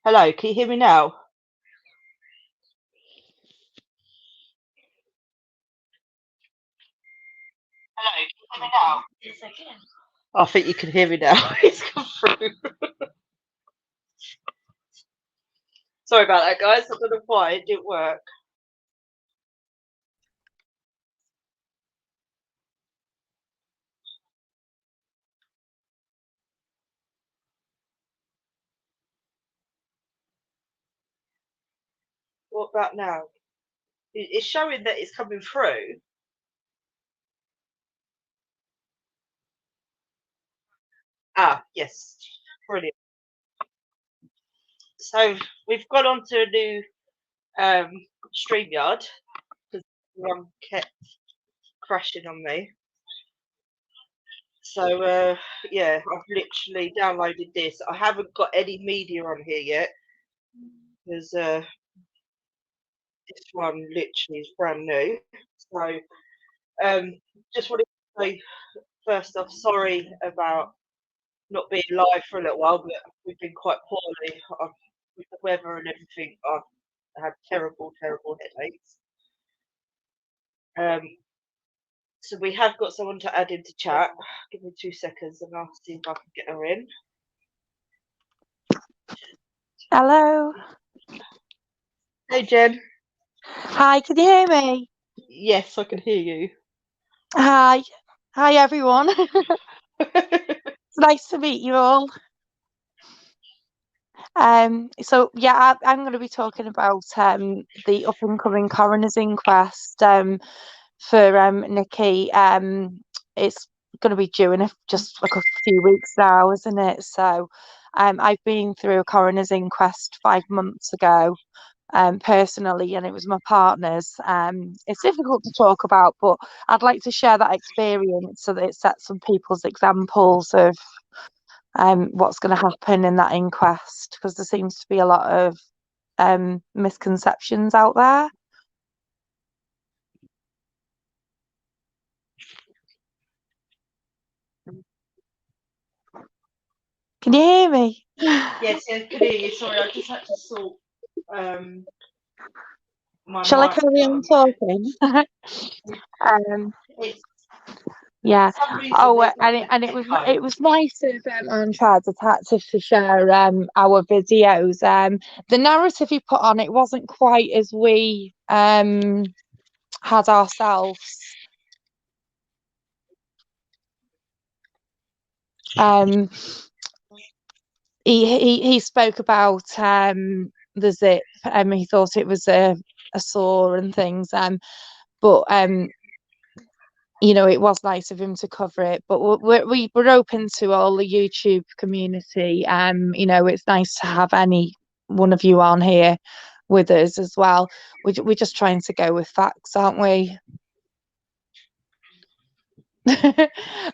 Hello, can you hear me now? Hello, can you hear me now? Yes, I can. I think you can hear me now. It's come through. Sorry about that, guys. I don't know why it didn't work. What about now? It's showing that it's coming through. Ah, yes. Brilliant. So we've gone on to a new StreamYard because one kept crashing on me. So yeah, I've literally downloaded this. I haven't got any media on here yet because this one literally is brand new. So just wanted to say first off, sorry about not being live for a little while, but we've been quite poorly with the weather and everything. I've had terrible, terrible headaches. Um, so we have got someone to add into chat. Give me 2 seconds and I'll see if I can get her in. Hello. Hey Jen. Hi, can you hear me? Yes, I can hear you. Hi. Hi, everyone. It's nice to meet you all. So yeah, I'm going to be talking about the up and coming coroner's inquest for Nikki. It's going to be due in just like a few weeks now, isn't it? So I've been through a coroner's inquest 5 months ago. Personally, and it was my partner's. It's difficult to talk about, but I'd like to share that experience so that it sets some people's examples of what's going to happen in that inquest, because there seems to be a lot of misconceptions out there. Can you hear me? Yes, I can hear you. Sorry, I just had to sort my Shall I mic carry out. on talking? um, It's yeah. for some reason Oh, there's like and an echo. it was nice of Anchad Detective to share our videos. The narrative he put on, it wasn't quite as we had ourselves. He spoke about the zip. He thought it was a saw and things. But you know, it was nice of him to cover it. But we're open to all the YouTube community. You know, it's nice to have any one of you on here with us as well. We're just trying to go with facts, aren't we?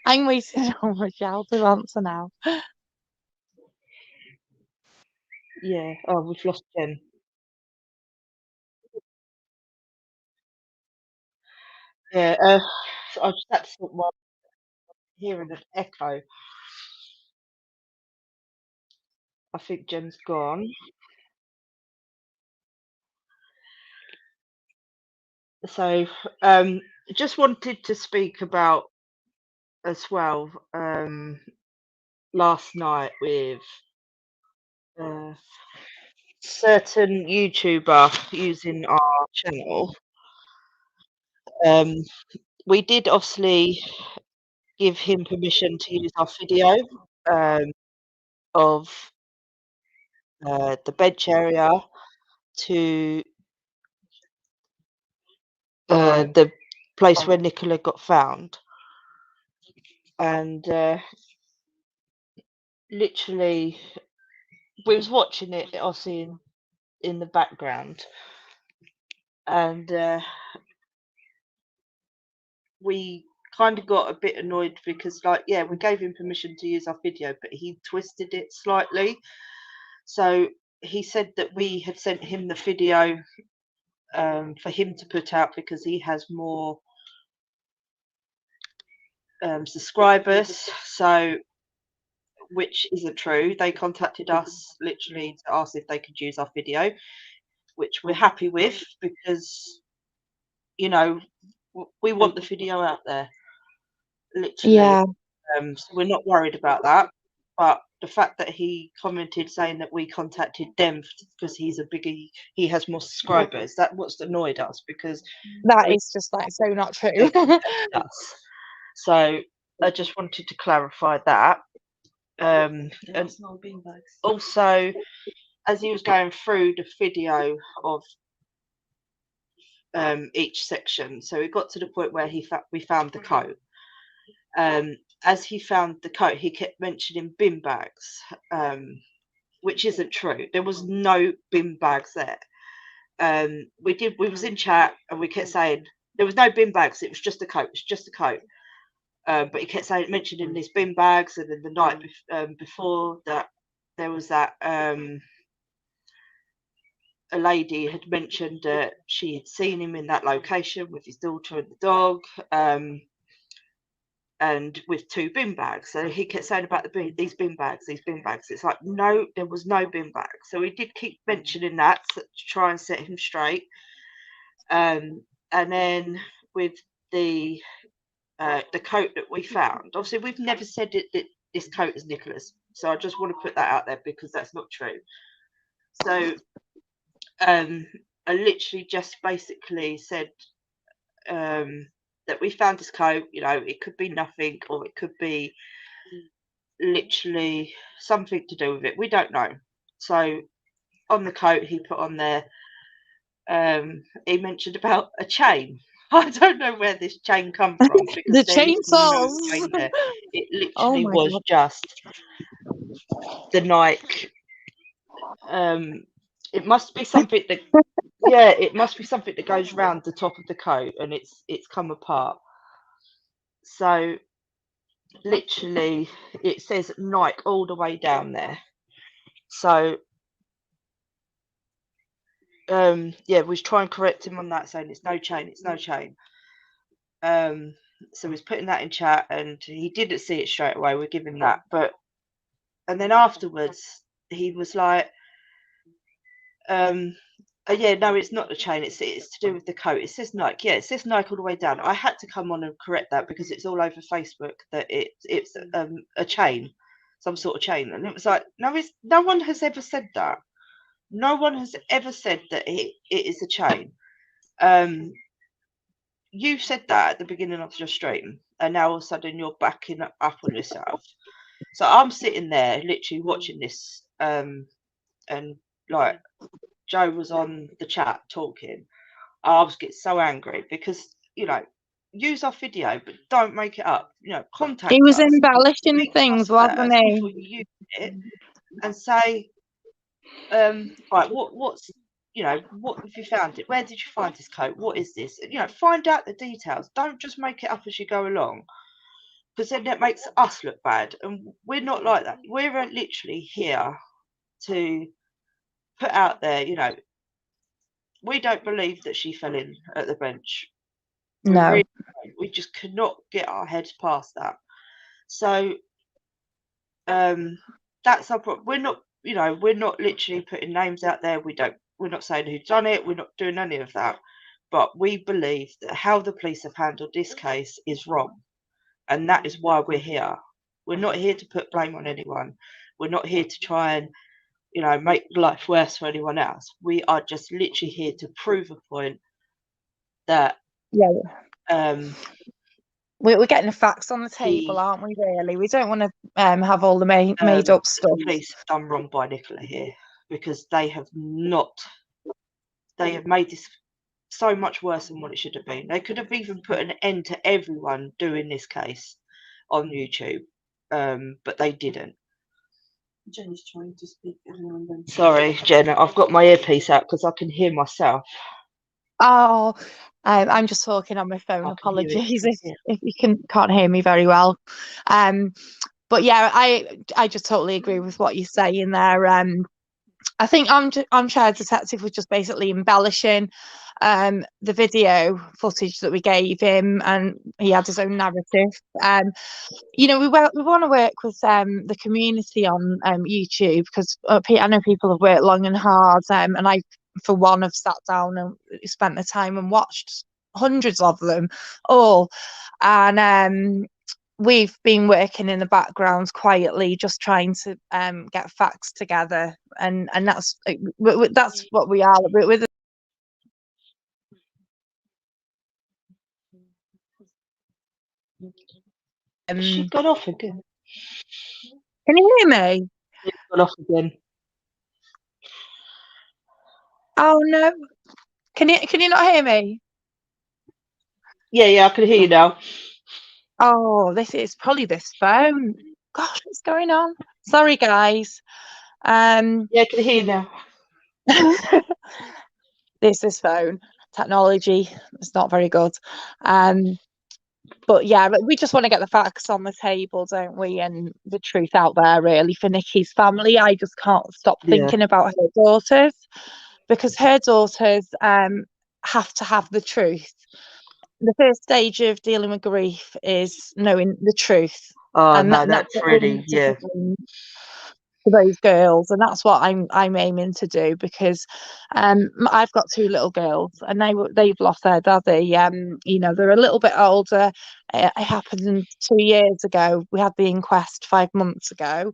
I'm waiting on Michelle to answer now. Yeah. Oh, we've lost Jen. Yeah. So I just had to sort my hearing an echo. I think Jen's gone. So, just wanted to speak about as well last night with a certain YouTuber using our channel. Um, we did obviously give him permission to use our video um, of the bench area to the place where Nicola got found. And literally, we was watching it, obviously, in the background. And we kind of got a bit annoyed because, like, yeah, we gave him permission to use our video, but he twisted it slightly. So he said that we had sent him the video for him to put out because he has more subscribers. So which isn't true. They contacted us literally to ask if they could use our video, which we're happy with because, you know, we want the video out there, literally. Yeah, So we're not worried about that. But the fact that he commented saying that we contacted them because he's a biggie, he has more subscribers, that what's annoyed us because that we is just like so not true. they contacted us. So I just wanted to clarify that. And also, as he was going through the video of each section, so it got to the point where we found the coat. As he found the coat, he kept mentioning bin bags, which isn't true. There was no bin bags there. We was in chat and we kept saying there was no bin bags. It was just a coat. It's just a coat. But he kept saying mentioning these bin bags, and then the night before that, there was that a lady had mentioned that she had seen him in that location with his daughter and the dog. And with 2 bin bags. So he kept saying about these bin bags. It's like, no, there was no bin bag. So we did keep mentioning that to try and set him straight. And then with the coat that we found, obviously we've never said that this coat is Nicola's. So I just want to put that out there because that's not true. So I literally just basically said that we found this coat, you know, it could be nothing or it could be literally something to do with it. We don't know. So on the coat he put on there, he mentioned about a chain. I don't know where this chain come from because The there is no chainsaws. chain there. It Oh literally my was God. just the Nike. It must be something that yeah, it must be something that goes round the top of the coat and it's come apart. So literally it says Nike all the way down there. So yeah, we was trying to correct him on that, saying it's no chain. So he's putting that in chat and he didn't see it straight away. We're giving that, and then afterwards he was like, yeah, no, it's not the chain. It's to do with the coat. It says Nike. Yeah, it says Nike all the way down. I had to come on and correct that because it's all over Facebook that it's a chain, some sort of chain. And it was like, no one has ever said that. No one has ever said that it is a chain. You said that at the beginning of your stream, and now all of a sudden you're backing up on yourself. So I'm sitting there literally watching this, and like Joe was on the chat talking. I was getting so angry because, you know, use our video, but don't make it up. You know, contact He was us, embellishing speak to things, us wasn't first he? before you use it, and say, right, what's, you know, what have you found it? Where did you find this coat? What is this? You know, find out the details. Don't just make it up as you go along, because then that makes us look bad, and we're not like that. We're literally here to put out there, you know, we don't believe that she fell in at the bench. We No. really don't. We just cannot get our heads past that. So that's our problem. We're not, you know, we're not literally putting names out there. We're not saying who's done it. We're not doing any of that. But we believe that how the police have handled this case is wrong. And that is why we're here. We're not here to put blame on anyone. We're not here to try and, you know, make life worse for anyone else. We are just literally here to prove a point that Yeah. um We're getting the facts on the table, aren't we, really? We don't want to have all the made up stuff. the police have done wrong by Nicola here, because they have made this so much worse than what it should have been. They could have even put an end to everyone doing this case on YouTube, but they didn't. Jen's trying to speak. Sorry, Jenna, I've got my earpiece out because I can hear myself. Oh, I'm just talking on my phone. Apologies if you can't hear me very well. But yeah, I just totally agree with what you're saying there. I think Armchair Detective was just basically embellishing the video footage that we gave him, and he had his own narrative. You know, we want to work with the community on YouTube, because I know people have worked long and hard, and I, for one, have sat down and spent the time and watched hundreds of them all, and we've been working in the background quietly, just trying to get facts together, and that's what we are. With She's gone off again. Can you hear me? She's gone off again. Oh no! Can you not hear me? Yeah, I can hear you now. Oh, this is probably this phone. Gosh, what's going on? Sorry, guys. Yeah, I can hear you now. This phone technology is not very good. But yeah, we just want to get the facts on the table, don't we? And the truth out there, really, for Nikki's family. I just can't stop thinking about her daughters, because her daughters have to have the truth. The first stage of dealing with grief is knowing the truth. Oh, and no, that's that's really, yeah. For those girls, and that's what I'm aiming to do, because I've got two little girls, and they've lost their daddy. You know, they're a little bit older. It happened 2 years ago. We had the inquest 5 months ago,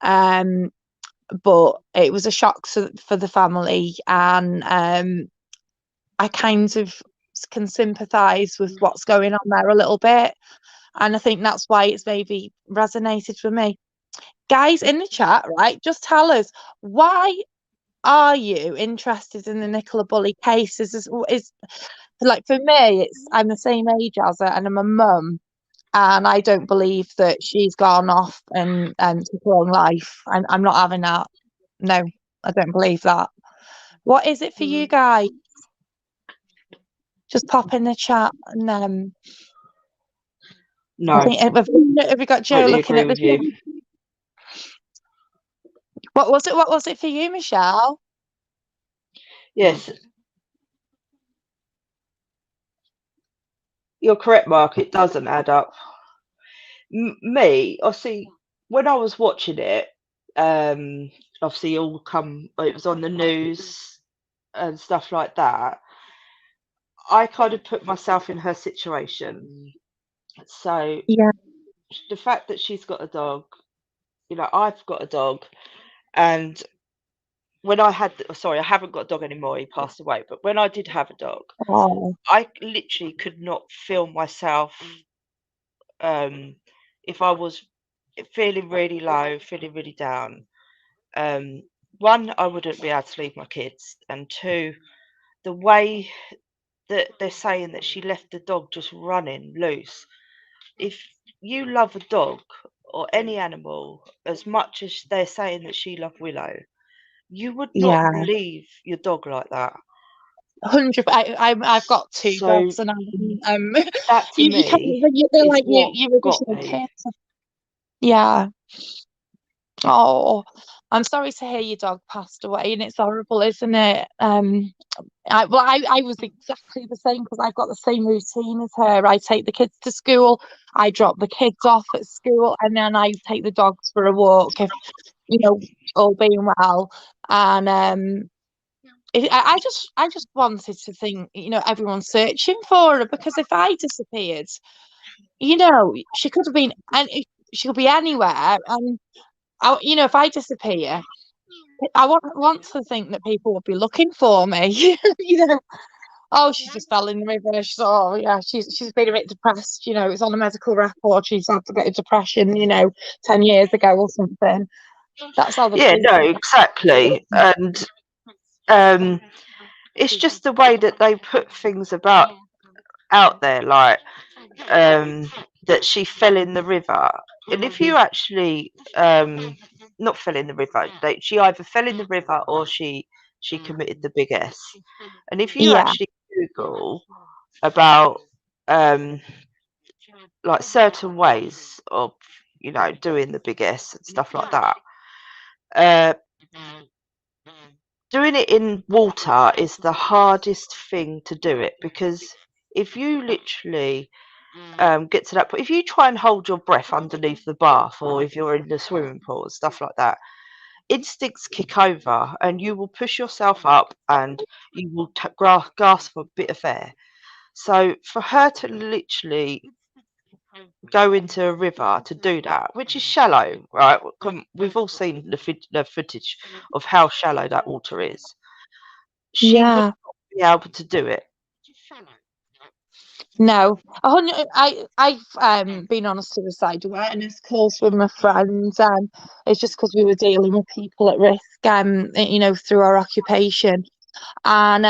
but it was a shock for the family, and I kind of can sympathise with what's going on there a little bit, and I think that's why it's maybe resonated for me. Guys in the chat, right, just tell us, why are you interested in the Nicola Bulley case? Is like, for me, I'm the same age as her, and I'm a mum, and I don't believe that she's gone off and took her own life. I'm not having that. No, I don't believe that. What is it for you guys? Just pop in the chat, and No, I think have we got Joe totally looking agree at the with you. What was it for you, Michelle? Yes, you're correct, Mark. It doesn't add up. Me, obviously, when I was watching it, obviously it was on the news and stuff like that. I kind of put myself in her situation. So Yeah. the fact that she's got a dog, you know, I've got a dog, and when I haven't got a dog anymore. He passed away. But when I did have a dog, Oh, I literally could not feel myself. If I was feeling really low, feeling really down, one, I wouldn't be able to leave my kids, and two, the way that they're saying that she left the dog just running loose. If you love a dog or any animal as much as they're saying that she loved Willow, you would not yeah. leave your dog like that. 100. I've got two So dogs, and that to you can't. me They're is like what your got additional me. kids. Yeah. Oh, I'm sorry to hear your dog passed away, and it's horrible, isn't it? I was exactly the same, because I've got the same routine as her. I take the kids to school, I drop the kids off at school, and then I take the dogs for a walk, if all being well. And I just wanted to think, everyone's searching for her, because if I disappeared, she could have been, and she could be anywhere, and if I disappear, I want to think that people would be looking for me. Oh, she just fell in the river. She's been a bit depressed. It's on a medical record. She's had a bit of depression, 10 years ago or something. That's how the police. No, exactly. And it's just the way that they put things out there, like that she fell in the river. And if you actually not fell in the river, she either fell in the river or she committed the big S. And if you Yeah. actually Google about like certain ways of doing the big S and stuff like that, doing it in water is the hardest thing to do it, because if you literally get to that point, if you try and hold your breath underneath the bath, or if you're in the swimming pool and stuff like that, instincts kick over and you will push yourself up and you will gasp for a bit of air. So for her to literally go into a river to do that, which is shallow, right? We've all seen the footage of how shallow that water is. She would Yeah. not be able to do it. No, I've been on a suicide awareness course with my friends, and it's just because we were dealing with people at risk, through our occupation, and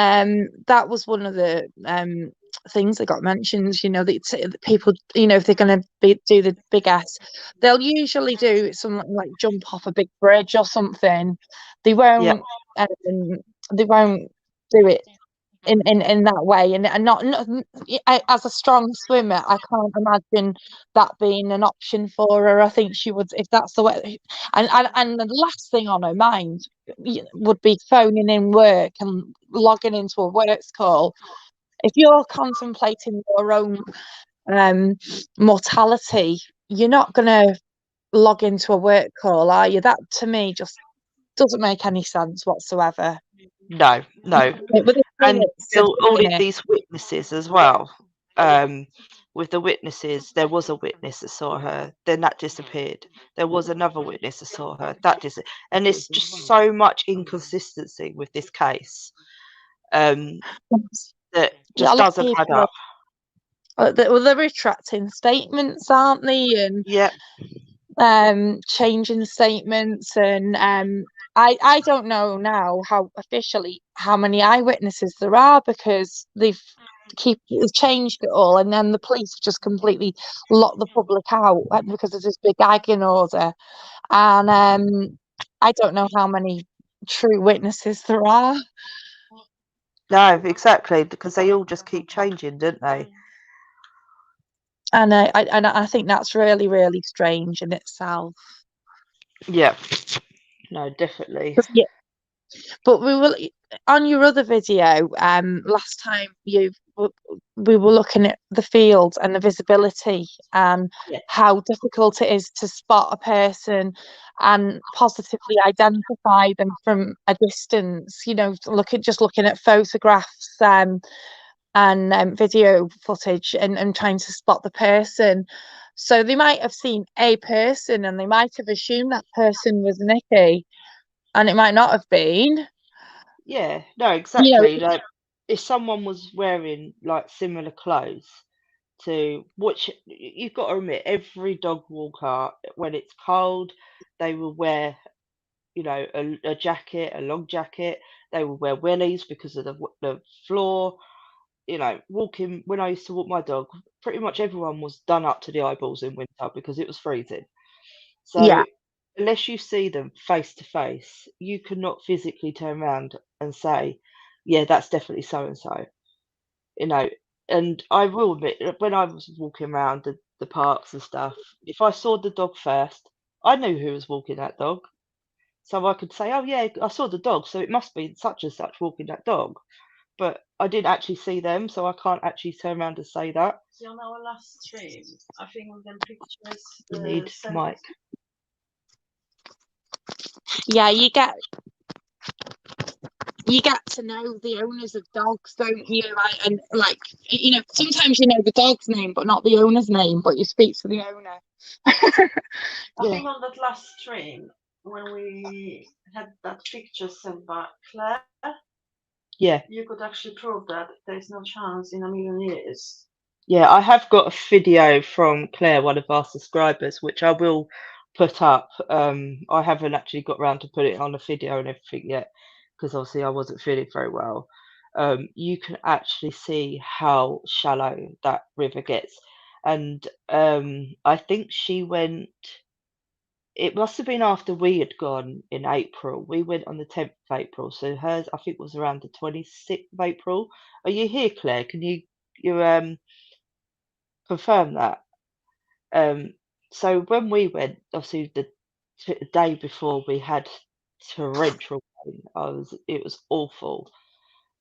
that was one of the things that got mentioned. That people, if they're going to do the big S, they'll usually do something like jump off a big bridge or something. They Yeah, won't. They won't do it in that way, and not as a strong swimmer, I can't imagine that being an option for her. I think she would, if that's the way, and the last thing on her mind would be phoning in work and logging into a works call. If you're contemplating your own mortality, you're not going to log into a work call, are you? That to me just doesn't make any sense whatsoever. no. With the And minutes of all doing of it. these witnesses as well. With the witnesses, there was a witness that saw her, then that disappeared. There was another witness that saw her, that disappeared. And it's just so much inconsistency with this case, that A just lot of doesn't add people, up. they're retracting statements, aren't they? And Yeah, changing statements, and I don't know now how many eyewitnesses there are, because they've changed it all, and then the police have just completely locked the public out because of this big gagging order, and I don't know how many true witnesses there are. no, exactly, because they all just keep changing, don't they? And I think that's really, really strange in itself. Yeah, no, definitely. Yeah, but we will, on your other video, last time we were looking at the field and the visibility, and Yeah, how difficult it is to spot a person and positively identify them from a distance. Looking at photographs, and video footage, and trying to spot the person. So they might have seen a person and they might have assumed that person was Nikki, and it might not have been. yeah, no, You exactly. know, Like, if someone was wearing like similar clothes to which, you've got to admit, every dog walker, when it's cold, they will wear, a jacket, a long jacket. They will wear wellies because of the floor. Walking, when I used to walk my dog, pretty much everyone was done up to the eyeballs in winter because it was freezing. So yeah, unless you see them face to face, you cannot physically turn around and say, yeah, that's definitely so and so. you know. And I will admit, that when I was walking around the parks and stuff, if I saw the dog first, I knew who was walking that dog. So I could say, oh, yeah, I saw the dog, so it must be such and such walking that dog. But I didn't actually see them, so I can't actually turn around and say that. See, on our last stream, I think on them pictures, You need Mike. yeah, you get to know the owners of dogs, don't you? Like, and like, sometimes you know the dog's name but not the owner's name, but you speak to the owner. I Yeah. think on that last stream, when we had that picture sent by Claire, Yeah. you could actually prove that there's no chance in a million years. Yeah, I have got a video from Claire, one of our subscribers, which I will put up. I haven't actually got around to put it on a video and everything yet, because obviously I wasn't feeling very well. You can actually see how shallow that river gets. And I think she went, it must have been after we had gone in April. We went on the 10th of April, so hers, I think, was around the 26th of April. Are you here, Claire? Can you confirm that? So when we went, obviously the day before, we had torrential It was awful.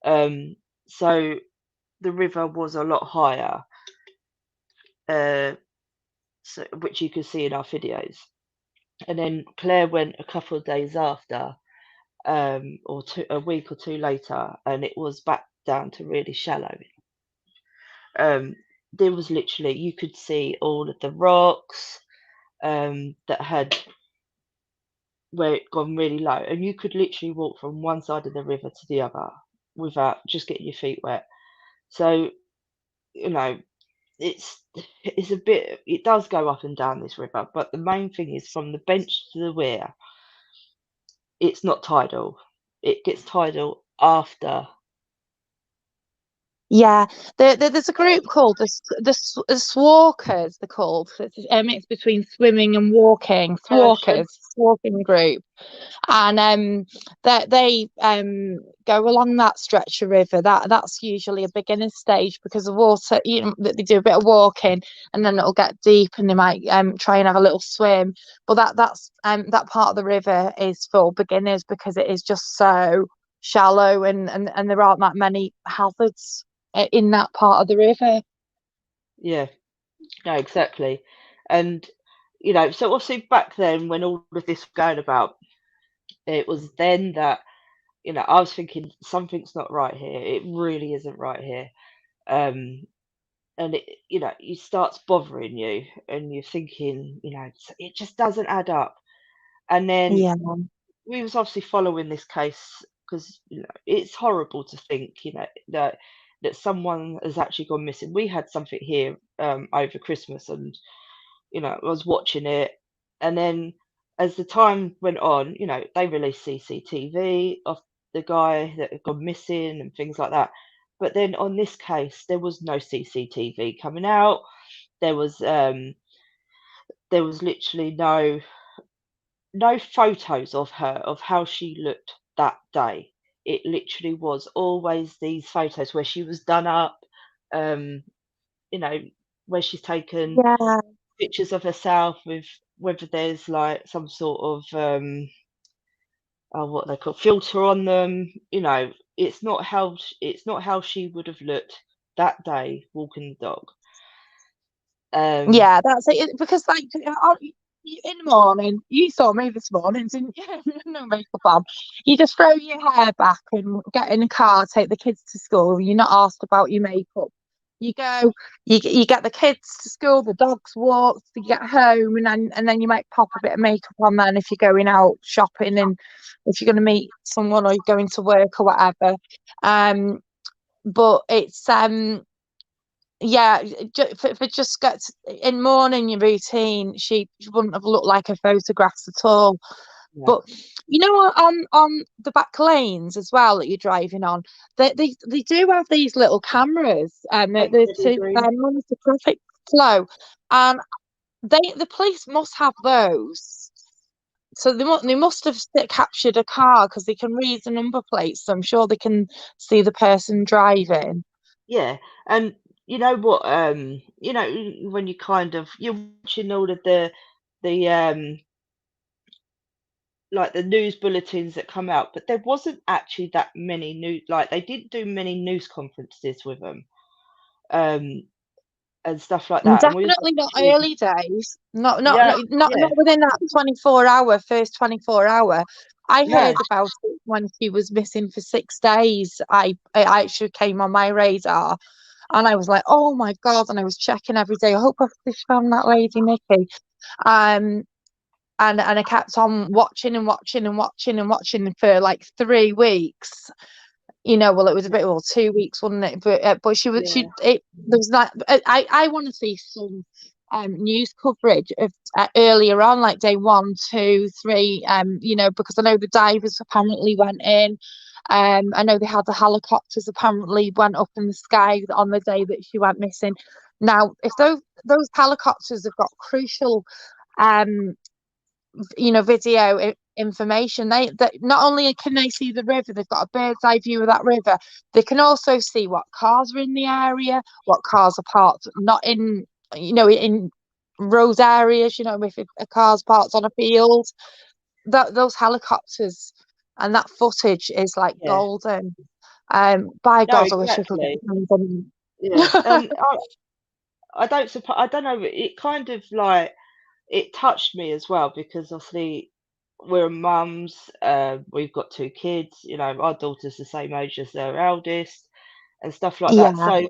So the river was a lot higher, so, which you could see in our videos. And then Claire went a couple of days after, or a week or two later, and it was back down to really shallow. There was literally, you could see all of the rocks that had, where it gone really low, and you could literally walk from one side of the river to the other without just getting your feet wet. So, you know, it's a bit, it does go up and down this river, but the main thing is from the bench to the weir, it's not tidal. It gets tidal after. Yeah, there's a group called the Swalkers. They're called. It's a mix between swimming and walking. Version. Walking group, and they go along that stretch of river. That's usually a beginner stage because the water, you know, they do a bit of walking and then it'll get deep and they might try and have a little swim. But that's that part of the river is for beginners because it is just so shallow and there aren't that many hazards in that part of the river. Yeah, no, exactly. And, you know, so obviously back then when all of this was going about, it was then that, you know, I was thinking something's not right here. It really isn't right here. Um, and it, you know, it starts bothering you and you're thinking, you know, it just doesn't add up. And then Yeah, we was obviously following this case because, you know, it's horrible to think, you know, that someone has actually gone missing. We had something here over Christmas, and you know, I was watching it, and then as the time went on, you know, they released CCTV of the guy that had gone missing and things like that. But then on this case, there was no CCTV coming out. There was literally no photos of her, of how she looked that day. It literally was always these photos where she was done up, um, you know, where she's taken yeah, pictures of herself with, whether there's like some sort of what they call filter on them. You know, it's not how she would have looked that day walking the dog. Um, yeah. That's it. Because like in the morning, you saw me this morning, didn't you? No makeup on. You just throw your hair back and get in a car, take the kids to school. You're not asked about your makeup. You go, you get the kids to school, the dogs walk, you get home, and then you might pop a bit of makeup on then if you're going out shopping and if you're going to meet someone or you're going to work or whatever. But it's yeah, for just get in morning your routine, she wouldn't have looked like her photographs at all. yeah, But you know, on the back lanes as well that you're driving on, they do have these little cameras, and thank they're you, to Green. monitor traffic flow, and the police must have those. So they must have captured a car because they can read the number plates. So I'm sure they can see the person driving. Yeah, and you know what? You know, when you kind of you're watching all of the like the news bulletins that come out, but there wasn't actually that many news. Like they didn't do many news conferences with them, um, and stuff like And that. And we was definitely not watching. early days. Not not Yeah, not not, yeah, not within that 24 hour, first 24 hour. I no, heard about it when she was missing for 6 days. I actually came on my radar and I was like, oh my God. And I was checking every day. I hope I've found that lady Nikki. Um and I kept on watching and watching and watching and watching for like 3 weeks. Well, it was a bit, well, 2 weeks, wasn't it? But yeah, there was that. I want to see some news coverage of earlier on, like day 1, 2, 3. Because I know the divers apparently went in. I know they had the helicopters apparently went up in the sky on the day that she went missing. Now, if those helicopters have got crucial um video information, that not only can they see the river, they've got a bird's eye view of that river. They can also see what cars are in the area, what cars are parked not in in road areas, if a car's parked on a field. Those helicopters and that footage is like Yeah. golden. By No, God, I wish I could get exactly. them. Yeah. And I don't suppose, I don't know, it kind of like, it touched me as well because obviously we're mums, we've got 2 kids, you know, our daughter's the same age as their eldest and stuff like that. Yeah, So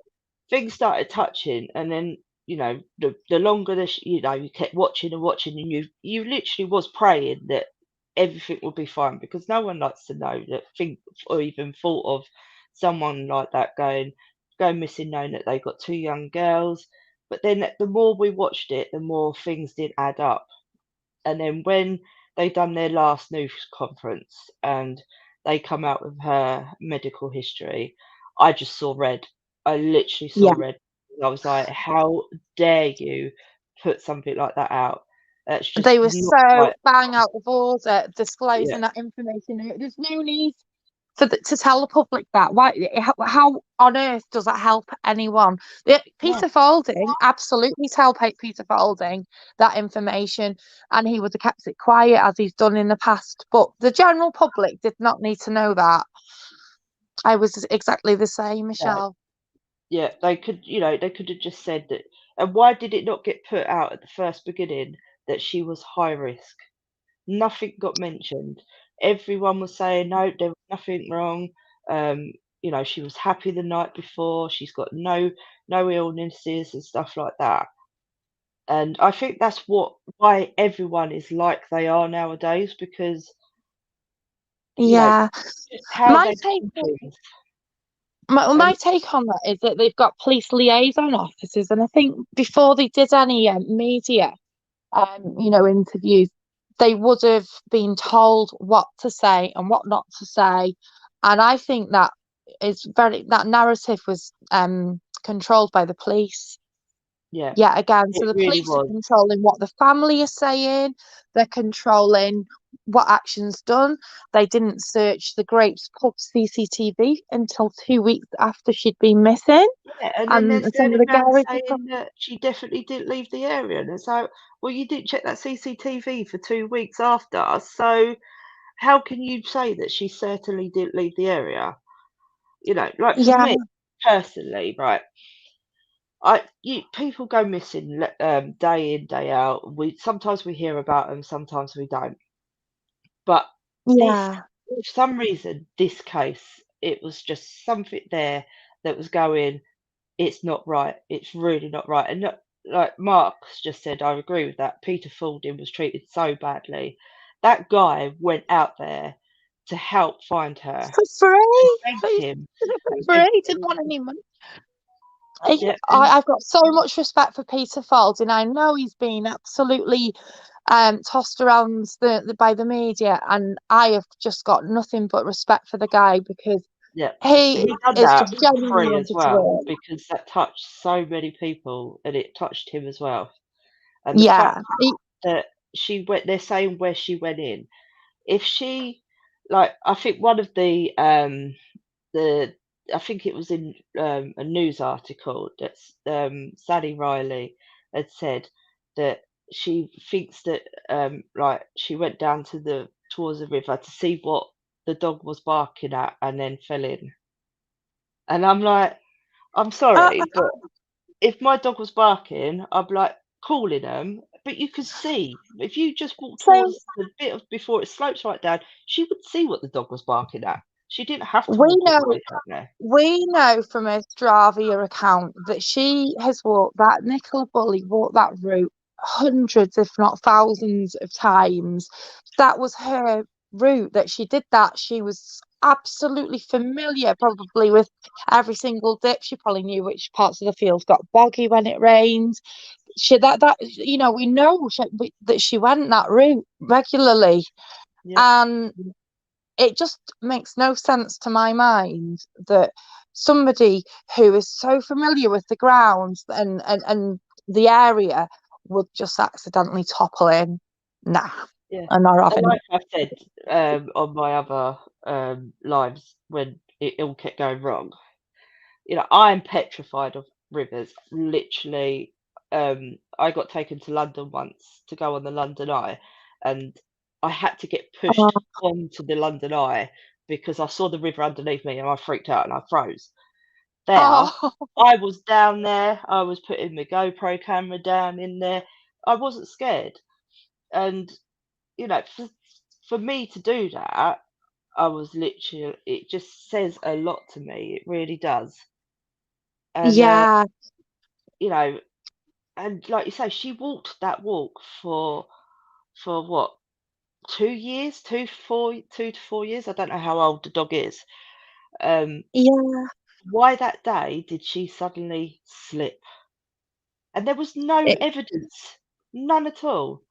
things started touching, and then, you know, the longer you know, you kept watching and watching, and you literally was praying that everything would be fine, because no one likes to know that, think or even thought of someone like that going missing, knowing that they got 2 young girls. But then the more we watched it, the more things did add up. And then when they done their last news conference and they come out with her medical history, I just saw red. I literally saw yeah. red. I was like, how dare you put something like that out? That's just They were not so right. bang out of order Yeah, disclosing that information. There's no need to tell the public that. Why? How on earth does that help anyone? no, Peter Faulding, absolutely tell Peter Faulding that information, and he would have kept it quiet as he's done in the past. But the general public did not need to know that. I was exactly the same, no. Michelle. Yeah, they could, you know, they could have just said that. And why did it not get put out at the first beginning that she was high risk? Nothing got mentioned. Everyone was saying no, there was nothing wrong. Um, you know, she was happy the night before. She's got no illnesses and stuff like that. And I think that's why everyone is like they are nowadays, because you know, Yeah, just how my they take. do things. My And take on that is that they've got police liaison officers, and I think before they did any media, interviews, they would have been told what to say and what not to say, and I think that narrative was controlled by the police. yeah, Yeah, again, so it the really police are was. controlling what the family is saying, they're controlling what action's done. They didn't search the Grapes pub CCTV until 2 weeks after she'd been missing. Yeah, and then And they're some of turning the around garage saying that she definitely didn't leave the area. And it's like, well, you didn't check that CCTV for 2 weeks after, so how can you say that she certainly didn't leave the area? You know, like for yeah, me personally, right? People go missing day in, day out. Sometimes we hear about them, sometimes we don't. But this, yeah, for some reason, this case, it was just something there that was going, it's not right. It's really not right. And like Mark's just said, I agree with that. Peter Faulding was treated so badly. That guy went out there to help find her. for I free. thanked He him did it for for free. Didn't everything. want any money. Yeah, and I've got so much respect for Peter Faulding. I know he's been absolutely tossed around by the media, and I have just got nothing but respect for the guy because yeah, he he done is that just for genuinely free as wanted to well, work. because that touched so many people, and it touched him as well. And the fact Yeah, that she went, they're saying where she went in. If she, like, I think one of the I think it was in a news article that Sally Riley had said that she thinks that like she went down towards the river to see what the dog was barking at and then fell in. And I'm like, I'm uh, sorry, but if my dog was barking, I'd be like calling them. But you could see if you just walk so towards the bit of before it slopes right down, she would see what the dog was barking at. She didn't have to we walk all know the way down there. we know from her Stravia account that she has walked that Nicola Bulley walked that route hundreds, if not thousands, of times. That was her route. That she did that. She was absolutely familiar, probably with every single dip. She probably knew which parts of the field got boggy when it rained. We know that she went that route regularly, Yeah, and it just makes no sense to my mind that somebody who is so familiar with the grounds and the area would just accidentally topple in. Nah, yeah. I'm not And having like it. I said on my other lives when it all kept going wrong, you know, I'm petrified of rivers. Literally, I got taken to London once to go on the London Eye, and I had to get pushed onto the London Eye because I saw the river underneath me and I freaked out and I froze. There, Oh, I was down there. I was putting my GoPro camera down in there. I wasn't scared, and you know, for me to do that, I was literally. It just says a lot to me. It really does. And yeah, you know, and like you say, she walked that walk for what, 2 years, 2 to 4 years. I don't know how old the dog is. Um, yeah. why that day did she suddenly slip? And there was no It, evidence, none at all.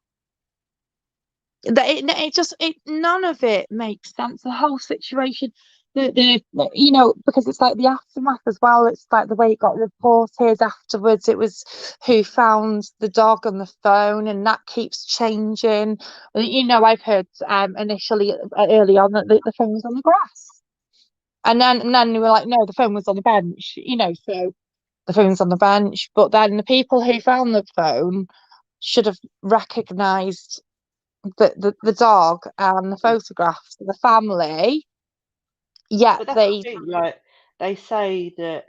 it just none of it makes sense. The whole situation, because it's like the aftermath as well. It's like the way it got reported afterwards. It was who found the dog on the phone, and that keeps changing. I've heard initially early on that the phone was on the grass, and then they were like, no, the phone was on the bench. So the phone's on the bench, but then the people who found the phone should have recognised the dog and the photographs of the family, yet But that's the they, thing, like they say that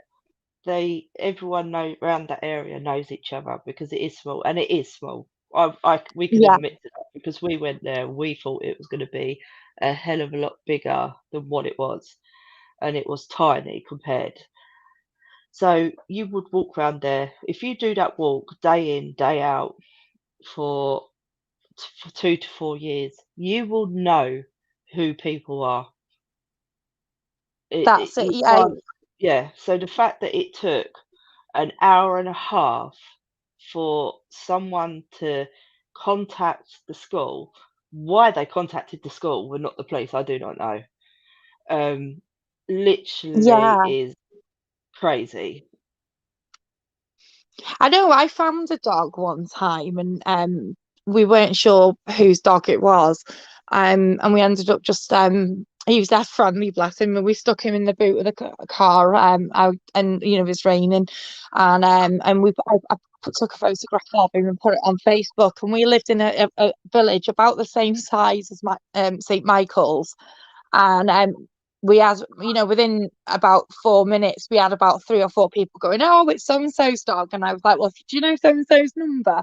everyone around that area knows each other because it is small, and it is small. We can yeah, admit to that because we went there. We thought it was going to be a hell of a lot bigger than what it was, and it was tiny compared. So you would walk around there if you do that walk day in, day out for 2 to 4 years. You will know who people are. that's it. You Yeah, can't. Yeah. So the fact that it took an hour and a half for someone to contact the school. Why they contacted the school were not the police, I do not know. Literally yeah. is crazy. I know I found a dog one time, and we weren't sure whose dog it was, and we ended up just he was dead friendly, bless him, and we stuck him in the boot of the car out, and it was raining, and I took a photograph of him and put it on Facebook, and we lived in a village about the same size as St Michael's, and we had, within about 4 minutes, we had about 3 or 4 people going, "Oh, it's so and so's dog," and I was like, "Well, do you know so and so's number?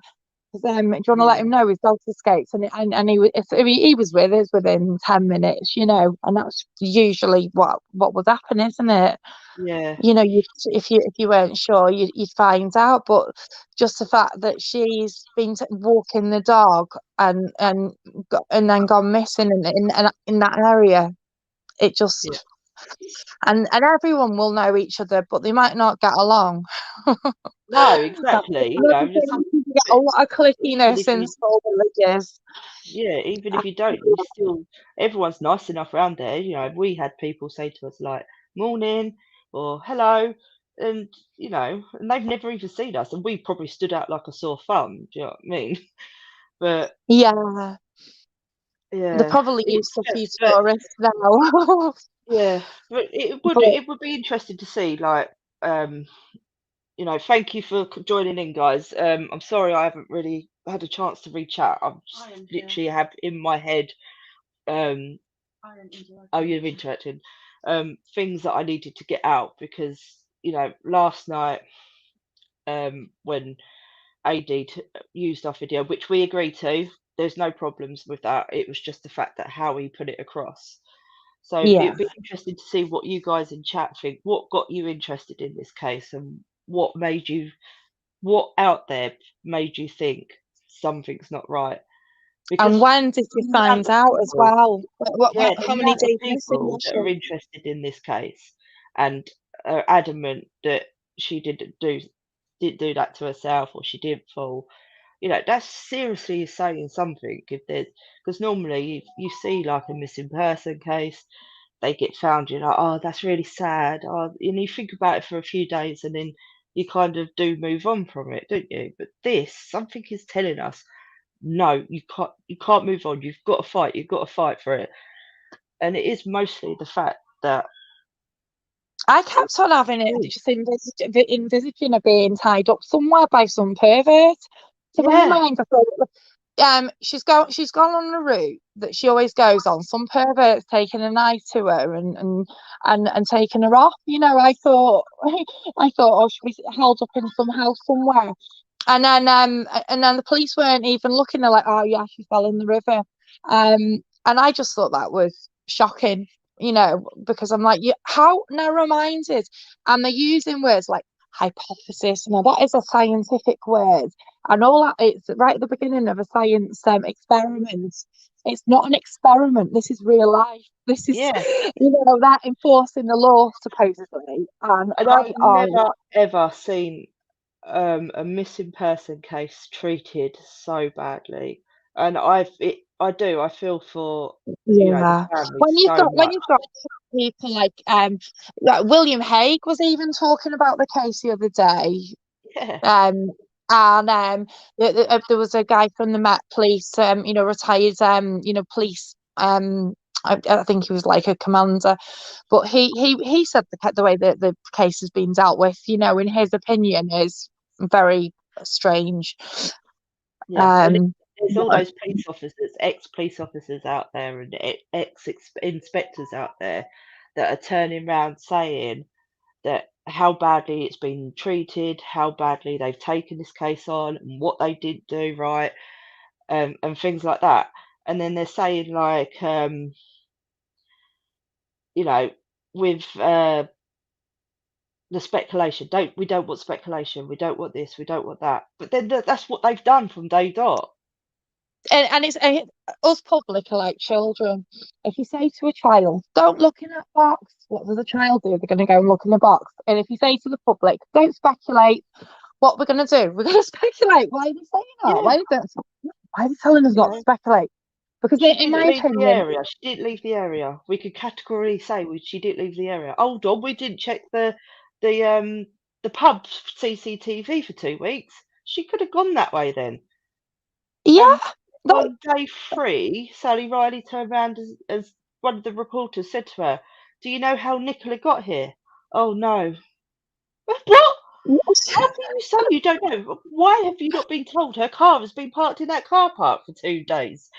'Cause, do you want to let Yeah. him know his dog's escaped?" And he was with us within 10 minutes, and that's usually what would happen, isn't it? Yeah. If you weren't sure, you'd find out. But just the fact that she's been walking the dog and then gone missing in that area, it Yeah. just and everyone will know each other, but they might not get along. No, That's exactly. another thing. You get a lot of Even clickiness if in you small villages. yeah, even if you don't, you still everyone's nice enough around there. We had people say to us like morning or hello, and and they've never even seen us, and we probably stood out like a sore thumb. Do you know what I mean? But Yeah, they're yeah, probably used it's to a few just, but tourists now. yeah, but it would But it would be interesting to see like um thank you for joining in, guys. I'm sorry I haven't really had a chance to reach out. I'm just I am here. literally have in my head um I am interacting. oh, you're interacting. Things that I needed to get out because last night when AD used our video, which we agreed to, there's no problems with that. It was just the fact that how he put it across. So yeah, it'd be interesting to see what you guys in chat think. What got you interested in this case, and what out there made you think something's not right? and Because when did you the amount find of out as people, well? yeah, the How many amount of days missing people was that are she? interested in this case and are adamant that she didn't do that to herself or she didn't fall. That's seriously saying something. If there's because normally you see like a missing person case, they get found, you're like, oh, that's really sad. Oh, and you think about it for a few days and then you kind of do move on from it, don't you? But this, something is telling us, no, you can't move on. You've got to fight. You've got to fight for it. And it is mostly the fact that I kept on having it, just envisaging her being tied up somewhere by some pervert. So in my yeah, mind, I thought, she's gone on a route that she always goes on. Some pervert's taken an eye to her and taken her off. I thought oh, she'll be held up in some house somewhere. And then the police weren't even looking. They're like, oh yeah, she fell in the river. And I just thought that was shocking, because I'm like, how narrow-minded, and they're using words like hypothesis. Now that is a scientific word, and all that, it's right at the beginning of a science experiment. It's not an experiment. This is real life. This is, that enforcing the law supposedly, and I've never ever seen a missing person case treated so badly, and I feel for the family when you've much. got people like William Hague was even talking about the case the other day. And there was a guy from the Met Police, retired police, I think he was like a commander, but he said the way that the case has been dealt with, in his opinion, is very strange. There's all those police officers, ex-police officers out there, and ex-inspectors out there that are turning around saying that how badly it's been treated, how badly they've taken this case on, and what they didn't do right, and things like that. And then they're saying like, with the speculation, we don't want speculation, we don't want this, we don't want that. But then that's what they've done from day dot. And it's us public are like children. If you say to a child, don't look in that box, what does the child do? They're going to go and look in the box. And if you say to the public, don't speculate, what we're going to do? We're going to speculate. Why are they saying that? Why are they telling us not to speculate? Because in my opinion, she didn't leave the area. We could categorically say she didn't leave the area. Hold on, we didn't check the pub CCTV for 2 weeks. She could have gone that way then. Yeah. On day 3, Sally Riley turned around as one of the reporters said to her, "Do you know how Nicola got here?" "Oh no." What? How can you say you don't know? Why have you not been told her car has been parked in that car park for 2 days?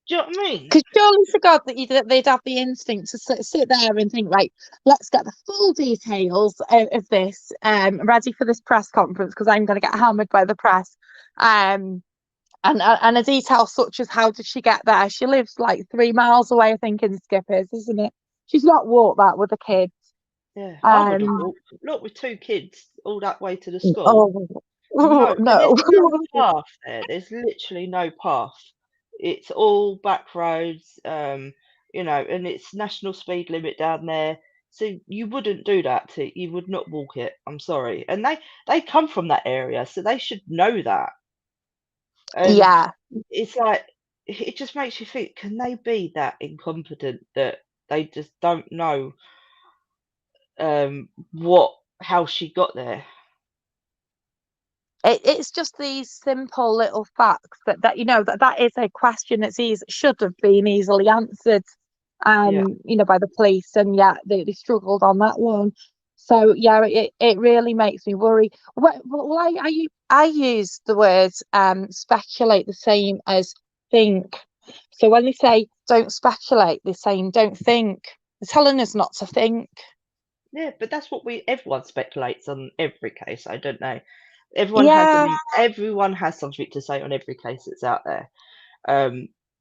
Do you know what I mean? Because surely to God that they'd have the instinct to sit there and think, right, let's get the full details of this ready for this press conference, because I'm going to get hammered by the press. And a detail such as, how did she get there? She lives like 3 miles away, I think, in Skippers, isn't it? She's not walked that with the kids. Yeah, I would have walked. Look, with 2 kids all that way to the school. No. There's no path there. There's literally no path. It's all back roads, and it's national speed limit down there. So you wouldn't do that. You would not walk it. I'm sorry. And they come from that area, so they should know that. And it's like, it just makes you think, can they be that incompetent that they just don't know how she got there? It's just these simple little facts that is a question that should have been easily answered, by the police, and yet they struggled on that one. So it really makes me worry. Well, I use the word speculate the same as think. So when they say don't speculate, they're saying don't think. They're telling us not to think. Yeah, but that's what everyone speculates on every case. I don't know. Everyone has something to say on every case that's out there.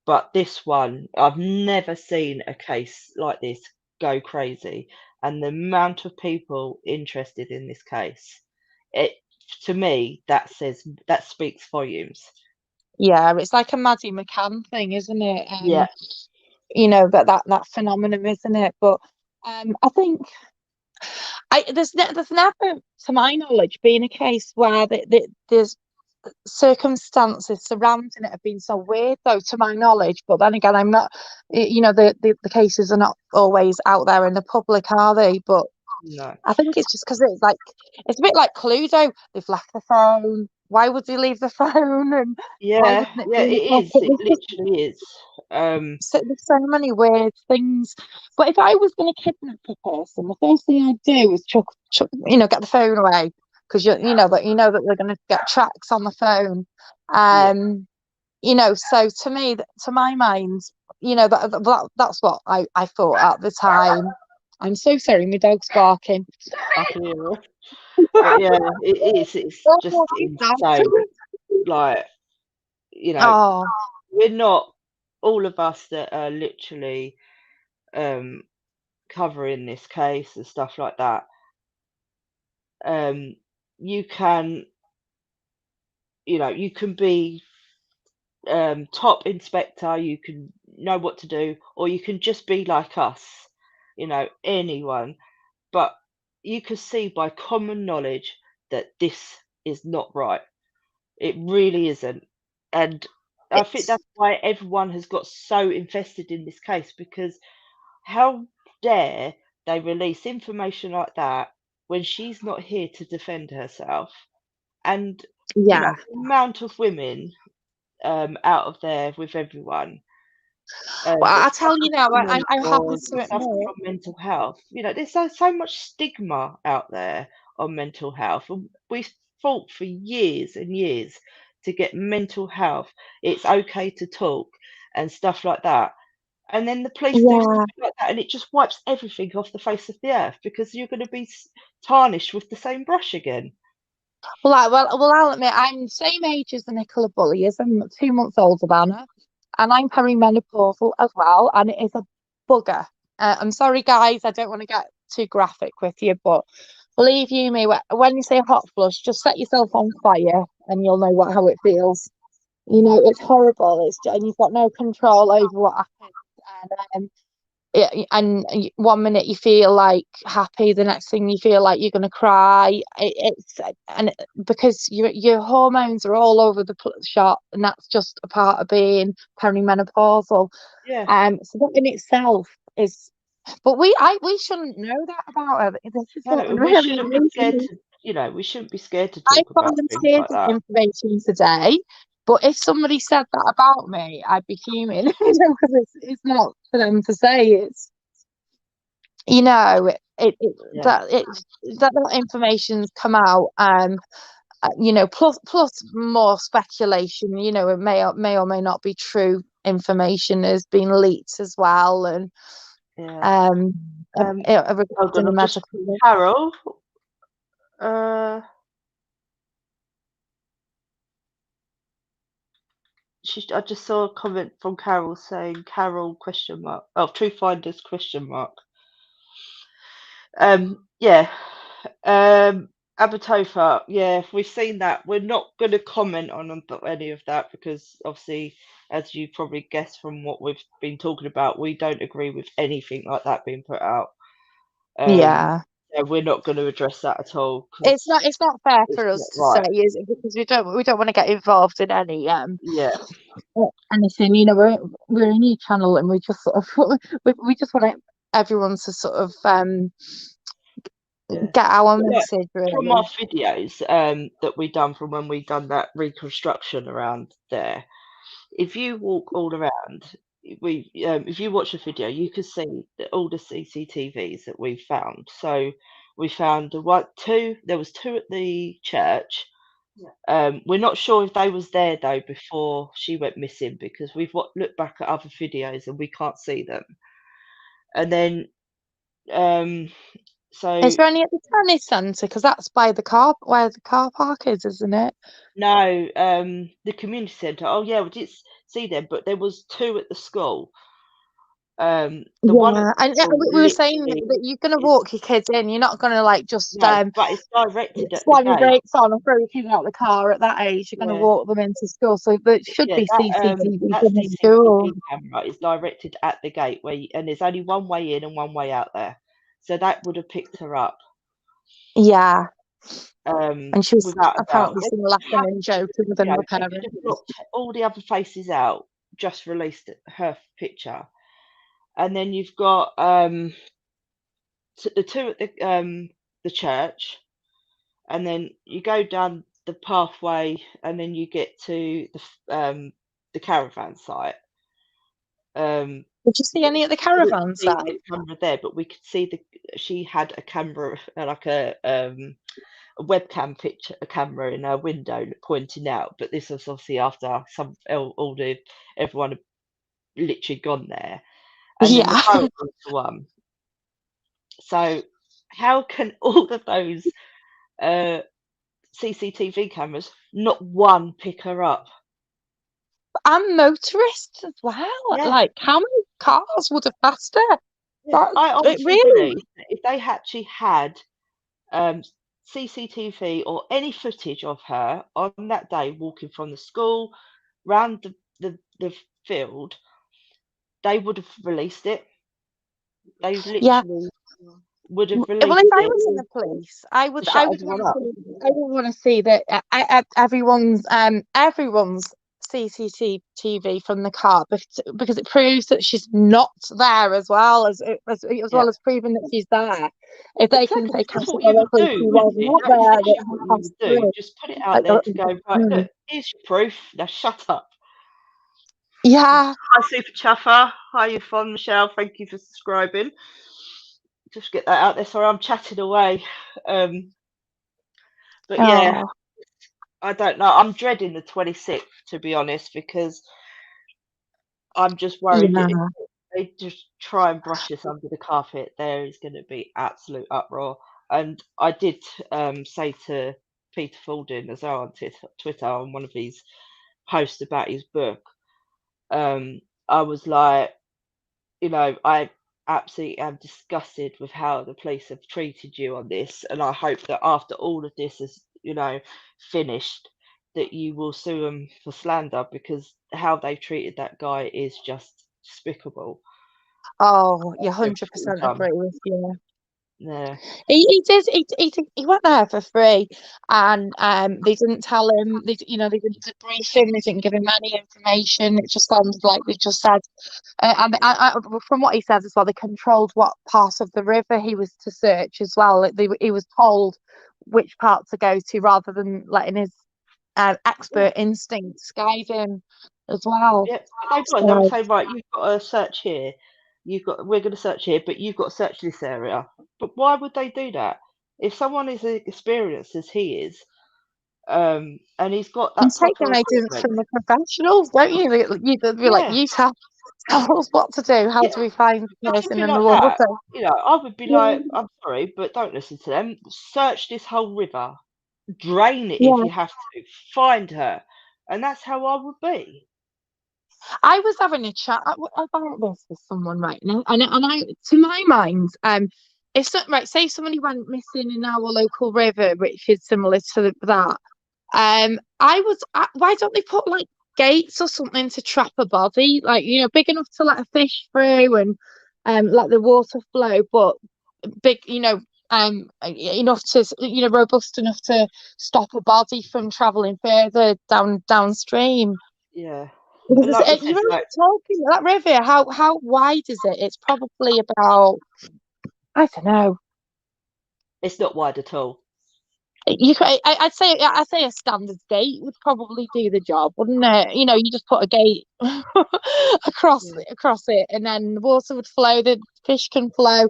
But this one, I've never seen a case like this go crazy, and the amount of people interested in this case, to me, that speaks volumes. Yeah, it's like a Maddie McCann thing, isn't it? That phenomenon, isn't it? But I think there's never, to my knowledge, been a case where there's circumstances surrounding it have been so weird, though, to my knowledge. But then again, I'm not, the cases are not always out there in the public, are they? But no, I think it's just because it's a bit like Cluedo. They've left the phone. Why would they leave the phone? And it is. It literally is. So there's so many weird things. But if I was going to kidnap a person, the first thing I'd do is chuck, get the phone away, because you know that they're going to get tracks on the phone. So to me, to my mind, that's what I thought at the time. I'm so sorry, my dog's barking. I can hear it. But yeah, it is. It's just insane. Like, Oh, we're not all of us that are literally covering this case and stuff like that. You can, you can be top inspector, you can know what to do, or you can just be like us, anyone. But you can see by common knowledge that this is not right. It really isn't. And I think it's that's why everyone has got so invested in this case, because how dare they release information like that when she's not here to defend herself? And yeah. the amount of women out of there with everyone Well, that I'll tell you now, suffer from I'm happy menopause, to that suffer admit. from mental health. There's so much stigma out there on mental health, and we fought for years and years to get mental health. It's okay to talk and stuff like that. And then the police do Yeah. something like that, and it just wipes everything off the face of the earth, because you're going to be tarnished with the same brush again. Well, I'll admit I'm the same age as the Nicola Bulley is. I'm 2 months older than her, and I'm perimenopausal as well, and it is a bugger. I'm sorry, guys, I don't want to get too graphic with you, but believe you me, when you say hot flush, just set yourself on fire, and you'll know how it feels. It's horrible. And you've got no control over what happens, and 1 minute you feel like happy, the next thing you feel like you're going to cry. Because your hormones are all over the shop, and that's just a part of being perimenopausal. Yeah. So that in itself is, but we shouldn't know that about her. This is No, what and we really shouldn't be scared to, we shouldn't be scared to I talk about things volunteered like that. information today, but if somebody said that about me, I'd be fuming. Because it's not for them to say. It's that information's come out. Plus more speculation. It may or may not be true information has been leaked as well, and Hold on, Carol. I just saw a comment from Carol saying Carol ? Oh, Truth Finders ? Abatofa, yeah, we've seen that. We're not going to comment on any of that, because obviously, as you probably guessed from what we've been talking about, we don't agree with anything like that being put out. Yeah. So we're not going to address that at all. It's not fair for us to say, is it? Because we don't want to get involved in any anything. We're a new channel, and we just sort of we just want everyone to sort of get our message, really. From our videos that we done from when we done that reconstruction around there, if you walk all around, if you watch the video, you can see all the CCTVs that we found. So we found there was two at the church. We're not sure if they was there though before she went missing, because we've looked back at other videos and we can't see them. And then so is there any at the tennis centre? Because that's by where the car park is, isn't it? No, the community centre. Oh yeah, we did see them, but there was two at the school. One we were saying that you're going to walk your kids in. You're not going to just but it's directed at slam the your gate. brakes on and throw your kids out the car at that age. You're going to walk them into school, so there should be CCTV that in the school. camera is directed at the gate and there's only one way in and one way out there, so that would have picked her up. Yeah. And she was apparently seen laughing and joking with another parent. All the other faces out, just released her picture, and then you've got the two at the church, and then you go down the pathway, and then you get to the caravan site. Did you see any at the caravan site? Camera there, but we could see she had a camera, like a a webcam picture, a camera in her window pointing out. But this was obviously after everyone had literally gone there, and then the Yeah. phone was the one. So how can all of those CCTV cameras not one pick her up? And motorists as well. Yeah. Like, how many cars would have passed her? Yeah, I It honestly really, believe that if they actually had CCTV or any footage of her on that day walking from the school round the field, they would have released it. They yeah. literally would have Well, if released I it was in the police, I to would, shut I would everyone want up. to, I would want to see that everyone's CCTV from the car, because it proves that she's not there, as well as Yeah, proving that she's there. If they can exactly. say That's what you would categorically she do, was wouldn't it? not That is there literally at what you would do. 3:30. Just put it out Like, there to go, right, mm, look, here's your proof. Now shut up. yeah. Hi, Super Chuffer. Hi, you fun, Michelle. Thank you for subscribing. Just get that out there. Sorry, I'm chatting away. But yeah, Oh, I don't know. I'm dreading the 26th, to be honest, because I'm just worried that if yeah. they just try and brush this under the carpet, there is going to be absolute uproar. And I did say to Peter Faulding as well on Twitter on one of his posts about his book, I was like, I absolutely am disgusted with how the police have treated you on this, and I hope that after all of this is, finished, that you will sue them for slander, because how they've treated that guy is just despicable. Oh, you Everything he's 100% done. agree with you. Yeah, He did. He went there for free, and they didn't tell him. They didn't debrief him. They didn't give him any information. It just sounded like they just said. And from what he says as well, they controlled what part of the river he was to search as well. He was told which part to go to, rather than letting his yeah, expert instincts guide him as well. yeah. They was. They would So, say, right, you've got to search here. We're going to search here, but you've got to search this area. But why would they do that? If someone is as experienced as he is, and he's got you that take proper guidance equipment. from the professionals, don't you? You'd be like, Yeah, you tell us what to do. How yeah, do we find the person something in the like that. water? I would be Yeah, like, I'm sorry, but don't listen to them. Search this whole river, drain it if yeah. you have to, find her, and that's how I would be. I was having a chat about this with someone right now, and I, to my mind, if say somebody went missing in our local river, which is similar to that, why don't they put like gates or something to trap a body, like big enough to let a fish through and let the water flow, but big, enough to robust enough to stop a body from traveling further downstream. Yeah, Because and like we you said, know, like, talking that river, how wide is it? It's probably about, I don't know. it's not wide at all. I'd say a standard gate would probably do the job, wouldn't it? You just put a gate Yeah. across it, and then the water would flow, the fish can flow,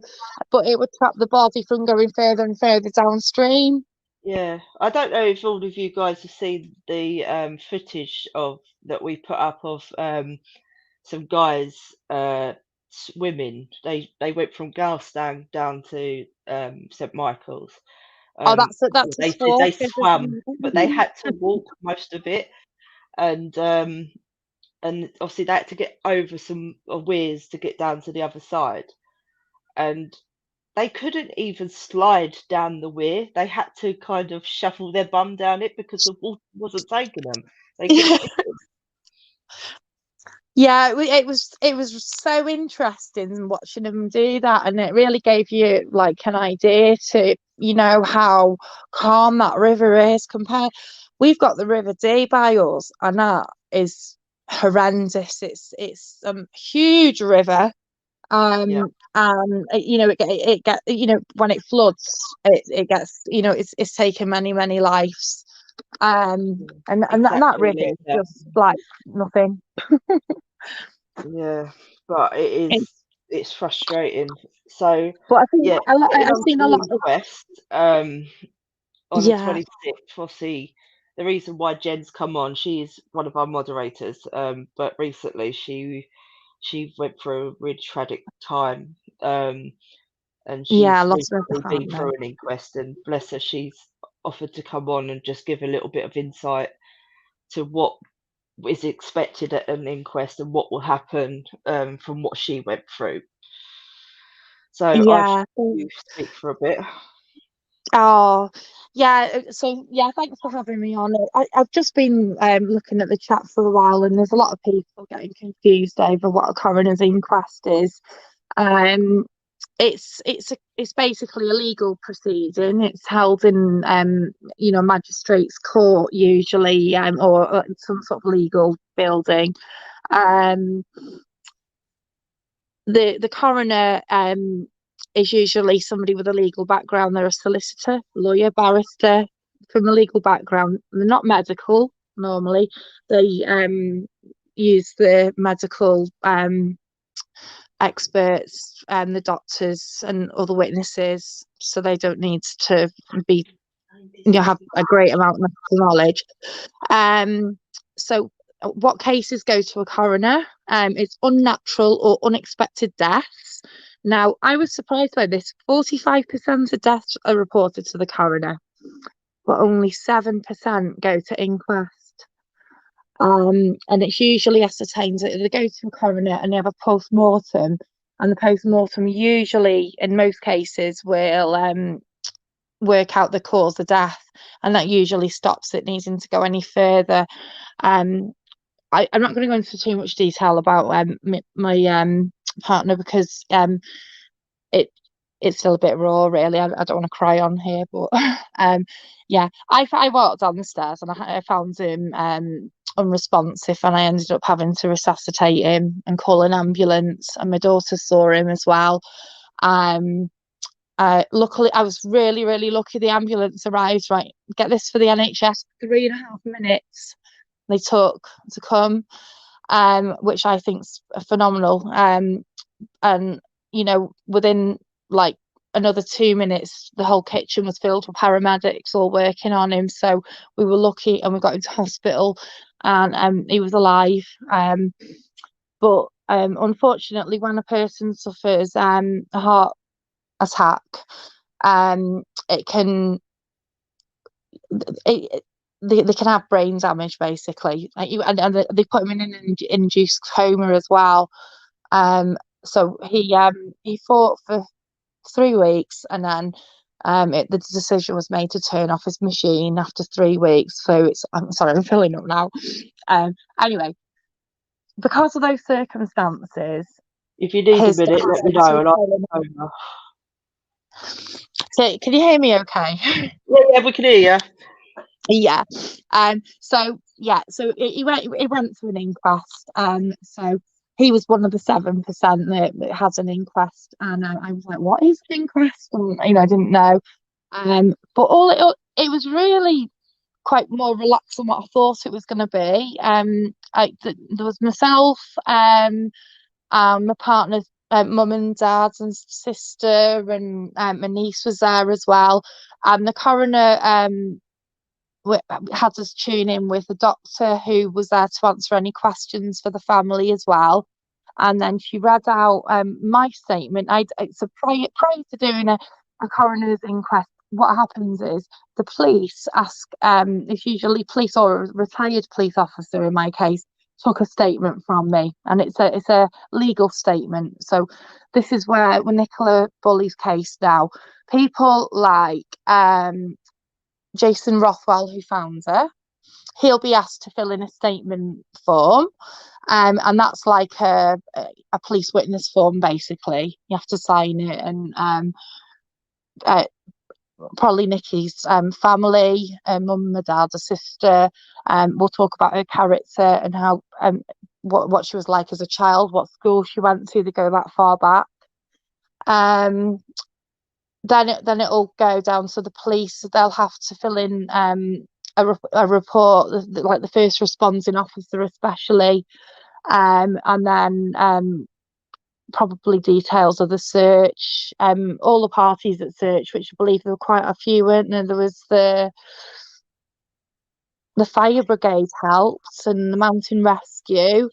but it would trap the body from going further and further downstream. Yeah, I don't know if all of you guys have seen the footage of that we put up of some guys swimming. They went from Galstan down to St Michael's. Oh, Um, that's a they swamp, swam, isn't but they it? had to walk most of it, and obviously they had to get over some weirs to get down to the other side, and they couldn't even slide down the weir. They had to kind of shuffle their bum down it because the water wasn't taking them. They couldn't get in. Yeah, it was so interesting watching them do that, and it really gave you like an idea to how calm that river is compared. We've got the River Dee by us, and that is horrendous. It's huge river, Yeah, and it get when it floods, it gets it's taken many lives, and that exactly, river is Lisa. just like nothing. Yeah, but it's frustrating. So But I think yeah, a lot. getting I've on to seen a the lot of. inquest. on the Yeah, 26th. Obviously, the reason why Jen's come on, she's one of our moderators, but recently she went through a really tragic time, and yeah, she's lost her recently been partner. through an inquest, and bless her, she's offered to come on and just give a little bit of insight to what is expected at an inquest and what will happen, from what she went through. So I've Yeah. you speak for a bit. Oh, yeah. So yeah, thanks for having me on. I've just been looking at the chat for a while, and there's a lot of people getting confused over what a coroner's inquest is. Um, it's basically a legal proceeding. It's held in magistrate's court usually, or some sort of legal building. Um, the coroner is usually somebody with a legal background. They're a solicitor, lawyer, barrister from a legal background. They're not medical normally. They use the medical experts and the doctors and other witnesses, so they don't need to be have a great amount of medical knowledge. So what cases go to a coroner? It's unnatural or unexpected deaths. Now, I was surprised by this. 45% of deaths are reported to the coroner, but only 7% go to inquest. And it's usually ascertained that they go to a coroner and they have a post-mortem, and the post-mortem usually, in most cases, will work out the cause of death, and that usually stops it needing to go any further. I'm not going to go into too much detail about my partner, because it it's still a bit raw, really. I don't want to cry on here, but yeah, I walked down the stairs and I found him unresponsive, and I ended up having to resuscitate him and call an ambulance, and my daughter saw him as well. Luckily, I was really, really lucky. The ambulance arrived, right, get this, for the NHS, 3.5 minutes they took to come, which I think's phenomenal. And within like another 2 minutes, the whole kitchen was filled with paramedics all working on him. So we were lucky, and we got into hospital, and he was alive. But unfortunately, when a person suffers a heart attack, it can they can have brain damage, basically. And they put him in an induced coma as well. So he fought for 3 weeks, and then the decision was made to turn off his machine after 3 weeks. So I'm sorry, I'm filling up now. Anyway, because of those circumstances, If you need a his minute, let me know. And I'll... So can you hear me okay? Yeah, we can hear you. Yeah. So he went to an inquest. So he was one of the 7% that has an inquest, and I was like, what is an inquest? And I didn't know. But it was really quite more relaxed than what I thought it was going to be. There was myself, my partner's mum and dad and sister, and my niece was there as well. And the coroner had us tune in with a doctor who was there to answer any questions for the family as well. And then she read out my statement. So prior to doing a coroner's inquest, what happens is the police ask, it's usually police or a retired police officer in my case, took a statement from me, and it's a legal statement. So this is where, with Nicola Bulley's case now, people like Jason Rothwell, who found her, he'll be asked to fill in a statement form, and that's like a police witness form, basically. You have to sign it, and probably Nikki's family, mum, and dad, a sister. We'll talk about her character and how what she was like as a child, what school she went to. They go that far back. Then it'll go down to the police. They'll have to fill in a report, like the first responding officer especially, and then probably details of the search, all the parties at search, which I believe there were quite a few, weren't there? There was the fire brigade helped and the mountain rescue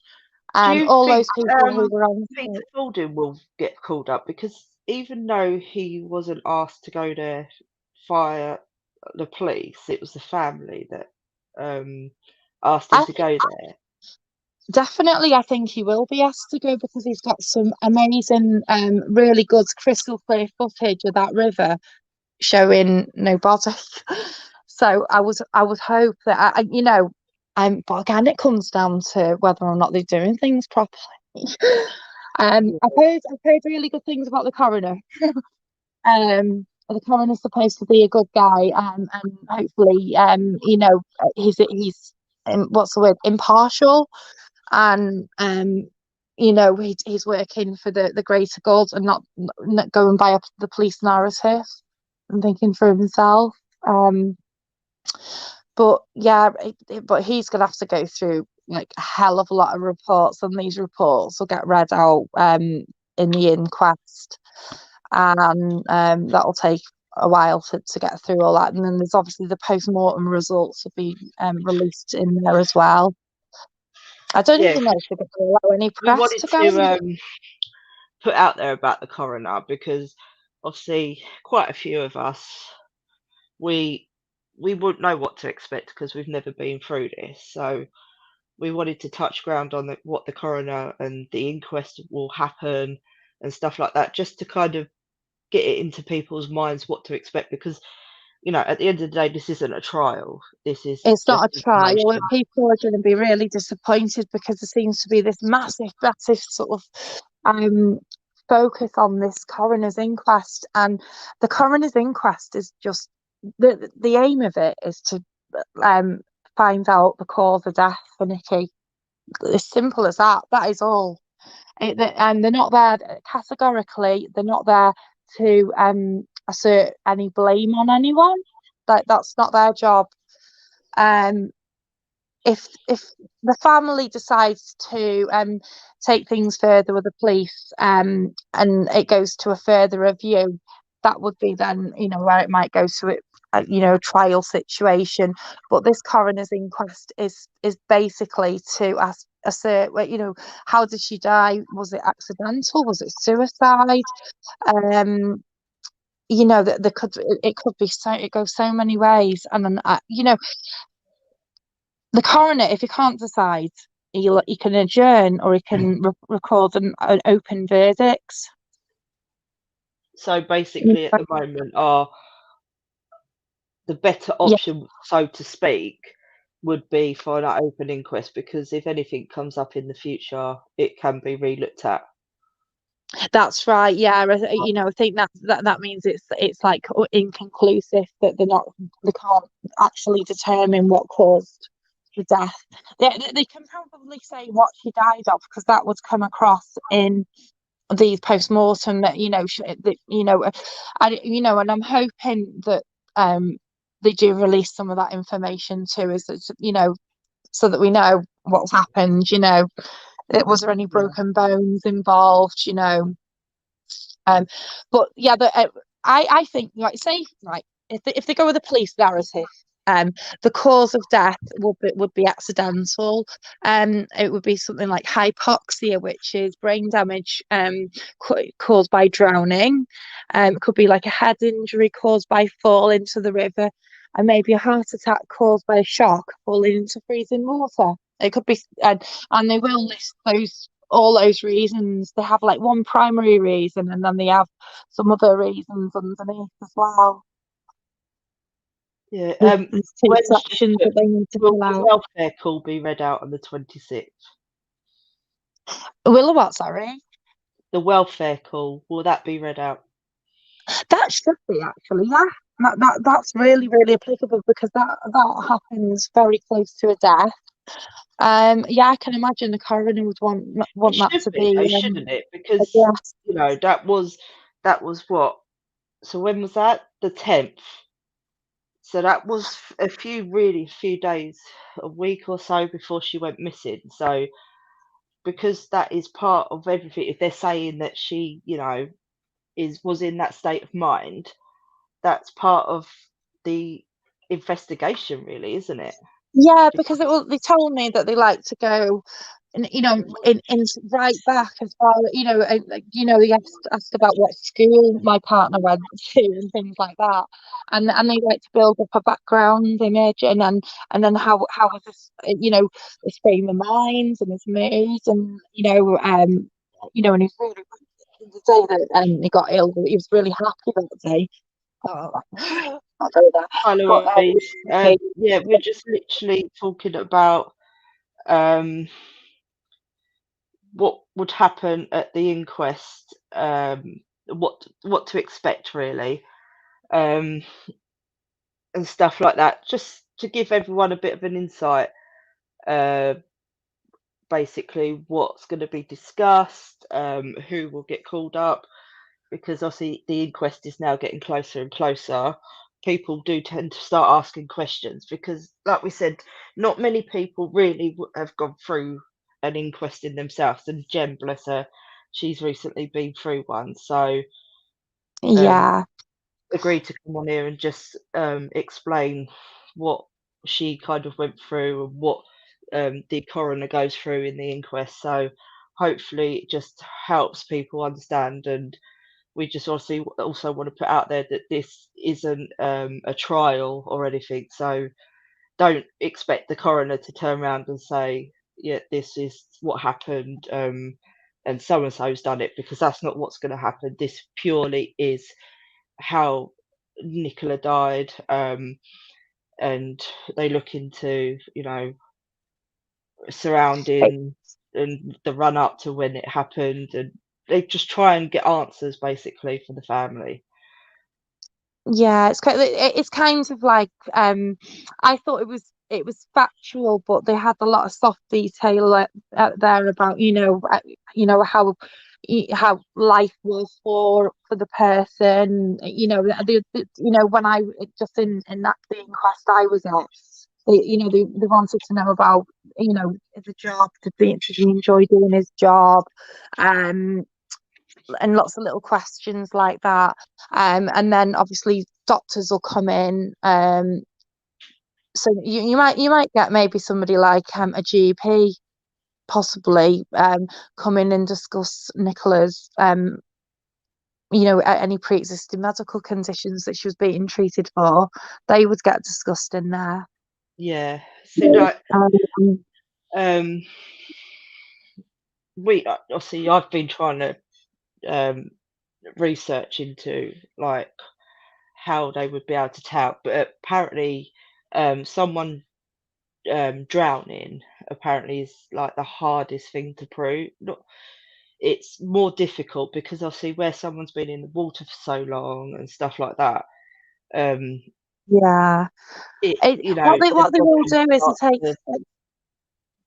Do and you all think those people who were on Peter site. Faulding will get called up? Because even though he wasn't asked to go there via the police, it was the family that asked him I to go there. Definitely, I think he will be asked to go because he's got some amazing, really good crystal clear footage of that river showing nobody. So I would hope that but again, it comes down to whether or not they're doing things properly. Yeah. I've heard really good things about the coroner. The coroner's supposed to be a good guy, and hopefully, he's what's the word, impartial, and he's working for the greater good and not going by the police narrative and thinking for himself. But yeah, but he's gonna have to go through like a hell of a lot of reports, and these reports will get read out in the inquest, and that'll take a while to get through all that. And then there's obviously the post-mortem results will be released in there as well. I don't Yeah, even know if they're going to allow any we press wanted to go. to put out there about the coroner because obviously quite a few of us we wouldn't know what to expect because we've never been through this. So we wanted to touch ground on what the coroner and the inquest will happen and stuff like that, just to kind of get it into people's minds what to expect. Because at the end of the day, this isn't a trial. This is It's just not a trial, and information. people are going to be really disappointed because there seems to be this massive sort of focus on this coroner's inquest, and the coroner's inquest is just the aim of it is to find out the cause of death for Nikki. As simple as that. That is all. And they're not there categorically. They're not there to assert any blame on anyone. That's not their job. If the family decides to take things further with the police, and it goes to a further review, that would be then where it might go to a trial situation. But this coroner's inquest is basically to assert, how did she die? Was it accidental? Was it suicide? It could be so, it goes so many ways, and then the coroner, if he can't decide, he can adjourn or he can record an open verdict. So basically, at the moment, the better option, so to speak, would be for an open inquest, because if anything comes up in the future, it can be re-looked at. That's right. Yeah, I think that means it's like inconclusive, that they can't actually determine what caused the death. They can probably say what she died of, because that would come across in these post-mortem, that and I'm hoping that they do release some of that information too, is that so that we know what's happened. Was there any broken bones involved? But yeah, I think, like, say, right, if they go with the police narrative, the cause of death would be accidental. It would be something like hypoxia, which is brain damage caused by drowning. It could be like a head injury caused by fall into the river, and maybe a heart attack caused by a shock falling into freezing water. It could be, and they will list all those reasons. They have like one primary reason, and then they have some other reasons underneath as well. Yeah. There's two sections that they need to Will fill the out. welfare call be read out on the 26th? Will what, sorry? The welfare call, will that be read out? That should be, actually, yeah. That's really, really applicable, because that happens very close to a death. Yeah, I can imagine the coroner would want that to be, though, shouldn't it? Because yes. that was what. So when was that? The 10th. So that was a few days, a week or so before she went missing. So because that is part of everything. If they're saying that she, was in that state of mind, that's part of the investigation, really, isn't it? Yeah, because they told me that they like to go, and in right back as far, they asked about what school my partner went to and things like that, and they like to build up a background image, and then how was this, his frame of mind and his mood, and and he's really, the day that he got ill, he was really happy that day. Oh, I'll go there. But Louise, okay. yeah, we're just literally talking about what would happen at the inquest, what to expect, really, and stuff like that, just to give everyone a bit of an insight, basically what's going to be discussed, who will get called up, because obviously the inquest is now getting closer and closer. People do tend to start asking questions because, like we said, not many people really have gone through an inquest in themselves. And Jem, bless her, she's recently been through one. So Yeah. agreed to come on here and just explain what she kind of went through and what the coroner goes through in the inquest. So hopefully it just helps people understand, and we just also want to put out there that this isn't a trial or anything. So don't expect the coroner to turn around and say, yeah, this is what happened, and so and so's done it, because that's not what's going to happen. This purely is how Nicola died, and they look into, surrounding and the run up to when it happened, and they just try and get answers basically for the family. Yeah, it's kind of like, I thought it was factual, but they had a lot of soft detail there about how life was for the person. When I just in that the inquest I was at, they wanted to know about the job, did he enjoy doing his job, and lots of little questions like that, and then obviously doctors will come in, so you might get maybe somebody like a GP possibly come in and discuss Nicola's any pre-existing medical conditions that she was being treated for. They would get discussed in there. Yeah, so like we obviously, I've been trying to research into like how they would be able to tell, but apparently someone drowning apparently is like the hardest thing to prove. It's more difficult because obviously where someone's been in the water for so long and stuff like that, yeah what they will do is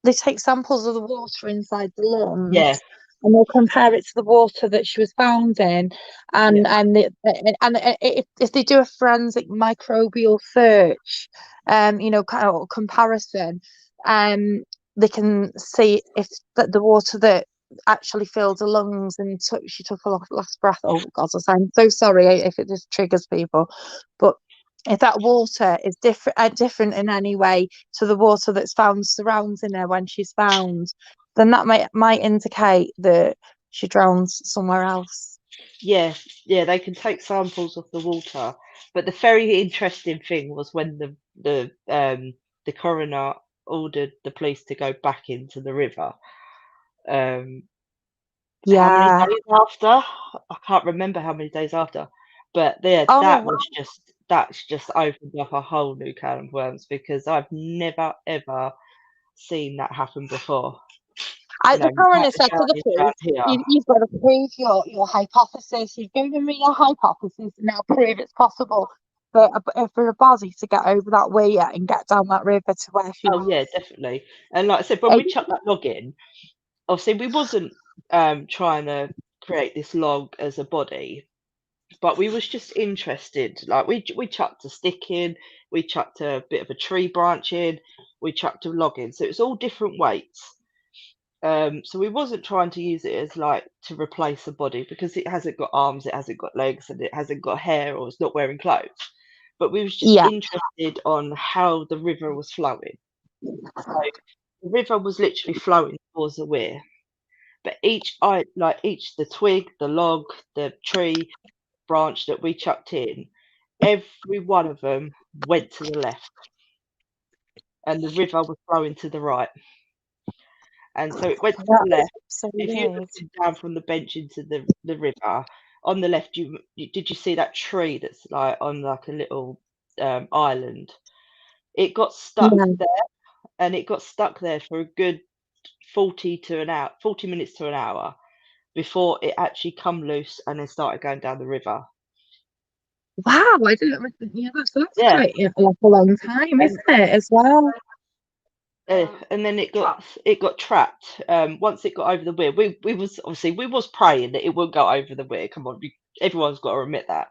they take samples of the water inside the lungs, yeah, and they'll compare it to the water that she was found in, and yeah. if they do a forensic microbial search, kind of comparison, they can see if the water that actually filled the lungs and she took a last breath. Oh God, I'm so sorry if it just triggers people, but if that water is different in any way to the water that's found surrounding her when she's found, then that might indicate that she drowned somewhere else. Yeah, they can take samples of the water, but the very interesting thing was when the coroner ordered the police to go back into the river. How many Yeah. days after? I can't remember how many days after, but yeah, Oh, that's just opened up a whole new can of worms, because I've never ever seen that happen before. the coroner said to the police, Here. you've got to prove your hypothesis. You've given me your hypothesis, now prove it's possible for a body to get over that weir and get down that river to where she was. Oh yeah, definitely. And like I said, when we chucked that log in, obviously we wasn't trying to create this log as a body, but we was just interested. Like we chucked a stick in, we chucked a bit of a tree branch in, we chucked a log in, so it's all different weights. So we wasn't trying to use it as like to replace a body, because it hasn't got arms, it hasn't got legs, and it hasn't got hair, or it's not wearing clothes. But we was just Yeah. interested on how the river was flowing. So the river was literally flowing towards the weir, but the twig, the log, the tree, branch that we chucked in, every one of them went to the left, and the river was flowing to the right. And so it went to That the is left. so If you weird. looked down from the bench into the river, on the left, did you see that tree that's like on like a little island? It got stuck Yeah. there, and it got stuck there for a good 40 minutes to an hour before it actually come loose and then started going down the river. Wow, I didn't. Yeah, that's Yeah, quite like a long time, and isn't it? As well. and then it got trapped. Once it got over the weir, we was praying that it would go over the weir. Come on, everyone's got to admit that.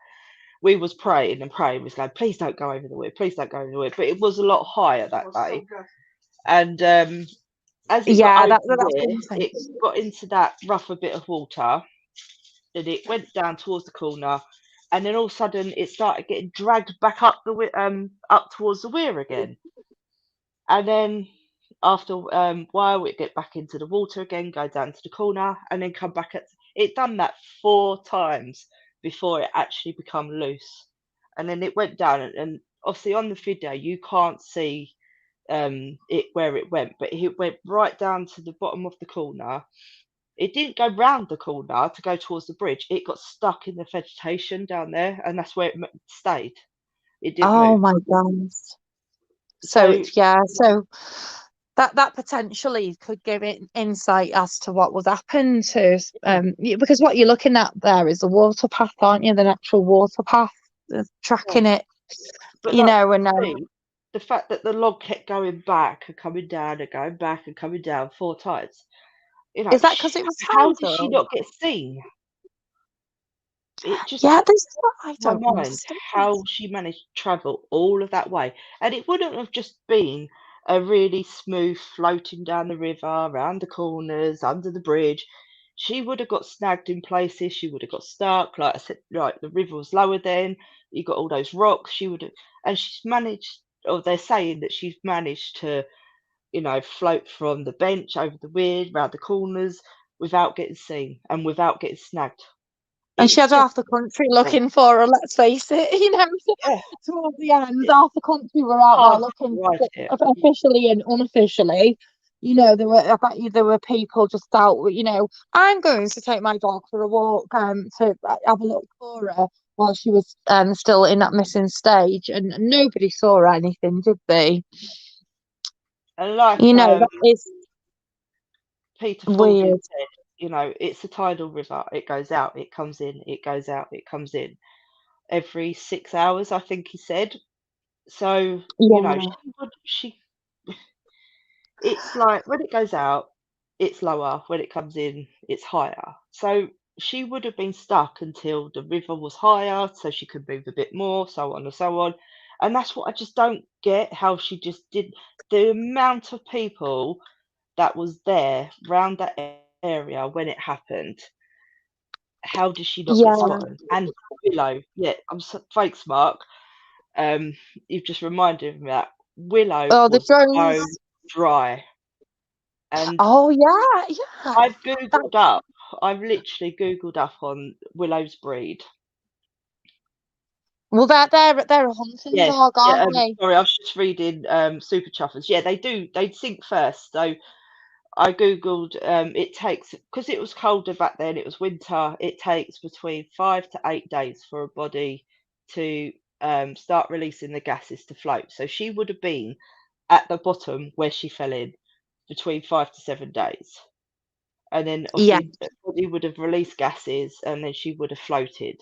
We was praying and praying. We was like, please don't go over the weir, please don't go over the weir. But it was a lot higher that day, and as it got Yeah, over the that's what weir, I'm it thinking. got into that rougher bit of water, and it went down towards the corner, and then all of a sudden it started getting dragged back up up towards the weir again. And then after a while, it get back into the water again, go down to the corner, and then come back at it. Done that 4 times before it actually become loose, and then it went down. And obviously on the video you can't see it where it went, but it went right down to the bottom of the corner. It didn't go round the corner to go towards the bridge. It got stuck in the vegetation down there, and that's where it stayed. It didn't Oh move. my gosh. So So that potentially could give it insight as to what was happened to because what you're looking at there is the water path, aren't you? The natural water path, tracking it, but you like know, and the fact that the log kept going back and coming down and going back and coming down 4 times, is that because it was how did she tidal? not get seen? It just Yeah, this is what I my don't mind understand. how she managed to travel all of that way, and it wouldn't have just been a really smooth floating down the river, around the corners, under the bridge. She would have got snagged in places. She would have got stuck. Like I said, like the river was lower then. You got all those rocks. She would have, and she's managed. Or they're saying that she's managed to, float from the bench over the weir, round the corners, without getting seen and without getting snagged. And she It's had just, half the country looking for her, let's face it, yeah, towards the end, half the country were out there hard looking to write it. officially and unofficially. I bet you there were people just out, I'm going to take my dog for a walk, to have a look for her while she was still in that missing stage, and nobody saw anything, did they? And like That is Peter Faulding weird. said, it's a tidal river. It goes out, it comes in, it goes out, it comes in every 6 hours, I think he said. So, Yeah. it's like when it goes out, it's lower. When it comes in, it's higher. So she would have been stuck until the river was higher, so she could move a bit more, so on and so on. And that's what I just don't get, how she just did. The amount of people that was there around that area when it happened, how did she not get Yeah. spotted? And Willow, yeah, thanks, Mark. You've just reminded me that Willow Oh, the was so drones. dry. And Oh, yeah. I've literally Googled up on Willow's breed. Well, they're a hunting Yeah, dog, yeah. aren't they? Sorry, I was just reading Super Chuffers. Yeah, they do. They sink first. So I googled. It takes, because it was colder back then. It was winter. It takes between 5 to 8 days for a body to start releasing the gases to float. So she would have been at the bottom where she fell in between 5 to 7 days. And then Yeah. obviously the body would have released gases, and then she would have floated.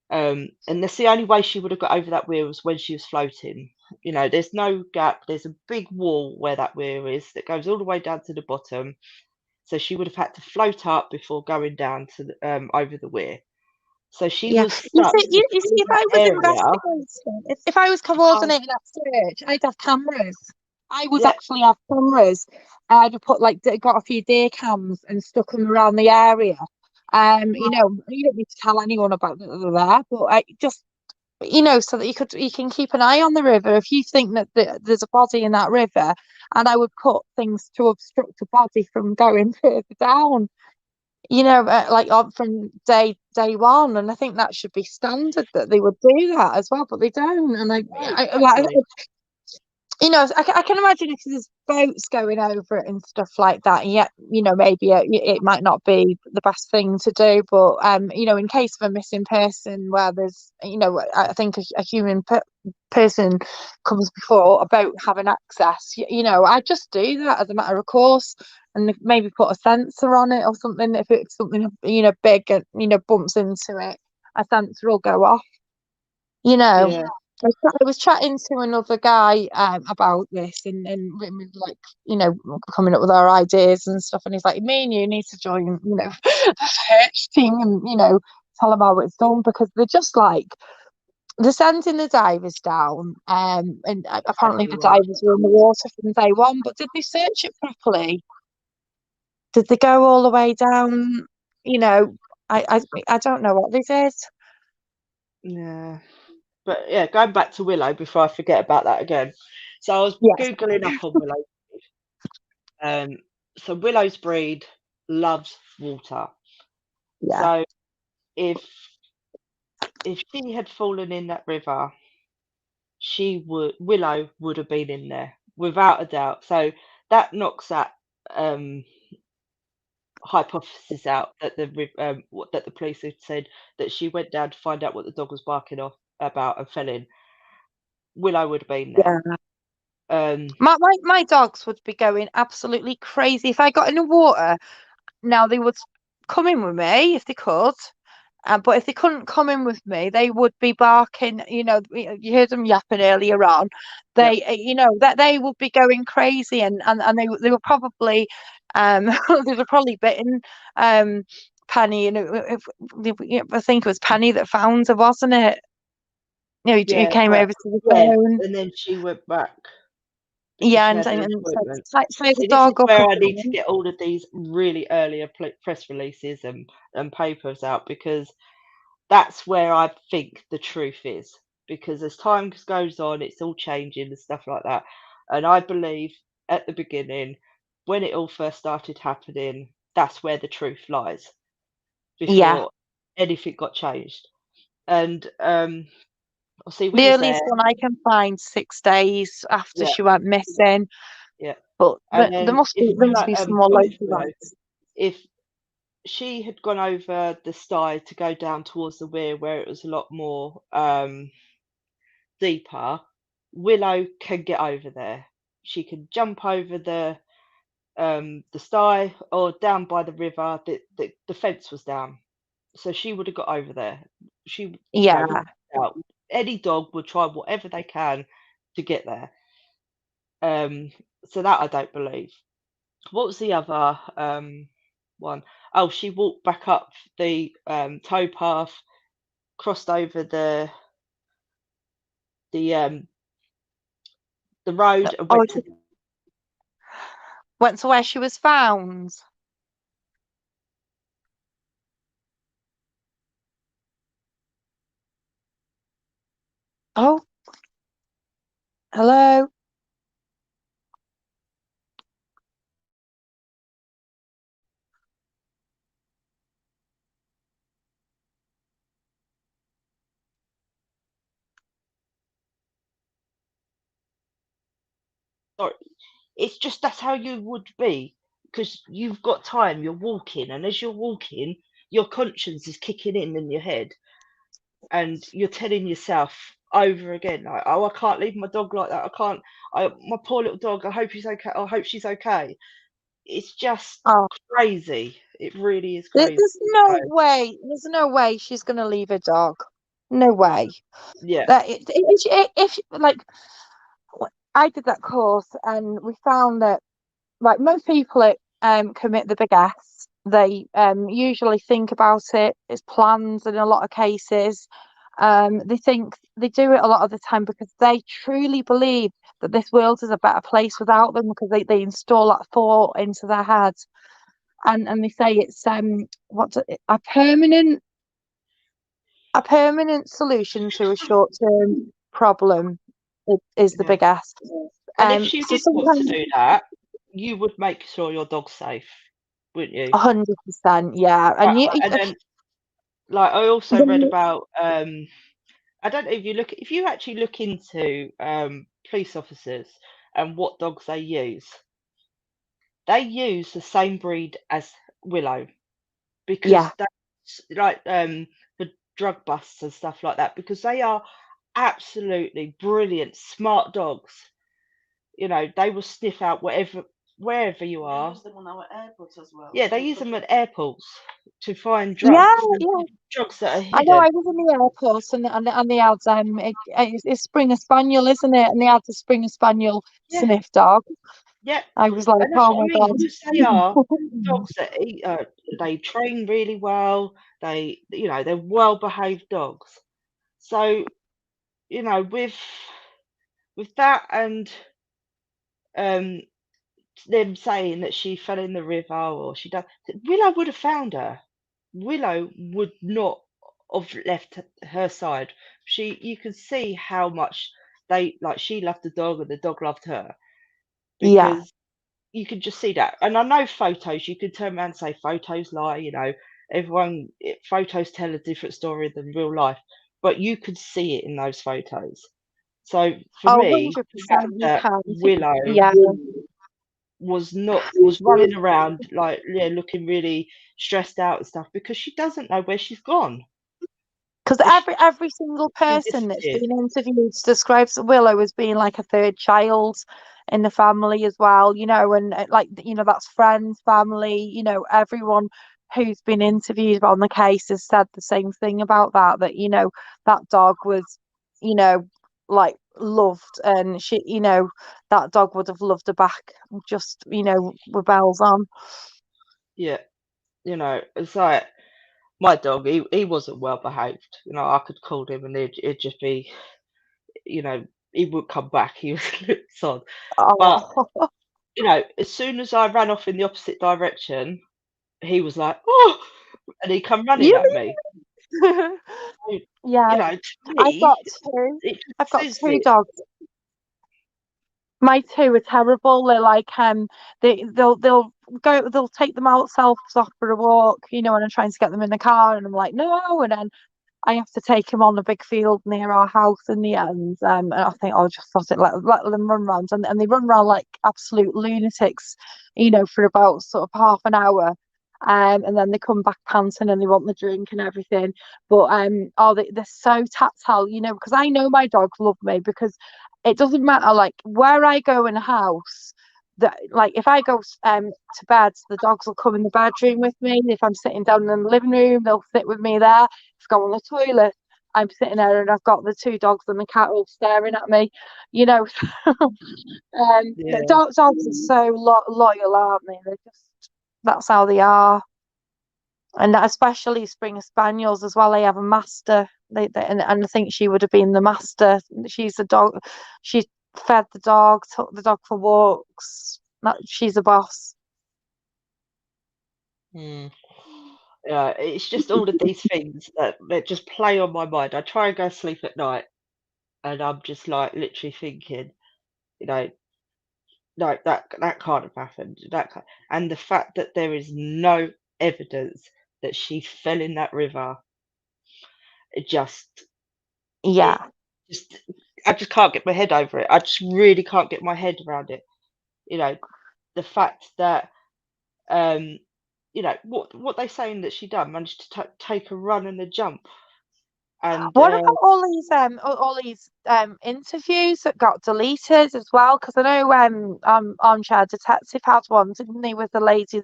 And that's the only way she would have got over that weir, was when she was floating. There's no gap. There's a big wall where that weir is that goes all the way down to the bottom. So she would have had to float up before going down to over the weir. So she Yeah. was stuck You see, in if I that was area. investigating, if I was I- coordinating that search, I'd have cameras. I would Yeah, actually have cameras I'd have put like got a few deer cams and stuck them around the area. You know, you don't need to tell anyone about that they're there, but just so that you can keep an eye on the river if you think that there's a body in that river. And I would put things to obstruct a body from going further down. Like from day one, and I think that should be standard that they would do that as well, but they don't. And Exactly. I can imagine if there's boats going over it and stuff like that, and yet maybe it might not be the best thing to do, but in case of a missing person where there's I think a human person comes before a boat having access, I just do that as a matter of course, and maybe put a sensor on it or something. If it's something big and bumps into it, a sensor will go off. Yeah. I was chatting to another guy about this, and we were like, coming up with our ideas and stuff. And he's like, "Me and you need to join, the search team, and tell them how it's done, because they're just like they're sending the divers down, and apparently the Everyone. divers were in the water from day one. But did they search it properly? Did they go all the way down? I don't know what they did. Yeah. But yeah, going back to Willow before I forget about that again. So I was Yes, Googling up on Willow. So Willow's breed loves water. yeah, So if she had fallen in that river, Willow would have been in there without a doubt. So that knocks that hypothesis out that that the police had said that she went down to find out what the dog was barking off about and fell in. Willow would have been there. yeah. Um, My dogs would be going absolutely crazy if I got in the water. Now they would come in with me if they could, but if they couldn't come in with me, they would be barking. You heard them yapping earlier on. yep. That they would be going crazy, and they were probably they were probably bitten Penny, I think it was Penny that found her, wasn't it? Who Yeah, came but over to the yeah, phone. and then she went back because Yeah, she and, had an and appointment. say the See, this is dog up where I need to again. get all of these really earlier press releases and papers out, because that's where I think the truth is. Because as time goes on, it's all changing and stuff like that. And I believe at the beginning, when it all first started happening, that's where the truth lies Yeah. before anything got changed. And obviously we The was there. earliest one I can find 6 days after Yeah, she went missing, yeah. but And there then must if be some more going to local Willow, ones. if she had gone over the Stye to go down towards the weir where it was a lot more deeper, Willow can get over there. She can jump over the Stye or down by the river. The fence was down, so she would have got over there. She, Yeah, without doubt, any dog would try whatever they can to get there. So that I don't believe. What was the other one? Oh, she walked back up the towpath, crossed over the the road, and oh, went she to. went to where she was found. Oh, hello. Sorry, it's just that's how you would be, because you've got time. You're walking, and as you're walking, your conscience is kicking in your head, and you're telling yourself over again, like, "Oh, I can't leave my dog like that. I can't. My poor little dog. I hope he's okay. I hope she's okay." It's just Oh, crazy. It really is crazy. there's no way. There's no way she's gonna leave a dog. No way. Yeah, That if like I did that course, and we found that like most people that commit the big S, they usually think about it. It's planned in a lot of cases, They think they do it a lot of the time because they truly believe that this world is a better place without them, because they install that thought into their head, and they say it's a permanent solution to a short-term problem is the Yeah. big S. And if you So did want to sometimes do that, you would make sure your dog's safe, wouldn't you? 100%, yeah. And And then, like, I also read about I don't know if you actually look into police officers and what dogs they use the same breed as Willow, because yeah, that's like for drug busts and stuff like that, because they are absolutely brilliant, smart dogs. You know, they will sniff out wherever you They are. use them on our airports as well. Yeah, they use them at airports to find yeah, drugs, yeah. drugs that are I know. hidden. I was in the airport, and they had it's Springer Spaniel, isn't it? And they had the Springer Spaniel Yeah, sniff dog. yeah, I was like, and that's oh what I my mean, god. because they are dogs that eat, they train really well. They're well behaved dogs. So, with that, and um them saying that she fell in the river, or she done, Willow would have found her. Willow would not have left her side. You could see how much she loved the dog and the dog loved her, Yeah. because you could just see that. And I know photos, you could turn around and say photos lie, photos tell a different story than real life, but you could see it in those photos. So for Oh, me, the fact 100% you that can. Willow Yeah. was running around, like, yeah, looking really stressed out and stuff, because she doesn't know where she's gone. Because every single She person that's disappeared. been interviewed describes Willow as being like a third child in the family as well, and that's friends, family, everyone who's been interviewed on the case has said the same thing about that that dog was, like loved, and that dog would have loved her back, just, with bells on. Yeah, it's like my dog. He wasn't well behaved. I could call him and it'd just be, he would come back. He was a little sod. But Oh. as soon as I ran off in the opposite direction, he was like, "Oh," and he come running You at me. So, Yeah, to I've me, got two. it I've just got says two it. dogs. My two are terrible. They're like they'll take themselves off for a walk, and I'm trying to get them in the car, and I'm like, no, and then I have to take him on a big field near our house in the end. And I think I'll just sort it, let them run around, and they run around like absolute lunatics, for about sort of half an hour. And then they come back panting and they want the drink and everything. But they're so tactile, because I know my dogs love me, because it doesn't matter like where I go in a house. That, like, if I go to bed, the dogs will come in the bedroom with me. If I'm sitting down in the living room, they'll sit with me there. If I go on the toilet, I'm sitting there and I've got the two dogs and the cat all staring at me. Yeah, Dogs are so loyal, aren't they? That's how they are. And especially Springer Spaniels as well. They have a master. And I think she would have been the master. She's the dog. She fed the dog, took the dog for walks. She's a boss. yeah. It's just all of these things that just play on my mind. I try and go to sleep at night, and I'm just like literally thinking, you know, no, that can't have happened. And the fact that there is no evidence that she fell in that river, it just, it Yeah. just, I just can't get my head over it. I just really can't get my head around it. You know, the fact that, um, what they saying that she done, managed to take a run and a jump, and What about all these interviews that got deleted as well? Because I know Armchair Detective had one, didn't he, with the lady,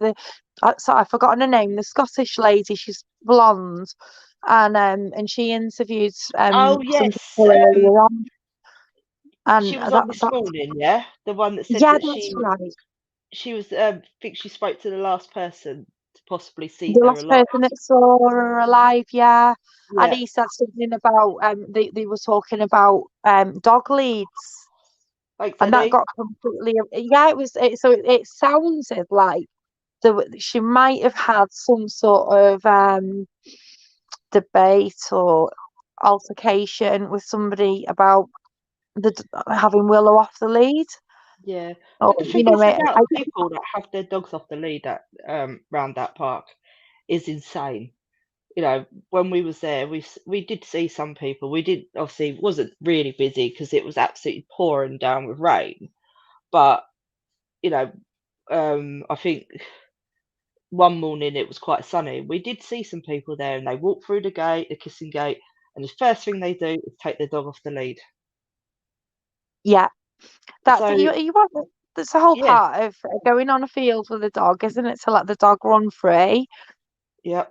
sorry, I've forgotten her name, the Scottish lady. She's blonde, and she interviewed oh some yes, people earlier on, and she was on this morning, yeah, the one that said yeah, that that's right. she was, I think she spoke to the last person to possibly see The her last alive. person that saw her alive, yeah. And Yeah, he said something about they were talking about dog leads, thanks, and that Eddie. got completely, yeah. It sounded like she might have had some sort of debate or altercation with somebody about having Willow off the lead. Yeah, Or, but the you thing know, is, the amount of people that have their dogs off the lead at round that park is insane. You know, when we was there, we did see some people. We did obviously it wasn't really busy because it was absolutely pouring down with rain. But you know, I think one morning it was quite sunny. We did see some people there, and they walked through the gate, the kissing gate, and the first thing they do is take their dog off the lead. yeah, that's So you want. That's the whole yeah, part of going on a field with a dog, isn't it? To let the dog run free. yeah,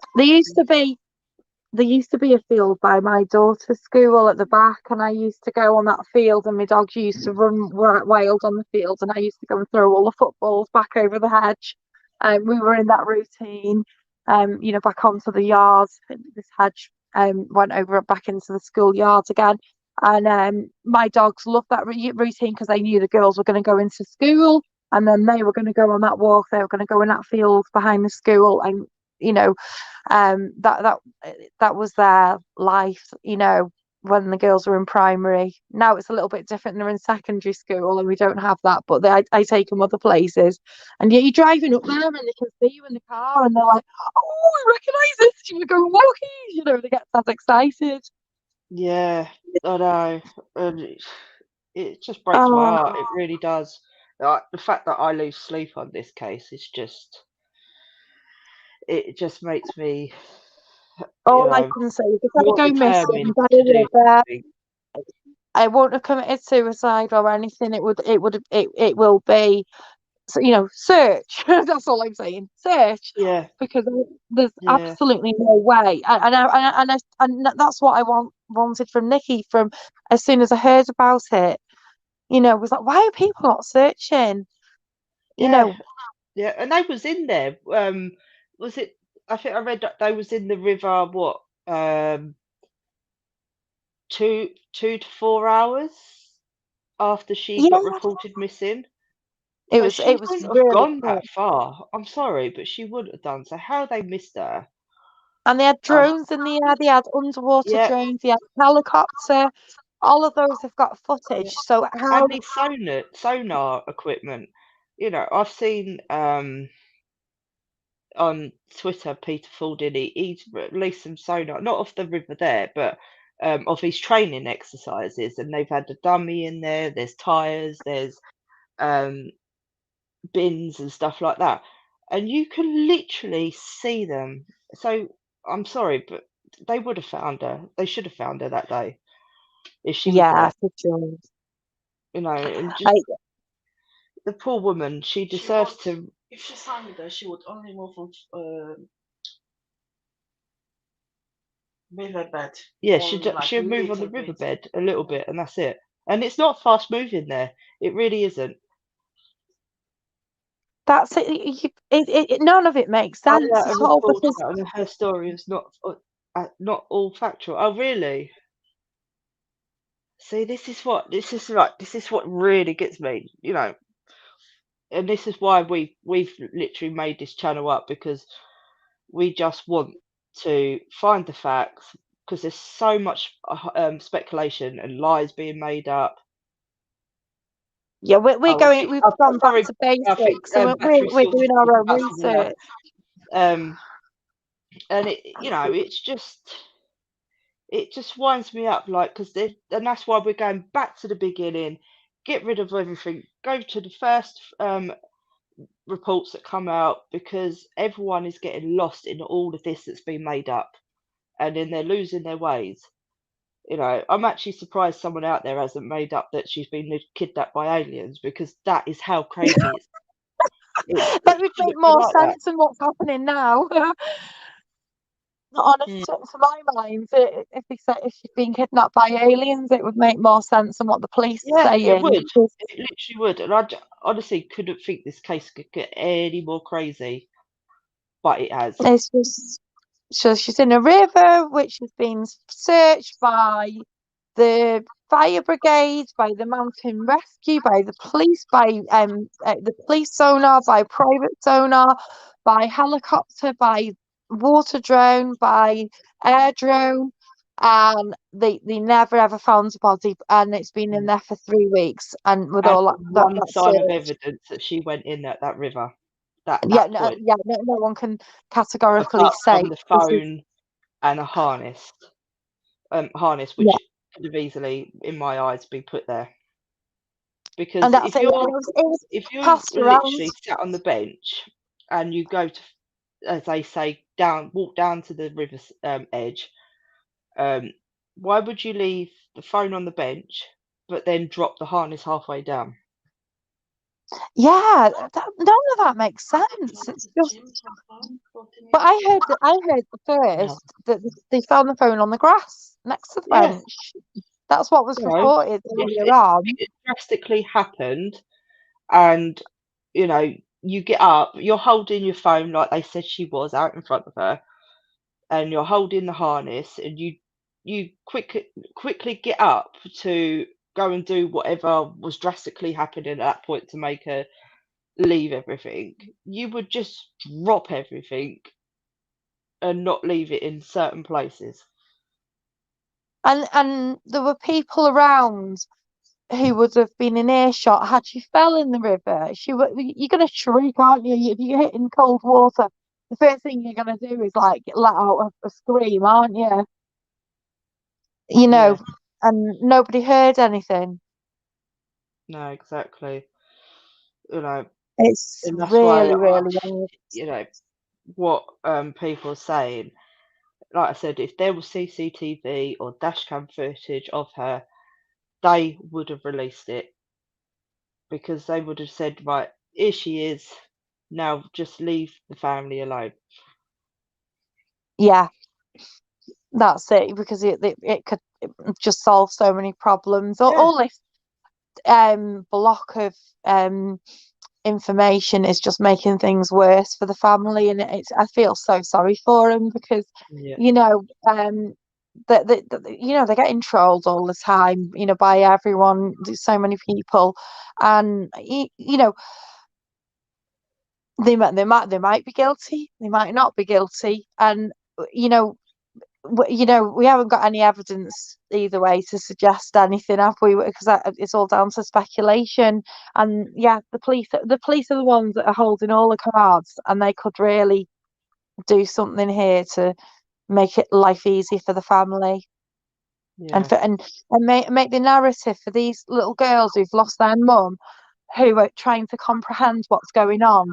There used to be a field by my daughter's school at the back, and I used to go on that field, and my dogs used to run wild on the field, and I used to go and throw all the footballs back over the hedge. We were in that routine, back onto the yard. This hedge went over back into the school yard again. And my dogs loved that routine because they knew the girls were going to go into school, and then they were going to go on that walk. They were going to go in that field behind the school, and you know, that was their life, when the girls were in primary. Now it's a little bit different. They're in secondary school and we don't have that, but I take them other places, and yet you're driving up there and they can see you in the car and they're like, oh, I recognise this, you were going walking, they get that excited. yeah. I know, and it just breaks my Oh, heart. It really does. Like, the fact that I lose sleep on this case is just, it just makes me, you all I know, can say is if I more go missing determined by to do a river, something. I won't have committed suicide or anything. It will be, search. That's all I'm saying. Search, Yeah, because there's yeah, absolutely no way. And that's what I wanted from Nikki. From as soon as I heard about it, was like, why are people not searching? You yeah, know, yeah. And they was in there. Was it? I think I read that they was in the river. What? 2 to 4 hours after she yeah, got reported missing. it So was she it was wouldn't have really gone quick. that far. I'm sorry, but she wouldn't have done. So how they missed her? And they had Um, drones in the air. They had underwater yeah, drones. They had helicopter. All of those have got yeah. footage. So how? And the sonar equipment. You know, I've seen on Twitter Peter Faulding. He's released some sonar, not off the river there, but of his training exercises. And they've had a dummy in there. There's tires. There's um bins and stuff like that, and you can literally see them. So I'm sorry, but they would have found her. They should have found her that day if she was Yeah, there. for sure. And I, just the poor woman, she She deserves would, to. if she found her, she would only move on riverbed, Yeah, only like a she'll move on the little bit. riverbed a little bit, and that's it. And it's not fast moving there. It really isn't. that's it, none of it makes I sense a at all reporter, because and her story is not all factual. Oh, really? See, this is what really gets me. And this is why we've literally made this channel up, because we just want to find the facts, because there's so much speculation and lies being made up. yeah, we're Oh, I going. think We've I've gone back sorry, to I think basics, so Battery we're Sauce is doing our talking own about something else. research. Um, and it just winds me up, like, and that's why we're going back to the beginning, get rid of everything, go to the first reports that come out, because everyone is getting lost in all of this that's been made up, and then they're losing their ways. I'm actually surprised someone out there hasn't made up that she's been kidnapped by aliens, because that is how crazy it That would make shouldn't be more like that. sense than what's happening now. Mm. Honestly, to my mind, if they said if she's been kidnapped by aliens, it would make more sense than what the police are Yeah, it saying. would. It literally would. And honestly couldn't think this case could get any more crazy. but it has. It's just so she's in a river which has been searched by the fire brigade, by the mountain rescue, by the police, by the police sonar, by private sonar, by helicopter, by water drone, by air drone, and they never ever found a body, and it's been in there for 3 weeks, and with And all one that sign of search. evidence that she went in that river. That Yeah, at point, no one can categorically apart say from the this is. phone and a harness, Yeah, which could have easily, in my eyes, been put there. and Because that's it. And it was if you're passed around. literally sat on the bench and you go to, as they say, walk down to the river's edge, why would you leave the phone on the bench, but then drop the harness halfway down? Yeah, none of that makes sense. It's just. But I heard first that they found the phone on the grass next to the Yeah, bench. That's what was you know, reported if earlier on. it drastically happened, and you get up, you're holding your phone like they said she was out in front of her, and you're holding the harness, and you quickly get up to go and do whatever was drastically happening at that point to make her leave everything. You would just drop everything and not leave it in certain places. And there were people around who would have been in earshot had she fell in the river. You're gonna shriek, aren't you? If you hit in cold water, the first thing you're gonna do is like let out a scream, aren't you? You know, Yeah, and nobody heard anything. no, exactly. You know, It's and that's why really, really weird. what people are saying. Like I said, if there was CCTV or dashcam footage of her, they would have released it, because they would have said, right, here she is. Now just leave the family alone. Yeah, that's it, because it could just solve so many problems. Yeah, All this block of information is just making things worse for the family, and I feel so sorry for them, because yeah, you know that they're getting trolled all the time, by everyone, so many people, and they might be guilty, they might not be guilty, and you know we haven't got any evidence either way to suggest anything, have we? Because it's all down to speculation. And yeah, the police are the ones that are holding all the cards, and they could really do something here to make it life easy for the family, and yeah, for and make the narrative for these little girls who've lost their mum, who are trying to comprehend what's going on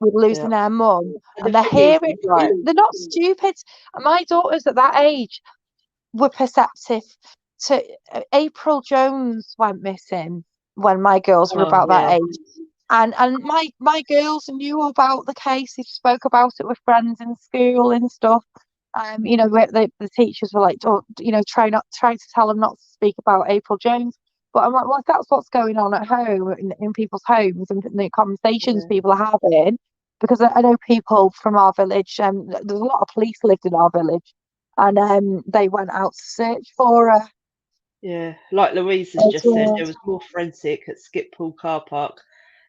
with yeah. losing their mum, And the and they're thing is, hearing. right, They're not stupid. My daughters at that age were perceptive to. April Jones went missing when my girls were oh about that yeah, age, and my girls knew about the case. They spoke about it with friends in school and stuff. Where the teachers were like, oh, try to tell them not to speak about April Jones. But I'm like, well, if that's what's going on at home, in people's homes, and the conversations yeah, people are having, because I know people from our village. There's a lot of police lived in our village, and they went out to search for her yeah. Like Louise has as just said, well. there was more forensic at Skippool car park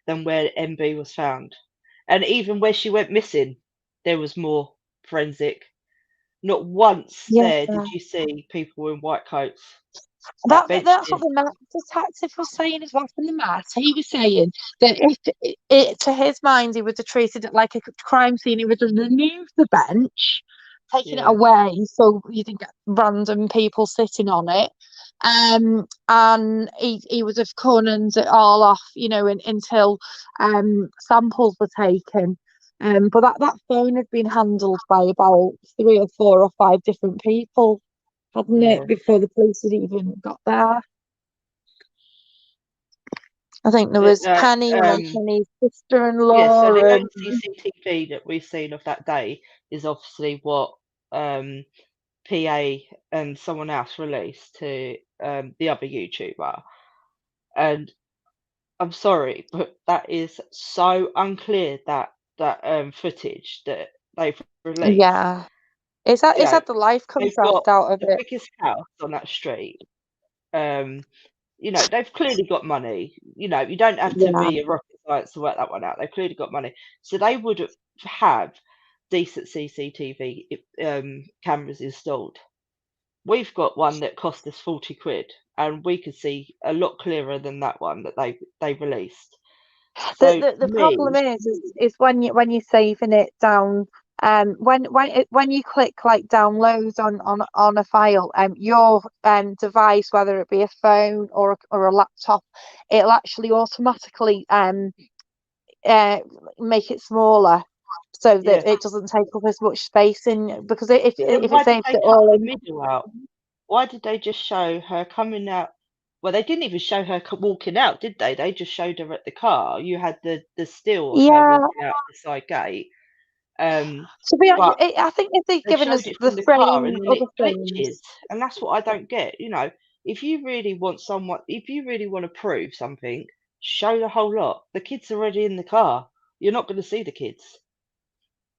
than where MB was found, and even where she went missing, there was more forensic. Not once Yeah, there did you see people in white coats. That that bench that's what did. the detective was saying as well from the mat. He was saying that if to his mind, he would have treated it like a crime scene. He would have removed the bench, taken it Yeah, away, so you didn't get random people sitting on it. And he would have cordoned it all off, until samples were taken. But that phone had been handled by about 3 or 4 or 5 different people, hadn't yeah. it, before the police had even got there? I think there was That Penny, and then Penny's Yeah, so sister-in-law, the and only CCTV that we've seen of that day is obviously what PA and someone else released to the other YouTuber. And I'm sorry, but that is so unclear that footage that they've released. Yeah. Is You know, that the life they've contract got out of the it? biggest house on that street. You know, they've clearly got money. You know, you don't have to Yeah. be a rocket science to work that one out. They've clearly got money, so they would have decent CCTV cameras installed. We've got one that cost us 40 quid, and we could see a lot clearer than that one that they released. So The me, problem is when you're saving it down, when you click like download on a file, your device, whether it be a phone or a laptop, it'll actually automatically uh make it smaller so yeah. that it doesn't take up as much space in, because if But then if it why did saves they it cut all the in. middle out? Why did they just show her coming out? Well, they didn't even show her walking out, did they? They just showed her at the car. You had the still of her Yeah, walking out the side gate. to be honest, But I think if they'd they given us showed it the from the car frame and then it other glitches, things. and that's what I don't get. You know, if you really want someone, if you really want to prove something, show the whole lot. The kid's already in the car. You're not going to see the kids.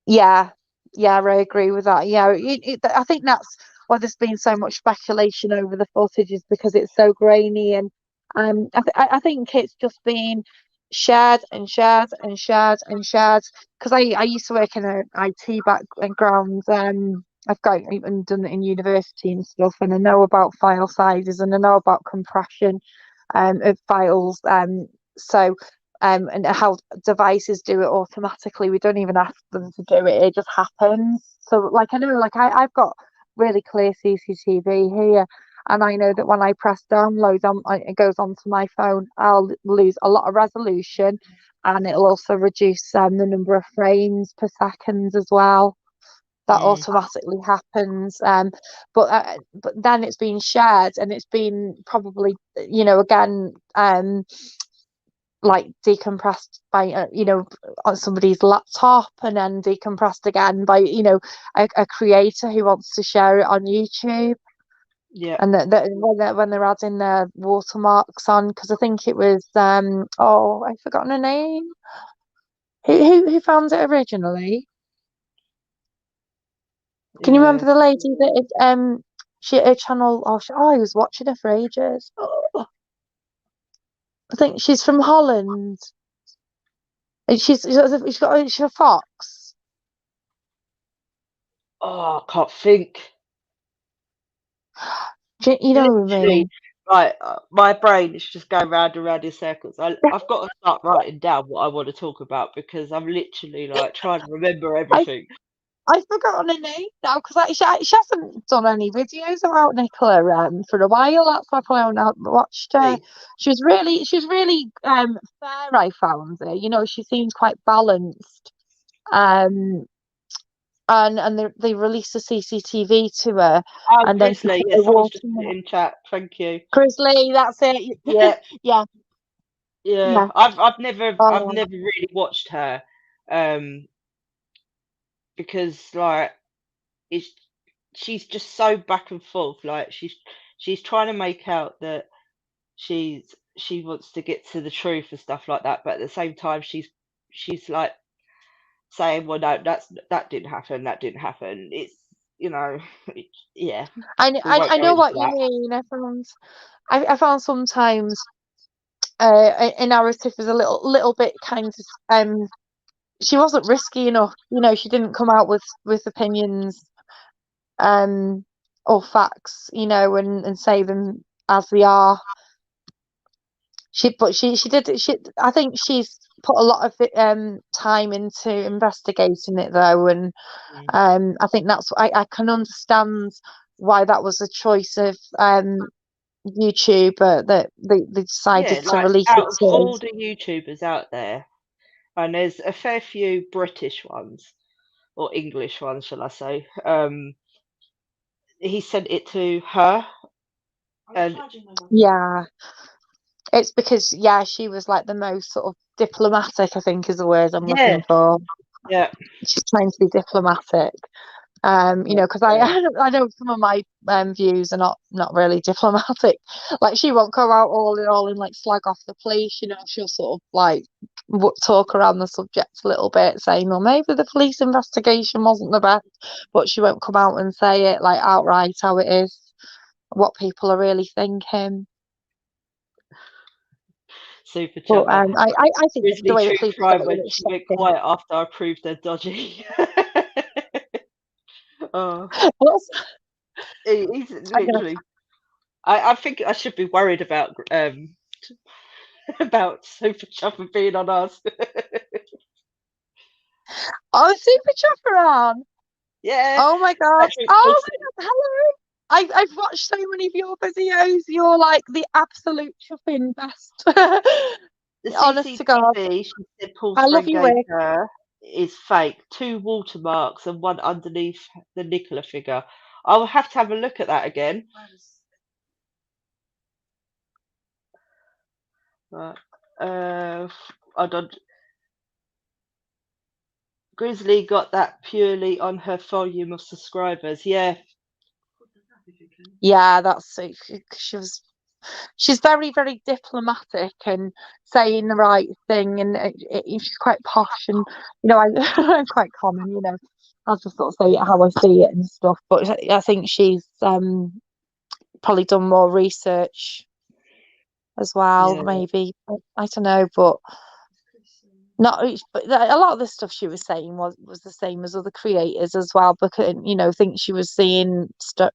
Yeah, yeah, I agree with that. Yeah, I think that's why there's been so much speculation over the footage, is because it's so grainy, and I think it's just been shared and shared and shared and shared. Because I used to work in a IT background. I've got even done it in university and stuff, and I know about file sizes and I know about compression of files. So and how devices do it automatically. We don't even ask them to do it; it just happens. So, like, I know, like, I've got really clear CCTV here, and I know that when I press download it goes onto my phone, I'll lose a lot of resolution, and it'll also reduce the number of frames per second as well. That Mm, automatically happens, but then it's been shared, and it's been probably, again, like decompressed by on somebody's laptop, and then decompressed again by a creator who wants to share it on YouTube, yeah. and when they're adding their watermarks on, because I think it was oh, I've forgotten her name. Who found it originally? Can you remember Yeah. the lady that she her channel? Oh, I was watching her for ages. Oh, I think she's from Holland. And she's a fox. Oh, I can't think. You know what I Literally, mean? right. My brain is just going round and round in circles. I've got to start writing down what I want to talk about because I'm literally like trying to remember I everything. I've forgotten her name now, because she hasn't done any videos about Nicola for a while. That's why I probably haven't watched her. See? She's really fair. I found her. She seems quite balanced. Um, and they released a CCTV to her, Oh, and then she Grizzly. put Yeah, the someone's water. just put it in chat. Thank you. Grizzly, that's it. Yeah, Yeah, yeah. yeah. I've Oh, never really watched her, um, because like it's she's just so back and forth. Like she's trying to make out that she wants to get to the truth and stuff like that, but at the same time she's like saying, well, no, that didn't happen, that didn't happen. It's you know, yeah, we won't I go know into what you that. mean. I found sometimes a narrative was a little bit kind of she wasn't risky enough. She didn't come out with opinions um or facts, and say them as they are. She did I think she's put a lot of time into investigating it, though, and Mm. I think that's I can understand why that was a choice of YouTuber that they Yeah, decided to like release it out of to. all the YouTubers out there, and there's a fair few British ones or English ones, shall I say? He sent it to her, and Yeah, it's because, yeah, she was like the most sort of diplomatic, I think is the word I'm yeah, looking for. yeah, She's trying to be diplomatic. You know, because I know some of my views are not really diplomatic. Like, she won't go out all in like slag off the police. You know, she'll sort of like talk around the subject a little bit, saying, well, maybe the police investigation wasn't the best, but she won't come out and say it like outright how it is, what people are really thinking. Super But chummer. I think Grizzly the way the true police crime dealt when with it, she went quiet after I proved they're dodgy. Oh, he's literally. I think I should be worried about Super Chummer being on us. Oh, Super Chopper on. Yeah. Oh my god. Patrick Oh posted- my god, hello. I've watched so many of your videos. You're like the absolute chuffing best. The Honest to God. CCTV she said Paul I love Spring your gave work. her is fake. 2 watermarks and one underneath the Nicola figure. I'll have to have a look at that again. Right. I don't. Grizzly got that purely on her volume of subscribers. Yeah. Yeah, that's it. She's very, very diplomatic and saying the right thing, and she's quite posh, and you know, I'm quite common, you know. I'll just sort of say it how I see it and stuff. But I think she's probably done more research as well, Yeah. maybe. I don't know, but not. But a lot of the stuff she was saying was the same as other creators as well, because you know, I think she was seeing stuff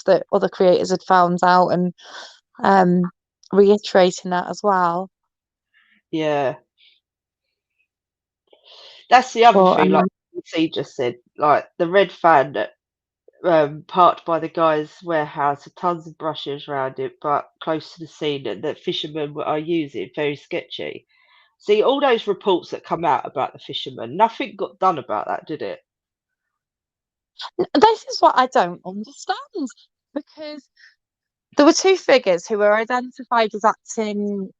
that other creators had found out and reiterating that as well. Yeah. That's the other But thing, like C just said, like the red fan that parked by the guy's warehouse with tons of brushes around it, but close to the scene that fishermen are using, very sketchy. See, all those reports that come out about the fishermen, nothing got done about that, did it? this is what I don't understand, because there were 2 figures who were identified as acting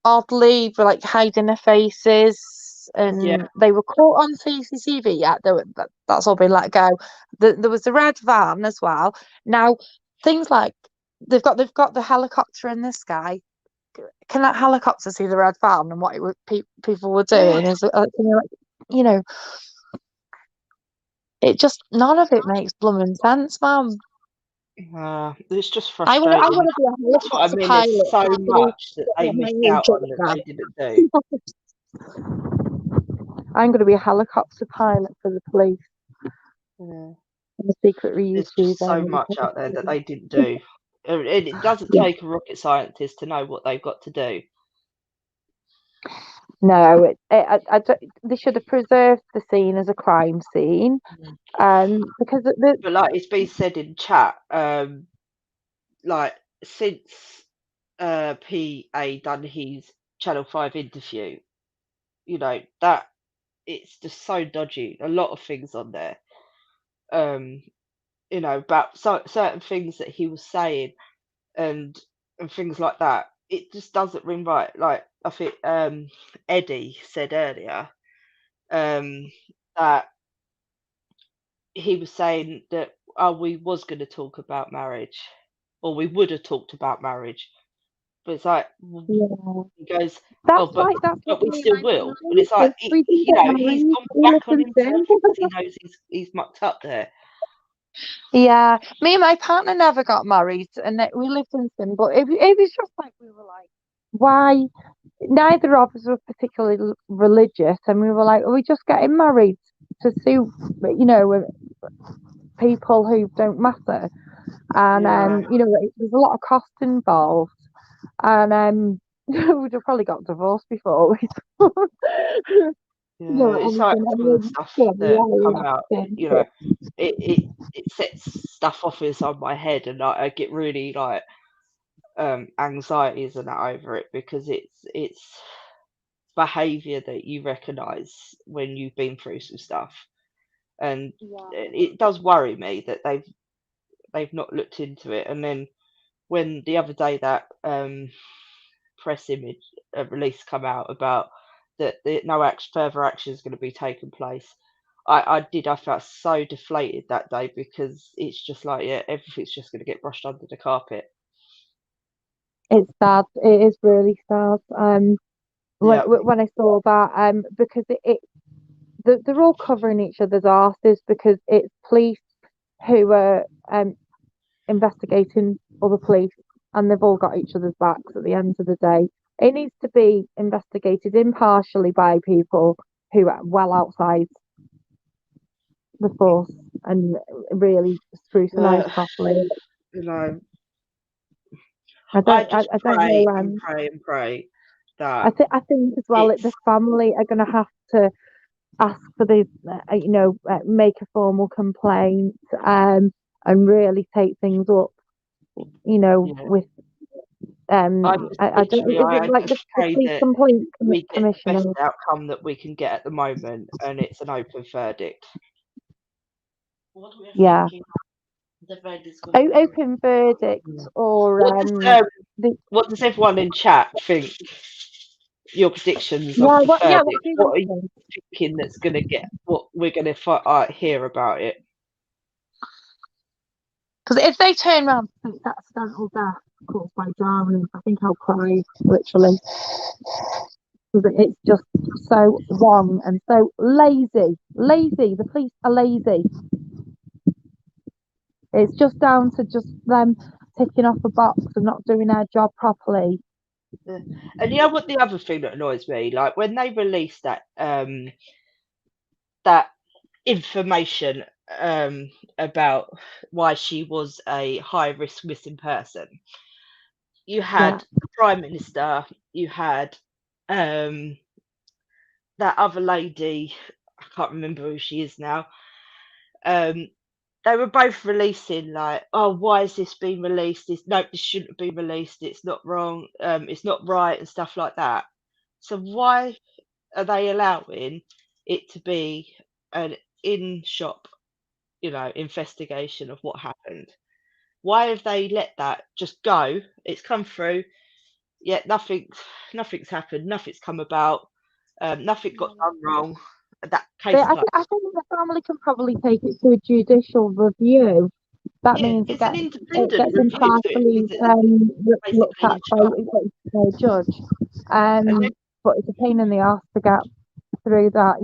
oddly, but like hiding their faces, Yeah. and they were caught on CCTV. Yeah, that's all been let go. There was the red van as well. Now, things like they've got the helicopter in the sky. Can that helicopter see the red van and what it was, people were doing? Yeah. Is you know, it just none of it makes blooming sense, man. It's just I frustrating. want to be a That's what I helicopter mean. There's pilot. so So much that they get my missed own out jet on that now. they didn't do. I'm going to be a helicopter pilot for the police. Yeah. I'm a secret There's YouTuber. just so much out there that they didn't do. And it doesn't Yeah. take a rocket scientist to know what they've got to do. No, they should have preserved the scene as a crime scene, because But like it's been said in chat, like since PA done his Channel 5 interview, you know, that it's just so dodgy. A lot of things on there. You know, about certain things that he was saying and things like that. It just doesn't ring right. Like I think Eddie said earlier, that he was saying that we was going to talk about marriage, or we would have talked about marriage, but it's like he goes, oh, but that's we me and still my will, and it's married. like We didn't you get know he's married. gone We back lived on in himself sin. because he knows he's mucked up there. Yeah, me and my partner never got married, and we lived in sin. But it was just like we were like, why? Neither of us were particularly religious, and we were like, are we just getting married to suit, you know, people who don't matter? And Yeah, you know, there's a lot of cost involved, and we'd have probably got divorced before we. You yeah. know, It's like anything. I some of the mean, stuff yeah, we that are come out. reacting, You but know, it sets stuff off inside my head, and I get really like anxieties and that over it because it's behavior that you recognize when you've been through some stuff, and yeah, it does worry me that they've not looked into it. And then when the other day that press image release come out about that no further action is going to be taken place, I felt so deflated that day, because it's just like, yeah, everything's just going to get brushed under the carpet. It's sad. It is really sad. Yeah, When I saw that, because they're all covering each other's asses, because it's police who are investigating other police, and they've all got each other's backs at the end of the day. It needs to be investigated impartially by people who are well outside the force and really scrutinised but properly. you know, I I don't, just I don't pray know. and pray and pray I that think as well that it's the family are going to have to ask for the, make a formal complaint, and really take things up, yeah. with I just I don't, literally, is it I like just the pray police that complaint we get the commissioner? best outcome that we can get at the moment, and it's an open verdict. What we are Yeah, thinking, the verdict is going to be. open verdict, Yeah. or the What does everyone in chat think? Your predictions of yeah, the what verdict. do What are you you think? thinking that's going to get? What we're going to hear about it? Because if they turn around and think that's accidental death caused by drowning, I think I'll cry, literally. Because it's just so wrong and so lazy. Lazy. The police are lazy. It's just down to just them ticking off a box and not doing their job properly. Yeah. And you know what? The other thing that annoys me, like when they released that information about why she was a high risk missing person. You Yeah, had the Prime Minister, you had um, that other lady, I can't remember who she is now. Um, they were both releasing like, oh, why is this being released? This shouldn't have been released. It's not wrong. It's not right, and stuff like that. So why are they allowing it to be an in-shop, investigation of what happened? Why have they let that just go? It's come through, yet nothing's happened, nothing's come about, nothing got done wrong. That but case closed. I think the family can probably take it to a judicial review. That Yeah, means it's an it independent gets review, so it means impartially that it's looked basically at in by shop. a judge. And then, But it's a pain in the ass to get through that,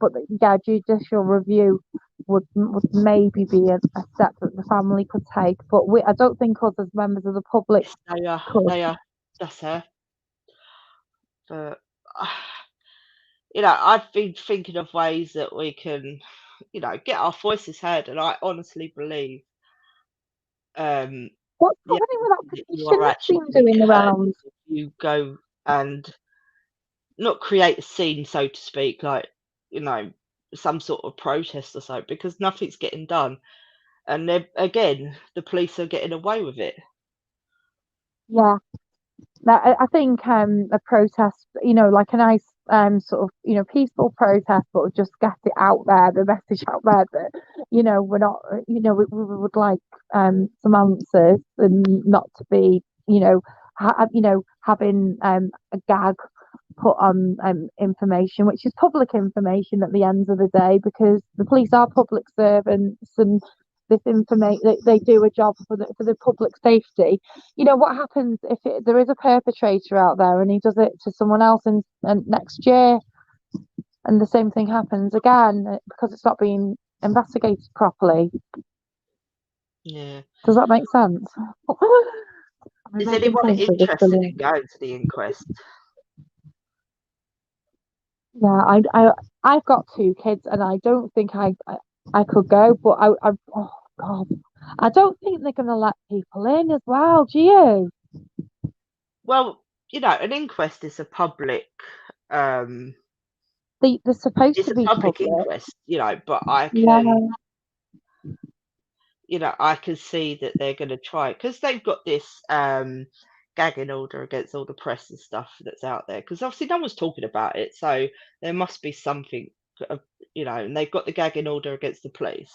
But yeah, judicial review would maybe be a step that the family could take. But I don't think us as members of the public yes, could. that's her. But I've been thinking of ways that we can, get our voices heard, and I honestly believe, What's the happening with only that way that you petition are that's actually been going to doing get the heard rounds? is if you go and not create a scene, so to speak, like, some sort of protest or so, because nothing's getting done. And then again, the police are getting away with it. Yeah. I think a protest, like a nice sort of peaceful protest, but just get it out there, the message out there that we're not, we would like some answers, and not to be having a gag put on information which is public information at the end of the day, because the police are public servants, and this information, they do a job for the public safety. What happens if there is a perpetrator out there and he does it to someone else, and next year, and the same thing happens again because it's not being investigated properly? Yeah. Does that make sense? I'm Is making anyone sense of this, interested brilliant. in going to the inquest? Yeah, I've got 2 kids, and I don't think I could go, but oh God, I don't think they're going to let people in as well. Do you? Well, an inquest is a public, um, They're supposed it's to a be public public. inquest, but I can, Yeah, I can see that they're going to try, because they've got this gagging order against all the press and stuff that's out there, because obviously no one's talking about it, so there must be something, and they've got the gagging order against the police.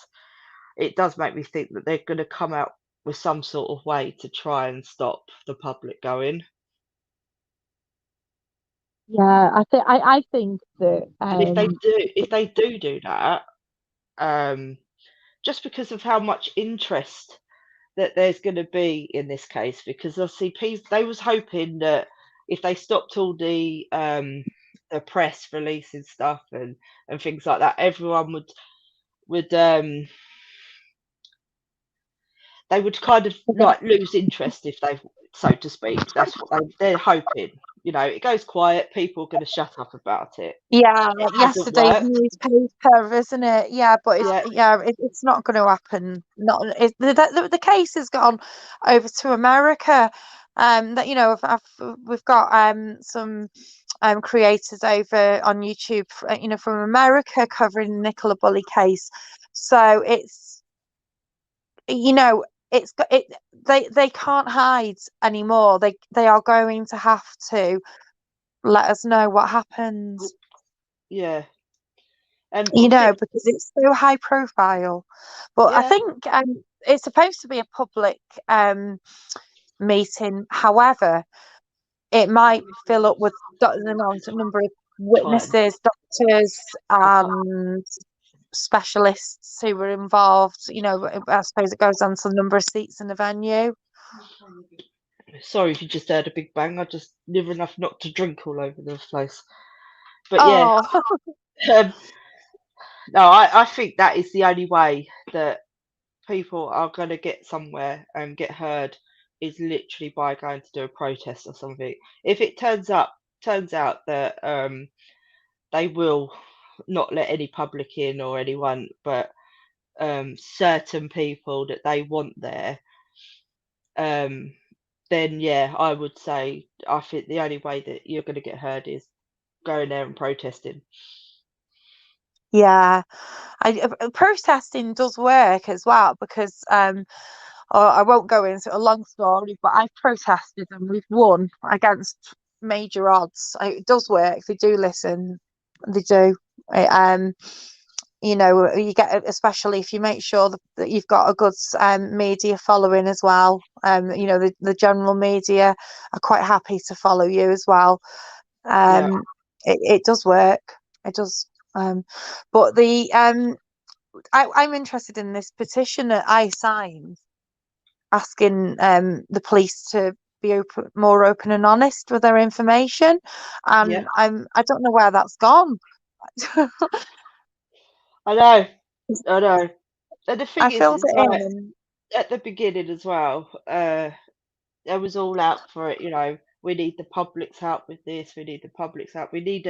It does make me think that they're going to come out with some sort of way to try and stop the public going. Yeah, I think that And if they do that, just because of how much interest that there's going to be in this case, because obviously people, they was hoping that if they stopped all the press releasing stuff and things like that, everyone would they would kind of like lose interest if they, so to speak. That's what they're hoping. You know, it goes quiet, people are going to shut up about it. yeah, It hasn't yesterday's worked. newspaper, isn't it? Yeah, but Yeah, it's not going to happen. Not the case has gone over to America. That we've got some creators over on YouTube, from America covering the Nicola Bulley case. So it's it they can't hide anymore. They are going to have to let us know what happens. yeah. Obviously, Because it's so high profile. But I yeah, think it's supposed to be a public meeting. However, it might fill up with the number of time. witnesses, doctors, and specialists who were involved. I suppose it goes on to the number of seats in the venue. Sorry if you just heard a big bang. I just near enough not to drink all over the place. But yeah, Oh, um, no, I think that is the only way that people are going to get somewhere and get heard, is literally by going to do a protest or something. If it turns out that they will not let any public in or anyone, but certain people that they want there, then yeah, I would say I think the only way that you're going to get heard is going there and protesting. yeah. Protesting does work as well because I won't go into a long story, but I've protested and we've won against major odds. It does work. They do listen. They do. You get, especially if you make sure that you've got a good media following as well. The general media are quite happy to follow you as well. Yeah, It does work. It does. But I'm interested in this petition that I signed, asking the police to be more open and honest with their information, yeah, and I don't know where that's gone. I know, I know. And the thing I filled is it like in. at the beginning as well, there was all out for it. You know, we need the public's help with this. We need the public's help. We need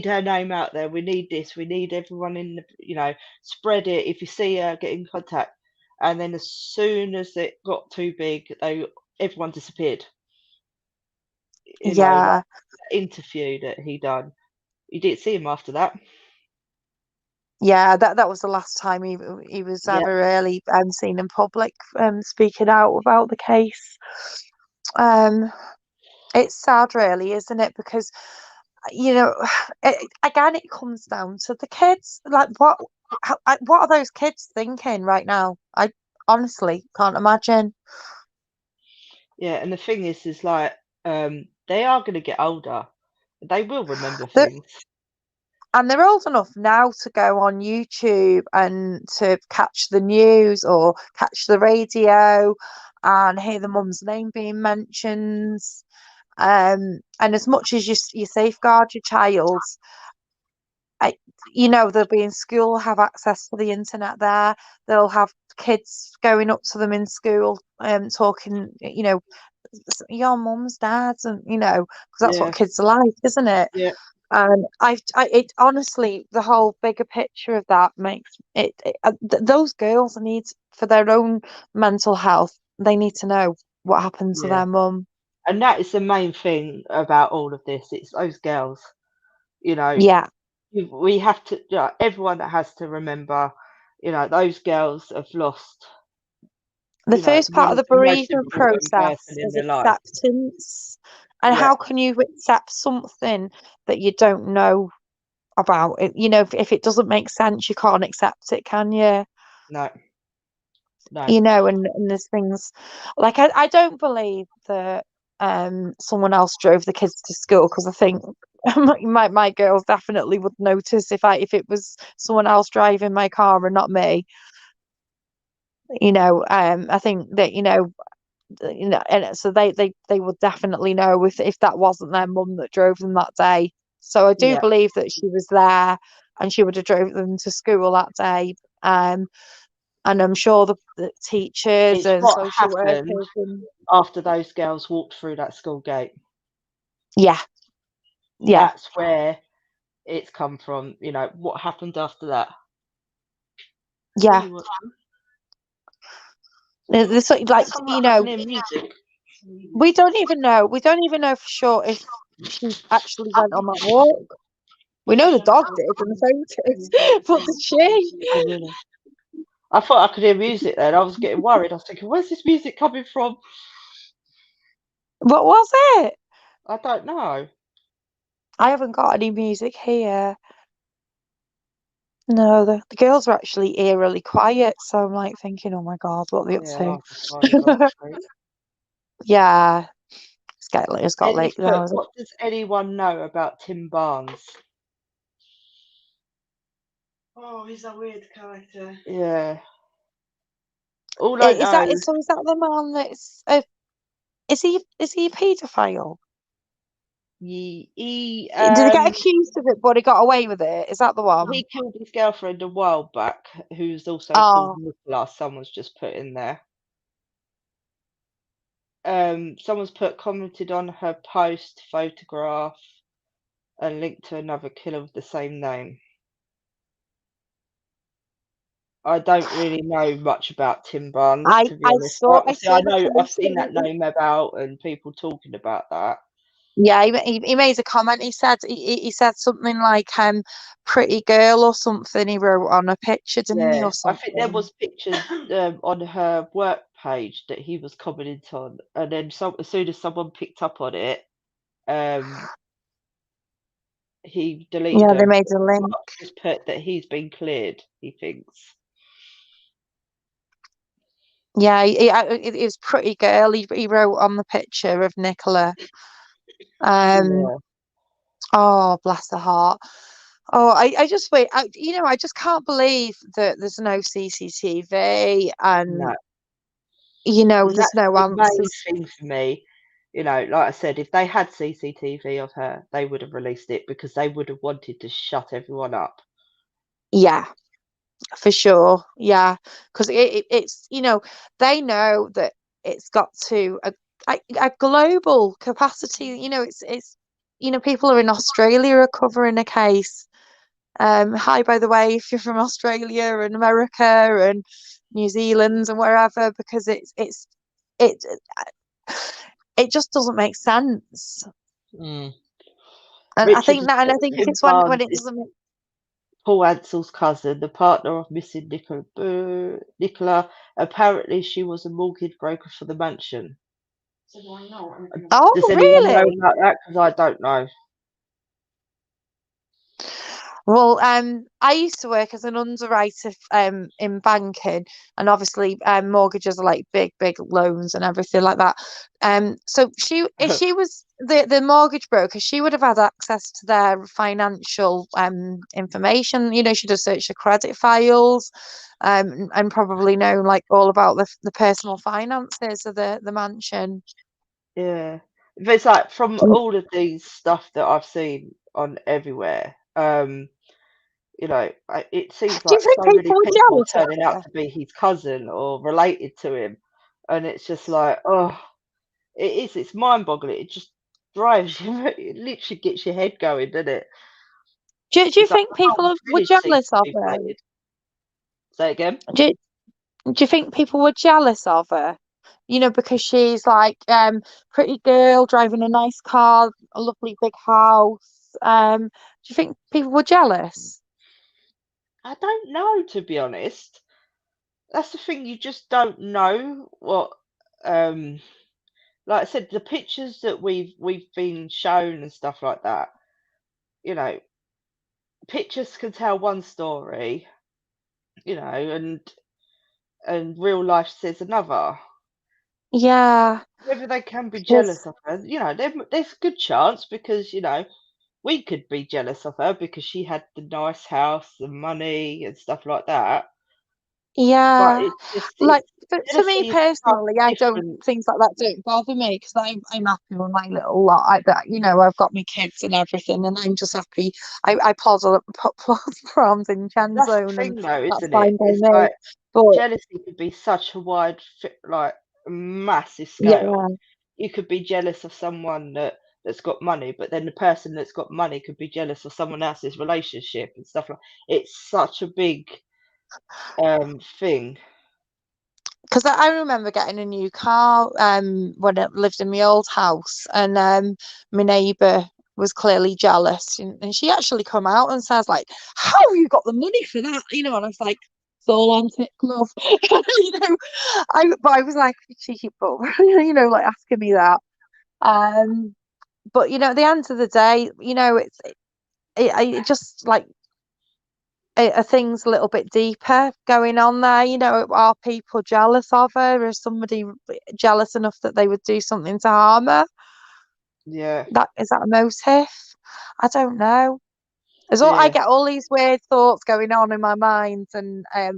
her name out there. We need this. We need everyone in the, spread it. If you see her, get in contact. And then as soon as it got too big, everyone disappeared. Like Yeah, that interview that he done, you didn't see him after that. yeah. That was the last time he was Yeah, ever really seen in public speaking out about the case. Um, it's sad, really, isn't it? Because again, it comes down to the kids. Like, what are those kids thinking right now? I honestly can't imagine. yeah. And the thing is like, they are going to get older. They will remember They're, things. and they're old enough now to go on YouTube and to catch the news or catch the radio and hear the mum's name being mentioned. And as much as you safeguard your child, they'll be in school, have access to the internet there. They'll have kids going up to them in school, talking, your mum's, dad's, and because that's what Yeah, kids are like, isn't it? yeah, And it honestly, the whole bigger picture of that makes those girls need, for their own mental health, they need to know what happened to yeah. their mum. And that is the main thing about all of this. It's those girls. You know, Yeah. we have to. Everyone that has to remember. Those girls have lost. The first part of One the the most bereavement important person process in is their life. acceptance. And Yeah. how can you accept something that you don't know about? If it doesn't make sense, you can't accept it, can you? No. No. And there's things like I don't believe that someone else drove the kids to school, because I think my girls definitely would notice if it was someone else driving my car and not me. I think that and so they would definitely know if that wasn't their mum that drove them that day. So I do Yeah. believe that she was there and she would have drove them to school that day. And I'm sure the teachers It's and what social happened workers and after those girls walked through that school gate. yeah, That's where it's come from. What happened after that? yeah. What? There's like I can hear music. we don't even know for sure if she actually went on that walk. We know the dog did in the photos, but did she? Oh, really? I thought I could hear music then. I was getting worried. I was thinking, where's this music coming from? What was it? I don't know. I haven't got any music here. No, the girls were actually eerily quiet, so I'm like thinking, oh my God, what are they up Yeah, I to? was trying to go to sleep. Yeah, it's got late Eddie's now, put, is it? what does anyone know about Tim Barnes? Oh, he's a weird character. Yeah. All I Is know, that the man that's is he a paedophile? he Did he get accused of it, but he got away with it? Is that the one? he killed his girlfriend a while back, who's also called Oh, Nicola. Someone's just put in there. Someone's commented on her post photograph and linked to another killer with the same name. I don't really know much about Tim Barnes, to be honest. I I saw the know I've police seen that statement. name about and people talking about that. Yeah, he made a comment. He said something like "pretty girl" or something. He wrote on a picture, didn't he, Yeah, or I think there something? was pictures on her work page that he was commenting on, and then as soon as someone picked up on it, he deleted Yeah, they them. made a link. Mark just put that he's been cleared, he thinks. Yeah, it was pretty girl. He wrote on the picture of Nicola. Um, Yeah, oh, bless her heart. Oh, I just wait. I just can't believe that there's no CCTV and no. And there's that's no the main answers. thing for me. Like I said, if they had CCTV of her, they would have released it because they would have wanted to shut everyone up. Yeah, for sure. Yeah, because it's they know that it's got to a global capacity. It's people are in Australia are covering a case. Hi, by the way, if you're from Australia and America and New Zealand and wherever, because it it just doesn't make sense. Mm. And I Richard think has that, and I put think Tim it's when Barnes it is doesn't make Paul Ansell's cousin, the partner of missing Nicola. Apparently, she was a mortgage broker for the mansion. So do I know anything about Oh, Does anyone know really? about that? Because I don't know. Well, I used to work as an underwriter in banking, and obviously, mortgages are like big, big loans and everything like that. So if she was the mortgage broker, she would have had access to their financial information. She'd have searched the credit files, and probably known like all about the personal finances of the mansion. Yeah, but it's like from all of these stuff that I've seen on everywhere. It seems Do you like think so many people were people are jealous of turning out her? to be his cousin or related to him, and it's just like, oh, it's mind-boggling. It just drives you. It literally gets your head going, doesn't it? Do you It's like think the people whole were village seems jealous to of be her? related. Say it again. Do you think people were jealous of her? Because she's like pretty girl driving a nice car, a lovely big house. Do you think people were jealous? I don't know, to be honest. That's the thing. You just don't know what. Um, like I said, the pictures that we've been shown and stuff like that. You know, pictures can tell one story. And real life says another. Yeah, Whether they can be because jealous of her, there's a good chance because we could be jealous of her because she had the nice house and money and stuff like that. But Yeah, it's just like for me jealousy is such personally, I don't different. things like that don't bother me because I'm happy with my little lot. That I've got my kids and everything, and I'm just happy. I plod around in Chen That's the zone, and thing, though, that's isn't it? fine by It's me. like But jealousy could be such a like a massive scale. yeah, You could be jealous of someone that's got money, but then the person that's got money could be jealous of someone else's relationship and stuff like. It's such a big thing. because I remember getting a new car when I lived in my old house, and my neighbour was clearly jealous, and she actually come out and says like, "How have you got the money for that?" And I was like, "It's all on tick, love." But I was like, cheeky bull, like asking me that. But at the end of the day, it just like are things a little bit deeper going on there? Are people jealous of her? Is somebody jealous enough that they would do something to harm her? Yeah, Is that a motive? I don't know. I yeah, get all these weird thoughts going on in my mind, and I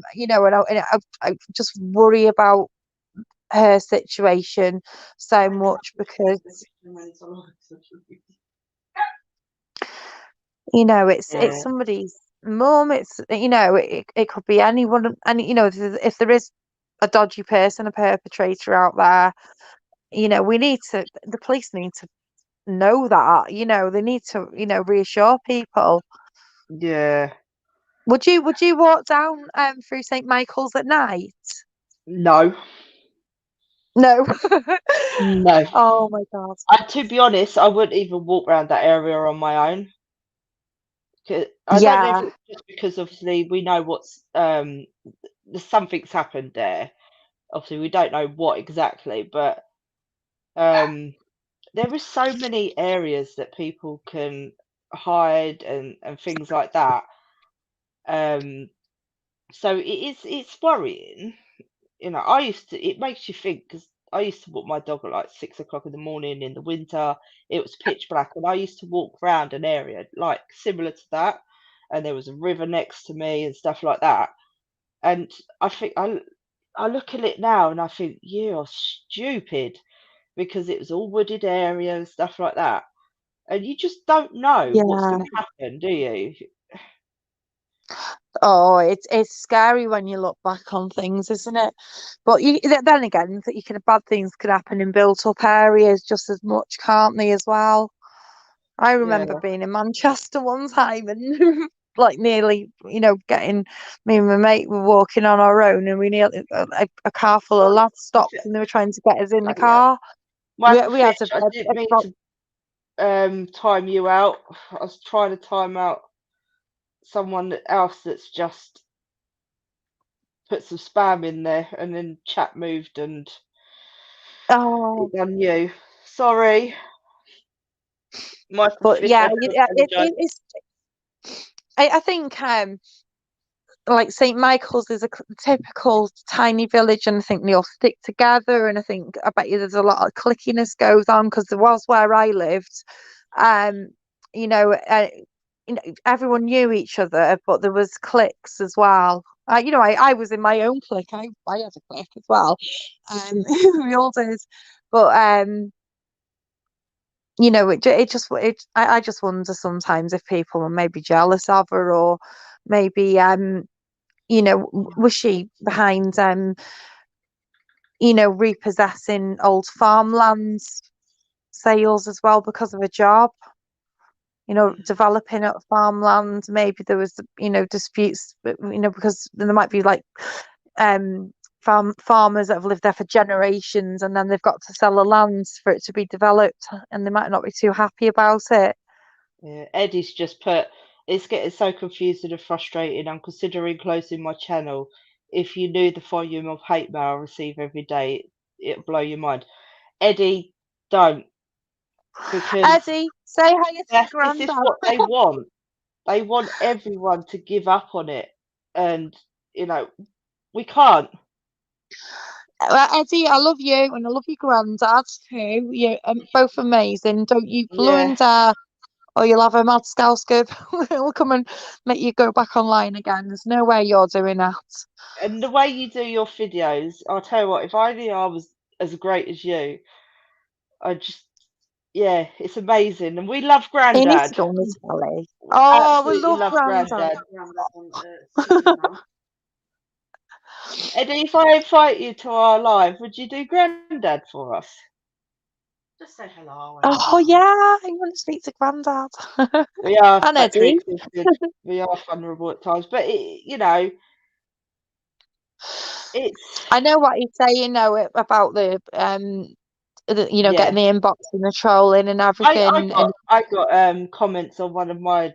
just worry about her situation so much because it's yeah, somebody's mum. It could be anyone, and if there is a dodgy person, a perpetrator out there, the police need to know that. They need to reassure people. yeah. Would you walk down through St. Michael's at night? No, No. no. Oh my God. To be honest, I wouldn't even walk around that area on my own. 'Cause I don't know if Yeah. it's just because obviously we know something's happened there. Obviously, we don't know what exactly, but um, there is so many areas that people can hide and things like that. Um, so it's worrying. It makes you think because I used to walk my dog at like 6 o'clock in the morning in the winter. It was pitch black, and I used to walk around an area like similar to that, and there was a river next to me and stuff like that. And I think I look at it now and I think you are stupid because it was all wooded area and stuff like that. And you just don't know what's Yeah. going to happen, do you? Oh, it's scary when you look back on things, isn't it? But then again, bad things can happen in built-up areas just as much, can't they, as well? I remember Yeah, being in Manchester one time and like nearly, getting me and my mate were walking on our own, and we nearly a car full of well, lads stopped and they were trying to get us in the bloody hell. car. Well, We had Fitch, I didn't a mean prop. to time you out. I was trying to time out someone else that's just put some spam in there, and then chat moved and Oh, it done you. Sorry, my but fifth. I yeah, do it, apologise. it's. I think like St. Michael's is a typical tiny village, and I think they all stick together. And I bet you there's a lot of clickiness goes on because there was where I lived. Um, you know, uh, everyone knew each other, but there was cliques as well. I was in my own clique. I had a clique as well. We all did, but I just wonder sometimes if people are maybe jealous of her, or maybe was she behind repossessing old farmlands sales as well because of a job, developing up farmland. Maybe there was disputes, because there might be like farmers that have lived there for generations, and then they've got to sell the land for it to be developed, and they might not be too happy about it. Yeah, Eddie's just put, it's getting so confusing and frustrating. I'm considering closing my channel. If you knew the volume of hate mail I receive every day, it'd blow your mind. Eddie, don't, because Eddie, say hi to this is Grandad. what they want. They want everyone to give up on it. And, you know, we can't. Eddie, I love you, and I love your granddad too. You're both amazing. Don't you Yeah, blow and dare or you'll have a mad scalscope. We'll come and make you go back online again. There's no way you're doing that. And the way you do your videos, I'll tell you what, if I knew I was as great as you, I just, yeah, it's amazing. And we love You need to Grandad. go on the telly. Oh, we Absolutely love love Grandad. Grandad. On Zoom now. Eddie, if I invite you to our live, would you do Grandad for us? Just say hello. Oh yeah, I want to speak to Grandad. We are And actually Eddie. existed. We are vulnerable at times, but you know, it's I know what he's saying now about the you know, yeah. getting the inbox and the trolling and everything. And I got comments on one of my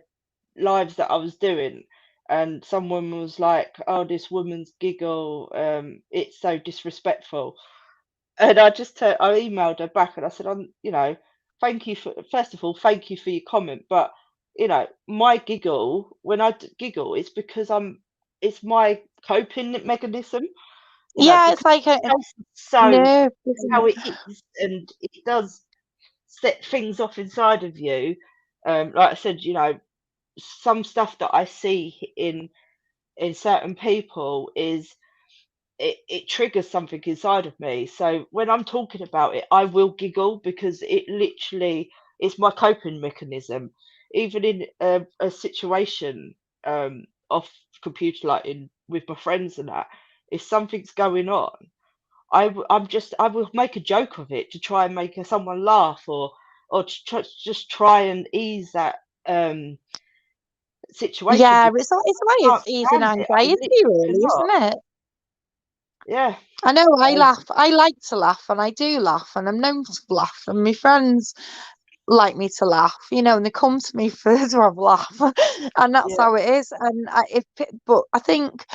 lives that I was doing, and some woman was like, "Oh, this woman's giggle, it's so disrespectful." And I emailed her back and I said, you know, thank you for, first of all, thank you for your comment, but you know, my giggle, when I giggle, it's because it's my coping mechanism, you know, yeah, it's because like a it's so nerve, isn't how it? it is, and it does set things off inside of you. Like I said, you know, some stuff that I see in certain people is it triggers something inside of me. So when I'm talking about it, I will giggle because it literally is my coping mechanism. Even in a situation off computer, like in with my friends and that, if something's going on, I will make a joke of it to try and make someone laugh or just try and ease that situation Yeah, because it's a I way of can't easing stand it. I anxiety, literally really, cannot. isn't it? Yeah. I know I Um, laugh. I like to laugh, and I do laugh, and I'm known to laugh, and my friends like me to laugh, you know, and they come to me for to have a laugh, and that's yeah. how it is. And but I think,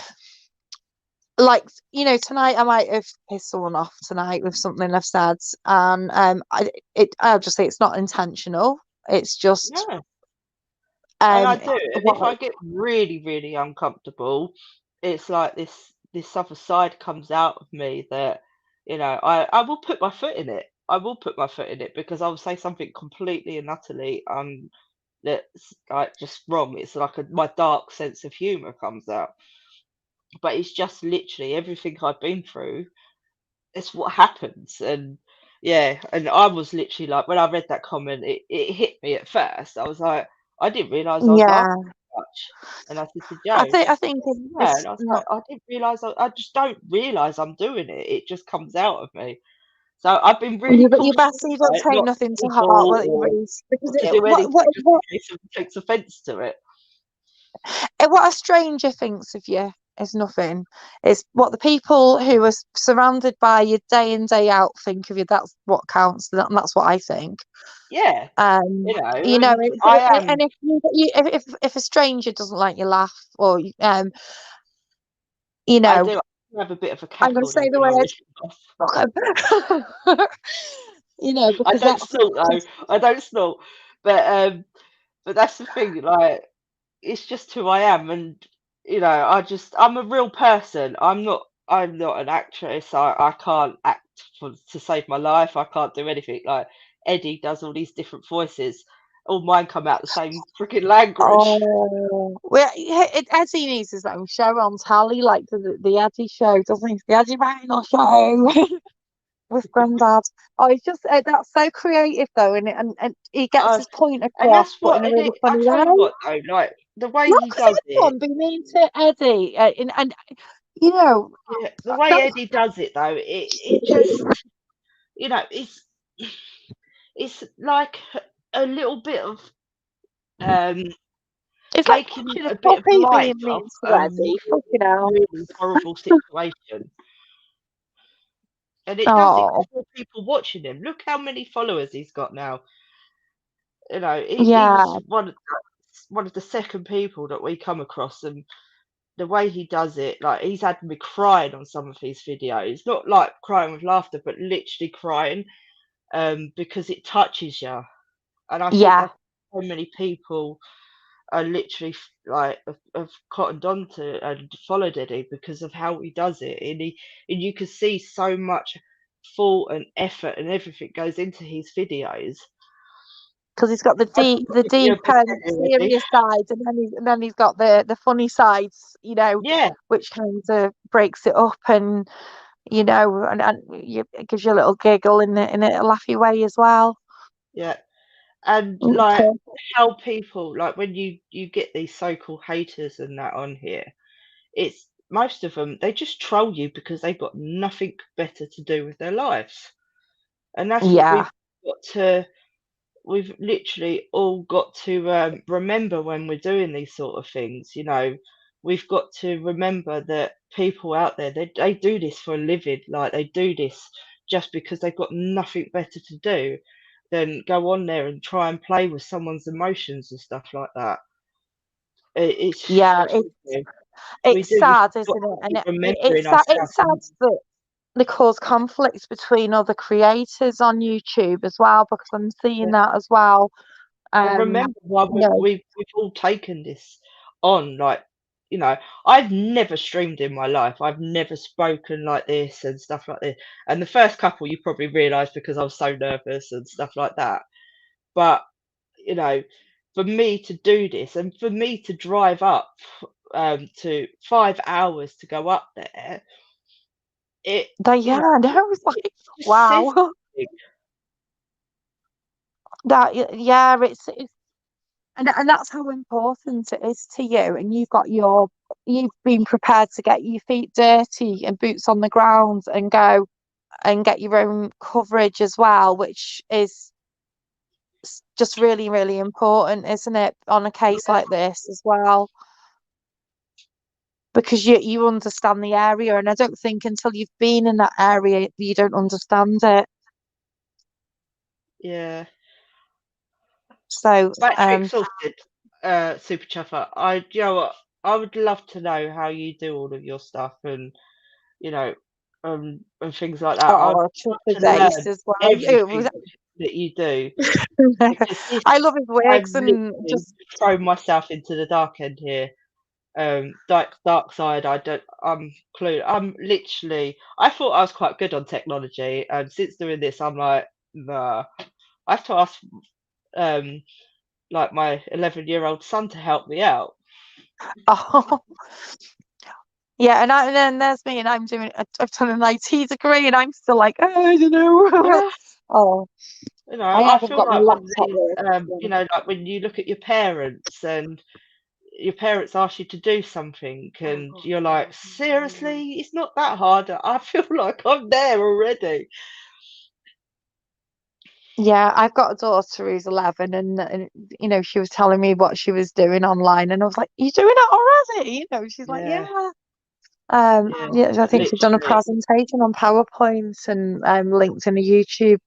like, you know, tonight I might have pissed someone off tonight with something I've said, and I'll just say it's not intentional. It's just Yeah. And I do. And if what I get really, really uncomfortable, it's like this other side comes out of me that, you know, I will put my foot in it. I will put my foot in it because I will say something completely and utterly that's like just wrong. It's like my dark sense of humor comes out. But it's just literally everything I've been through. It's what happens. And yeah, and I was literally like, when I read that comment, it hit me at first. I was like, I didn't realise I was laughing yeah. so much. And I said to Joe, I think yeah, it's and I was like, not. I didn't realise, I just don't realise I'm doing it. It just comes out of me. So I've been really You cautious, best you don't right, take not nothing to to heart giggle what you read, because or to do anything just in case someone takes offence to it. what a stranger thinks of you is nothing. It's what the people who are surrounded by you day in day out think of you. That's what counts. That's what I think. Yeah, Um, you know, you know, and I and am, if a stranger doesn't like you laugh, or you I know, do have a bit of a I'm going to cackle though say the when I word. read it off. You know, I because don't that's snort though. I don't snort. But that's the thing, like it's just who I am and you know, I'm a real person. I'm not an actress. I can't act to save my life. I can't do anything. Like Eddie does all these different voices. All mine come out the same freaking language. oh, well, Eddie needs his own show on telly, like the Eddie show, doesn't he? The Eddie Randall show with Grandad. Oh, he's just that's so creative though, and he gets Uh, his point and across, that's but what in a and really it, I funny tell you way. what though, like the way Not he because does it, anyone be mean to Eddie, and you know yeah, the way that's Eddie does it though, it just you know, it's like a little bit of um it's like taking punching a a bit of puppy being light mean off to a Eddie. Fucking hell. really horrible situation. And it does it Oh, because more people watching him. Look how many followers he's got now. You know, he yeah, was one of the second people that we come across, and the way he does it, like he's had me crying on some of his videos, not like crying with laughter, but literally crying, because it touches you. And I think yeah, that so many people are literally like have cottoned on to and followed Eddie because of how he does it, and you can see so much thought and effort and everything goes into his videos. because he's got the deep serious sides, and then he's got the funny sides, you know, Yeah, which kind of breaks it up, and you know, and it gives you a little giggle in a laughy way as well. yeah. And like how people, like when you get these so-called haters and that on here, it's most of them, they just troll you because they've got nothing better to do with their lives. And that's what Yeah, we've literally all got to remember when we're doing these sort of things. You know, we've got to remember that people out there, they do this for a living. Like they do this just because they've got nothing better to do than go on there and try and play with someone's emotions and stuff like that. It's yeah, we it's do. We've sad, got isn't to it? And keep remembering it's ourselves. sad that they cause conflicts between other creators on YouTube as well, because I'm seeing that as well. And remember why You know, we've all taken this on. Like, you know, I've never streamed in my life. I've never spoken like this and stuff like this. And the first couple you probably realised because I was so nervous and stuff like that. But, you know, for me to do this and for me to drive up to 5 hours to go up there, it, you know, I know, it's like, just says wow. something. That, yeah, it's and that's how important it is to you, and you've been prepared to get your feet dirty and boots on the ground and go and get your own coverage as well, which is just really, really important, isn't it, on a case like this as well, because you understand the area, and I don't think until you've been in that area you don't understand it. Yeah. So Battery exhausted, Super Chuffer. You know what? I would love to know how you do all of your stuff and, you know, and things like that. I'd love to Chipper's ace learn as well. It was, everything that you do because this, I love his I've wigs and literally just thrown myself into the dark end here. Dark side. I'm clue. I'm literally. I thought I was quite good on technology, and since doing this, I'm like, nah. I have to ask, like my 11-year-old son to help me out. oh yeah, and then there's me, and I've done an IT degree, and I'm still like, oh, I don't know. Yeah. Oh, You know, I I haven't feel got my like one of laptop these, you working. know, like when you look at your parents and your parents ask you to do something and you're like, seriously, it's not that hard. I feel like I'm there already. Yeah, I've got a daughter who's 11, and you know, she was telling me what she was doing online, and I was like, "You doing it already?" You know, she's like, Yeah, "Yeah." yeah, Yeah, I think she's done a literally. presentation on PowerPoint and linked in a YouTube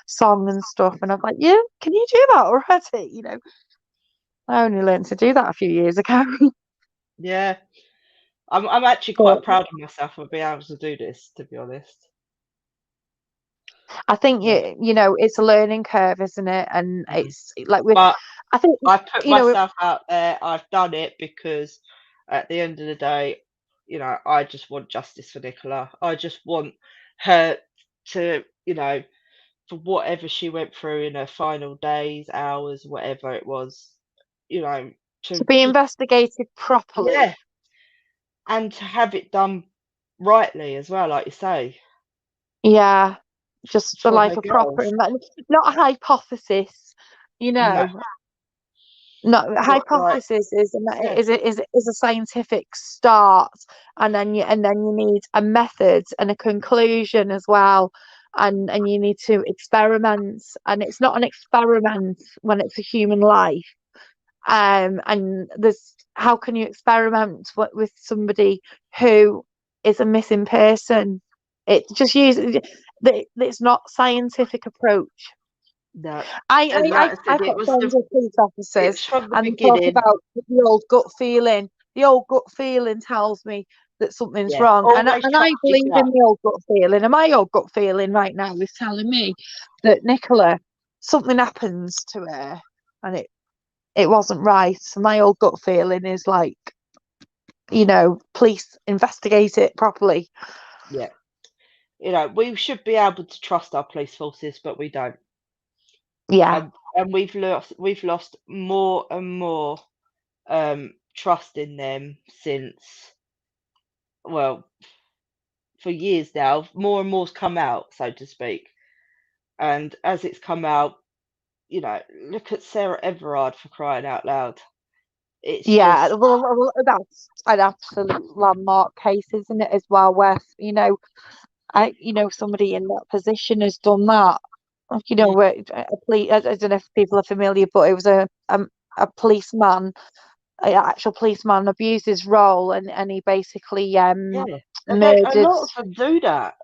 song and stuff, and I was like, "Yeah, can you do that already?" You know, I only learned to do that a few years ago. Yeah, I'm actually But quite proud of myself for being able to do this, to be honest. I think Yeah. you know, it's a learning curve, isn't it? And Mm. it's like with, But I think, I put you know, myself out there. I've done it because at the end of the day, you know, I just want justice for Nicola. I just want her to, you know, for whatever she went through in her final days, hours, whatever it was, you know, to to be just, investigated properly. yeah, and to have it done rightly as well, like you say, Yeah, just for for like her a proper, girls. not a hypothesis, you No, know. No, not like, hypothesis is yeah, is a scientific start, and then you need a method and a conclusion as well, and you need to experiment, and it's not an experiment when it's a human life. And there's how can you experiment with somebody who is a missing person? It just uses it's not scientific approach. no. And like I said, I've got friends with police it officers, was from the and they talk beginning. about the old gut feeling. The old gut feeling tells me that something's Yeah, wrong, and always I trust your believe in gut. the old gut feeling. And my old gut feeling right now is telling me that Nicola, something happens to her, and it wasn't right. So my old gut feeling is like, you know, police investigate it properly. Yeah. You know, we should be able to trust our police forces, but we don't. Yeah. And we've lost more and more trust in them since, well, for years now. More and more's come out, so to speak. And as it's come out, look at Sarah Everard, for crying out loud. It's Yeah, just, well, that's an absolute landmark case, isn't it, as well, where, somebody in that position has done that. Where I don't know if people are familiar, but it was a policeman, an actual policeman abused his role, and he basically yeah. And then a murdered. lot of them do that.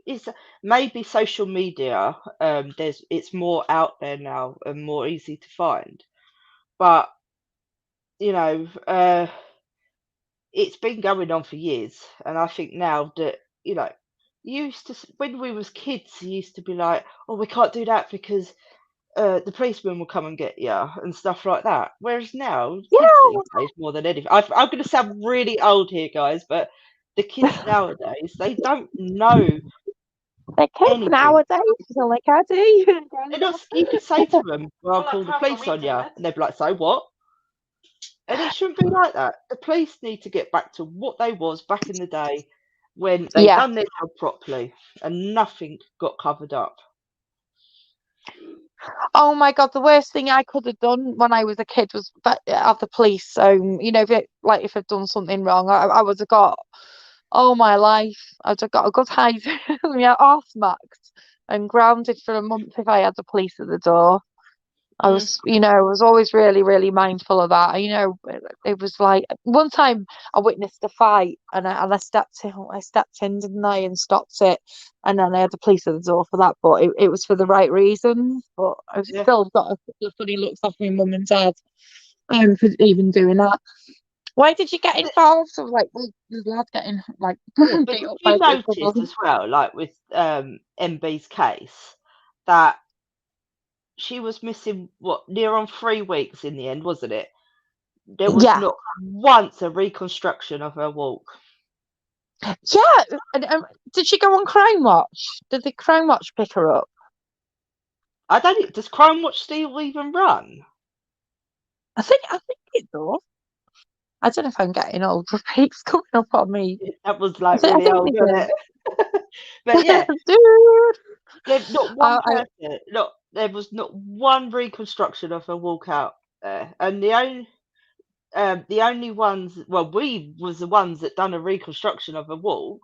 It's maybe social media, it's more out there now and more easy to find. But, it's been going on for years. And I think now that, when we was kids, you used to be like, oh, we can't do that because the policeman will come and get you and stuff like that. Whereas now, kids these days, more than anything, I'm going to sound really old here, guys, but the kids nowadays, they don't know They're kids anything. nowadays, so like I do. They're not, you could say to them, well, I'll Well, call the apart from police on you. internet. And they'd be like, so what? And it shouldn't be like that. The police need to get back to what they was back in the day when they Yeah. done their job properly and nothing got covered up. Oh my God, the worst thing I could have done when I was a kid was have the police. So, if I'd done something wrong, I would have got all my life. I'd have got a good hide, my arse smacked and grounded for a month if I had the police at the door. I was always really, really mindful of that. It was like one time I witnessed a fight and I stepped in, didn't I, and stopped it. And then I had the police at the door for that, but it was for the right reasons. But I've Yeah. still got a couple of funny looks off my mum and dad for even doing that. Why did you get involved? So like, there's lads getting like Yeah, but beat did up by you people. notice as well, like with MB's case, that she was missing near on 3 weeks in the end, wasn't it? There was Yeah. not once a reconstruction of her walk. Yeah, and did she go on Crime Watch? Did the Crime Watch pick her up? I don't. Does Crime Watch still even run? I think it does. I don't know if I'm getting old. Repeats coming up on me. That was like I really think old, they wasn't do. it? But yeah, Dude. there's not one person. There was not one reconstruction of her walkout there, and the only ones. Well, we was the ones that done a reconstruction of a walk.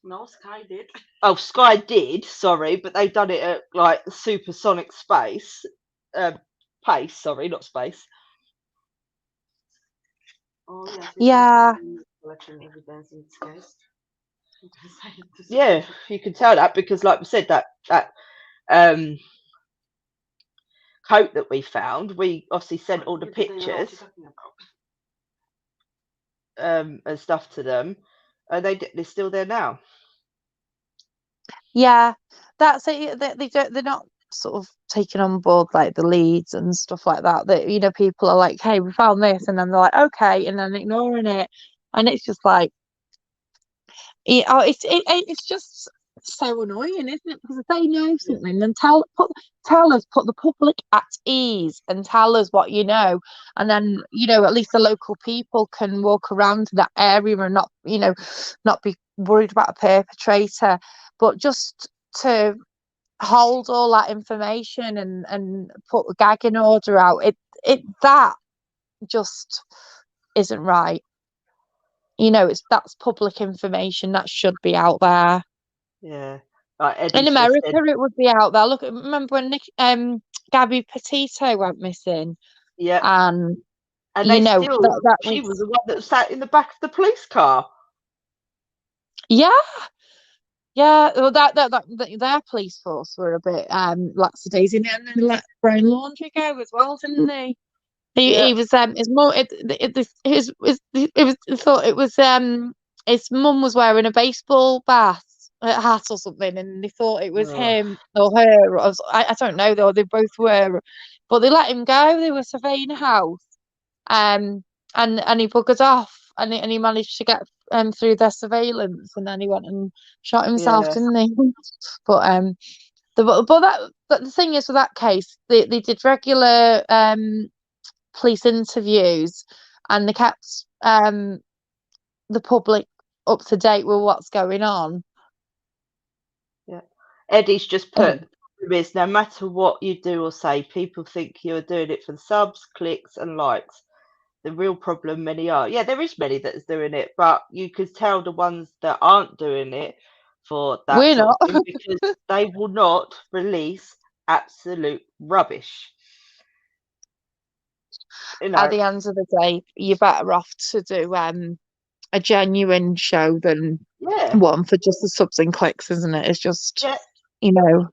No, Sky did. Oh, Sky did. Sorry, but they've done it at like supersonic pace. Sorry, not space. Oh yes. Yeah. Collection evidence in this case. Yeah, you can tell that because, like we said, that coat that we found, we obviously sent all the pictures and stuff to them, and they're still there now. Yeah, that's it. They're not sort of taking on board like the leads and stuff like that. That people are like, hey, we found this, and then they're like, okay, and then ignoring it, and it's just like, it's just so annoying, isn't it? Because if they know something, then tell us, put the public at ease, and tell us what you know, and then at least the local people can walk around that area and not be worried about a perpetrator. But just to hold all that information and put a gagging order out, that just isn't right. That's public information that should be out there. Yeah, like Eddie's In just America, said, it would be out there. Look, remember when Gabby Petito went missing? yeah, And they still, that she was the one that sat in the back of the police car. Yeah. Well, their police force were a bit lackadaisy, and then they let Brown Laundry go as well, didn't they? He was his mum. Thought it was his mum was wearing a baseball hat or something, and they thought it was him or her. I don't know though. They both were, but they let him go. They were surveying a house, and he buggered off, and he managed to get through their surveillance, and then he went and shot himself, didn't he? But that but the thing is, with that case, they did regular police interviews, and they kept the public up to date with what's going on. Yeah, Eddie's just put, Um, is no matter what you do or say, people think you're doing it for the subs, clicks, and likes. The real problem, many are. Yeah, there is many that's doing it, but you could tell the ones that aren't doing it for that We're sort not. of thing because they will not release absolute rubbish. You At know, the end of the day, you're better off to do a genuine show than yeah, one for just the subs and clicks, isn't it? It's just, yeah, you know.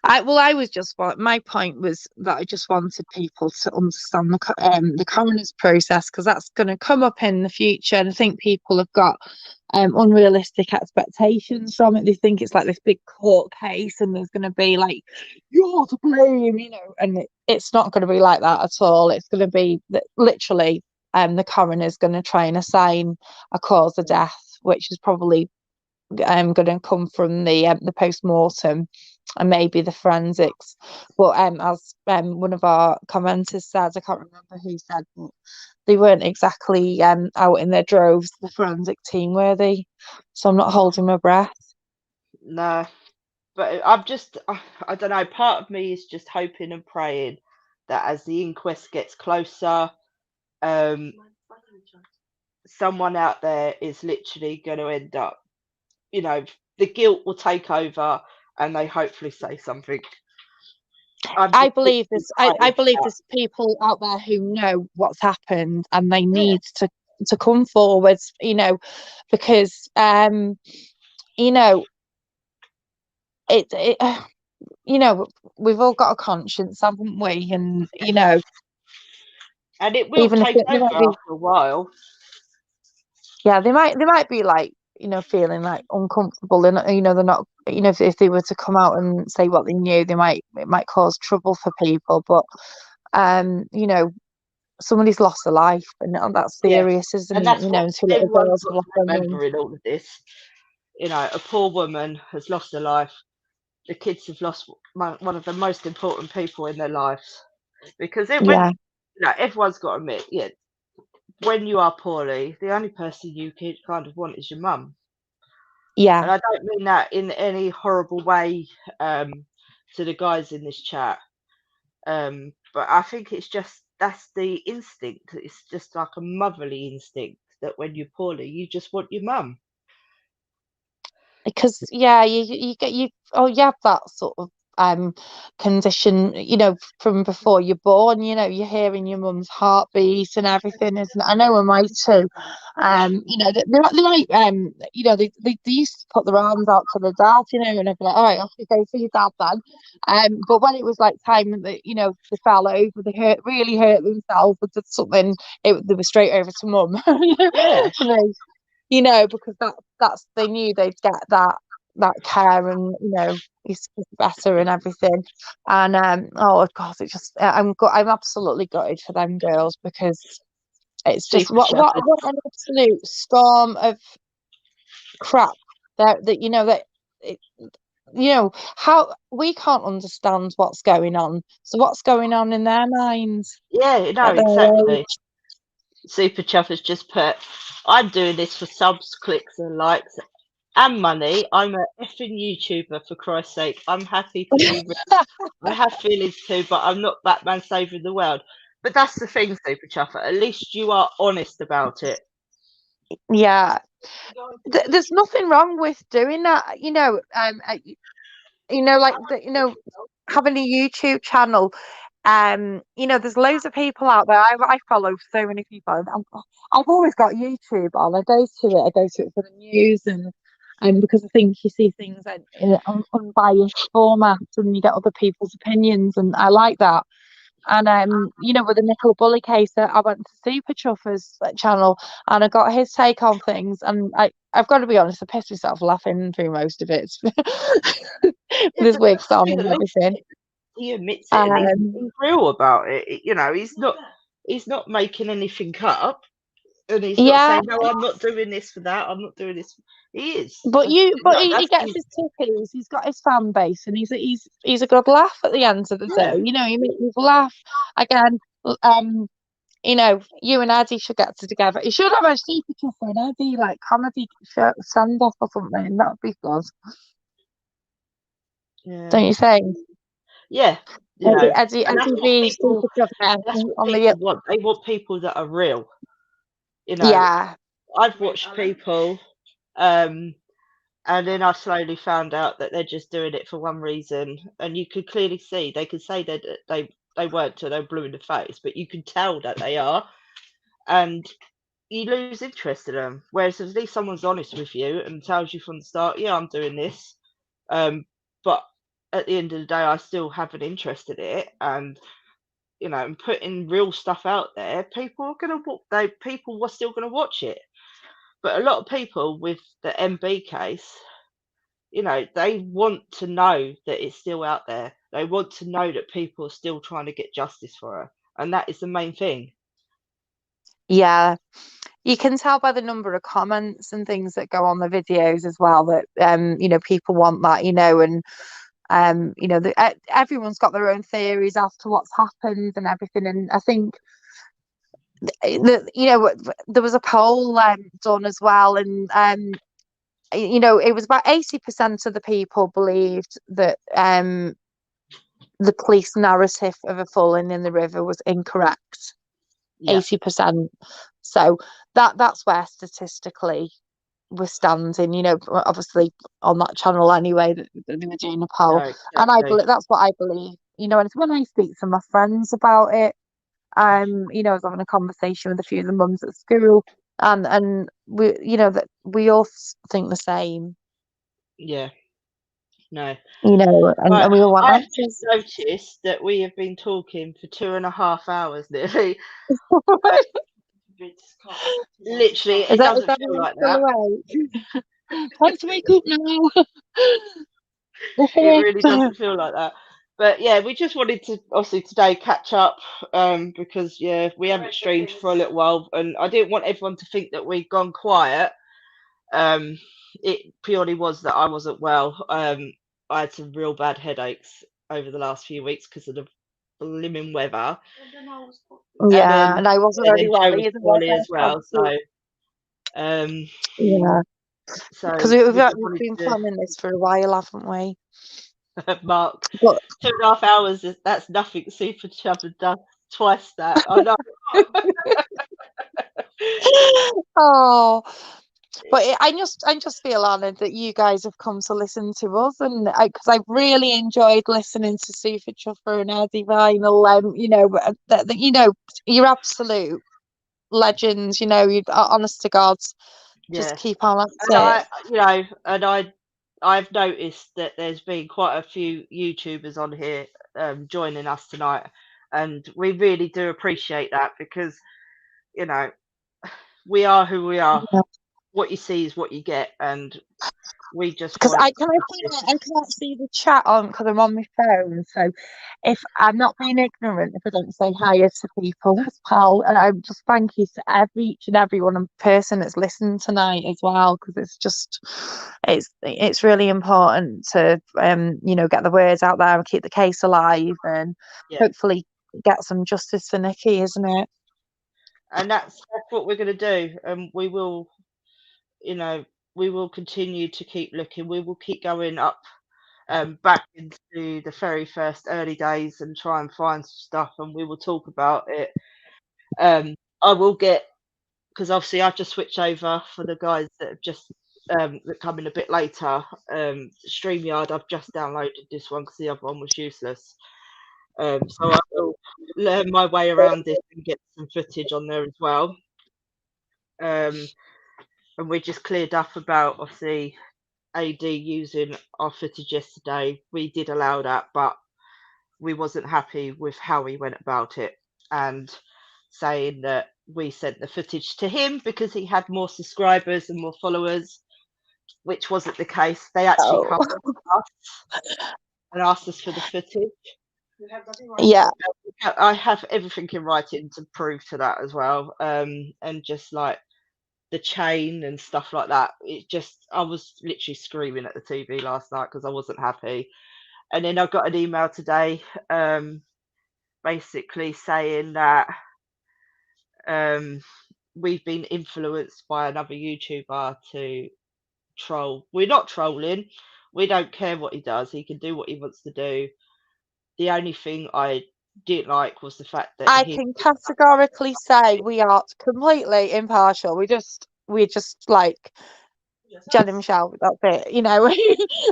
I was just my point was that I just wanted people to understand the coroner's process, because that's going to come up in the future, and I think people have got unrealistic expectations from it. They think it's like this big court case, and there's going to be like, you're to blame, and it's not going to be like that at all. It's going to be that literally the coroner's going to try and assign a cause of death, which is probably going to come from the post-mortem and maybe the forensics. But as one of our commenters said, I can't remember who said, but they weren't exactly out in their droves, the forensic team, were they? So I'm not holding my breath. no. But I'm just, I don't know, part of me is just hoping and praying that as the inquest gets closer, someone out there is literally going to end up, the guilt will take over and they hopefully say something. I believe there's people out there who know what's happened, and they need to come forward, because we've all got a conscience, haven't we? And and it will even if take they over might be, after a while. yeah, they might be like, feeling like uncomfortable, and they're not, if they were to come out and say what they knew, it might cause trouble for people. But somebody's lost a life, and that's serious, isn't And it? that's what Two little everyone's girls have got lost to their mum. remember in all of this. A poor woman has lost her life. The kids have lost one of the most important people in their lives. Because everyone's got to admit, when you are poorly, the only person you kind of want is your mum. Yeah. And I don't mean that in any horrible way to the guys in this chat. But I think that's the instinct. It's just like a motherly instinct that when you're poorly, you just want your mum. Because you have that sort of condition, from before you're born. You're hearing your mum's heartbeat and everything, isn't it? I know with mine too. They used to put their arms out to the dad, and I'd be like, all right, off you go for your dad then. But when it was like time that they fell over, they really hurt themselves or did something, they were straight over to mum. Because that's they knew they'd get that care, and it's better and everything. And oh, of course, it just I'm absolutely gutted for them girls, because it's just what an absolute storm of crap how we can't understand what's going on. So what's going on in their minds? Exactly. Super Chuff has just put, I'm doing this for subs, clicks and likes and money. I'm a effing YouTuber, for Christ's sake. I'm happy to be rich. I have feelings too, but I'm not Batman saving the world. But that's the thing, Super Chuff. At least you are honest about it. Yeah. There's nothing wrong with doing that, having a YouTube channel. There's loads of people out there. I follow so many people. I've always got YouTube on. I go to it for the news, and because I think you see things in an unbiased format, and you get other people's opinions, and I like that. And with the Nicola Bulley case, I went to Super Chuffer's channel, and I got his take on things, and I've got to be honest, I pissed myself laughing through most of it. With his wigs on and everything. He admits it, and he's real about it. He's not making anything up, and he's not saying, no, I'm not doing this for that, I'm not doing this. He is. But No, he that's gets his tickets. He's got his fan base, and he's a good laugh at the end of the Yeah. day. You know, he makes people laugh. Again, you know, you and Eddie should get together. You should have a super for an Eddie, like comedy stand up or something. That would be good. Yeah. Don't you think? Yeah. You know, Eddie and that's what V, people, super chuffed that's what on people the want. They want people that are real. You know, yeah. I've watched people, and then I slowly found out that they're just doing it for one reason, and you could clearly see they could say that they weren't, so they're blue in the face, but you can tell that they are, and you lose interest in them. Whereas at least someone's honest with you and tells you from the start, yeah, I'm doing this, but at the end of the day, I still have an interest in it, and you know, and putting real stuff out there, people are still gonna watch it. But a lot of people with the MB case, you know, they want to know that it's still out there. They want to know that people are still trying to get justice for her, and that is the main thing. Yeah. You can tell by the number of comments and things that go on the videos as well that you know, people want that, you know, and you know, everyone's got their own theories as to what's happened and everything. And I think that, you know, there was a poll done as well, and you know, it was about 80% of the people believed that the police narrative of a falling in the river was incorrect. Yeah. 80%. So that's where statistically we're standing, you know, obviously on that channel anyway, that they were doing a poll. No, And I exactly. believe that's what I believe, you know. And it's when I speak to my friends about it, you know, I was having a conversation with a few of the mums at school, and we, you know, that we all think the same, Yeah. No. you know, Right. and we all want I have just answers. noticed that we have been talking for 2.5 hours nearly. Literally, Is it doesn't that feel like still that. awake? Time to wake up now. It really doesn't feel like that. But yeah, we just wanted to obviously today catch up, because yeah, we haven't streamed for a little while, and I didn't want everyone to think that we'd gone quiet. It purely was that I wasn't well. I had some real bad headaches over the last few weeks because of the blimmin' weather. Yeah, and I wasn't And very then well Joe was either, was poorly I? as well. So, Yeah, so because we just we've wanted been to planning this for a while, haven't we? mark But 2.5 hours. That's nothing. Super Chub had done twice that. I know. oh, but I just feel honoured that you guys have come to listen to us, and because I've really enjoyed listening to Super Chuffer and Eddie Vinyl. You know, you know, you're absolute legends. You know, you honest to God, just Yeah. keep on at And it. I've noticed that there's been quite a few YouTubers on here joining us tonight, and we really do appreciate that because you know we are who we are. What you see is what you get, and we just Because want I can't see the chat on because I'm on my phone. So if I'm not being ignorant, if I don't say hi to people as well, and I just thank you to each and every one person that's listened tonight as well, because it's just it's really important to you know, get the words out there and keep the case alive, and yeah. hopefully get some justice for Nikki, isn't it? And that's what we're going to do, and we will, you know, we will continue to keep looking. We will keep going up back into the very first early days and try and find stuff, and we will talk about it. I will get, because obviously I've just switched over for the guys that have just that come in a bit later. StreamYard, I've just downloaded this one because the other one was useless. So I will learn my way around this and get some footage on there as well. And we just cleared up about obviously AD using our footage yesterday. We did allow that, but we wasn't happy with how he went about it, and saying that we sent the footage to him because he had more subscribers and more followers, which wasn't the case. They actually come to us and asked us for the footage. Yeah. I have everything in writing to prove to that as well. And just like the chain and stuff like that. I was literally screaming at the TV last night because I wasn't happy. And then I got an email today, basically saying that we've been influenced by another YouTuber to troll. We're not trolling. We don't care what he does. He can do what he wants to do. The only thing I didn't like was the fact that I can categorically say we are completely impartial. We're just like Jen and Michelle. That's it. You know,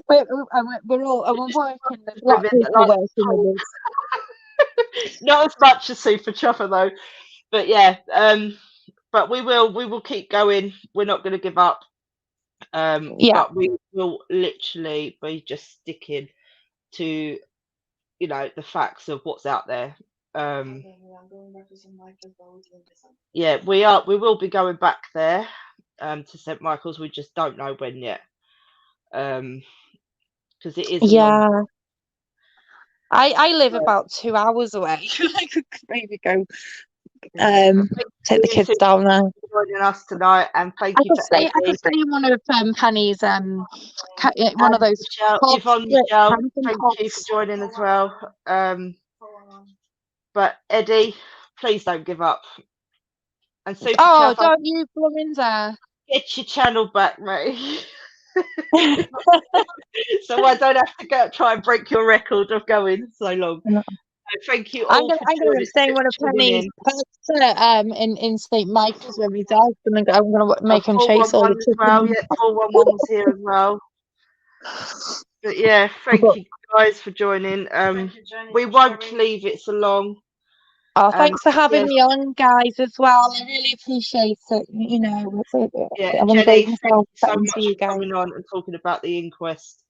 we're all and we're working. There's a lot of people working with us. Not as much as Super Chopper though, but yeah. But we will keep going. We're not going to give up. Yeah. But we will literally be just sticking to, you know, the facts of what's out there. Yeah, we will be going back there to St. Michael's. We just don't know when yet. Because it is a long. I live about 2 hours away. I could maybe go take the kids down there. Joining us tonight, and thank you for I could stay in one of Penny's one of those Yvonne, Michelle, thank you for joining as well. But Eddie, please don't give up. And Super Chopper, don't you blooming dare. Get your channel back, mate. So I don't have to try and break your record of going so long. No. Thank you all. I'm going to stay in one of Penny's in St. Michael's with my dog, and I'm going to make him chase all the chickens. Well, yeah, 411 was here as well. But yeah, thank you guys for joining. We won't leave it so long. Oh, thanks for having me on, guys, as well. I really appreciate it. You know, yeah, Jenny, thank you so much for coming on and talking about the inquest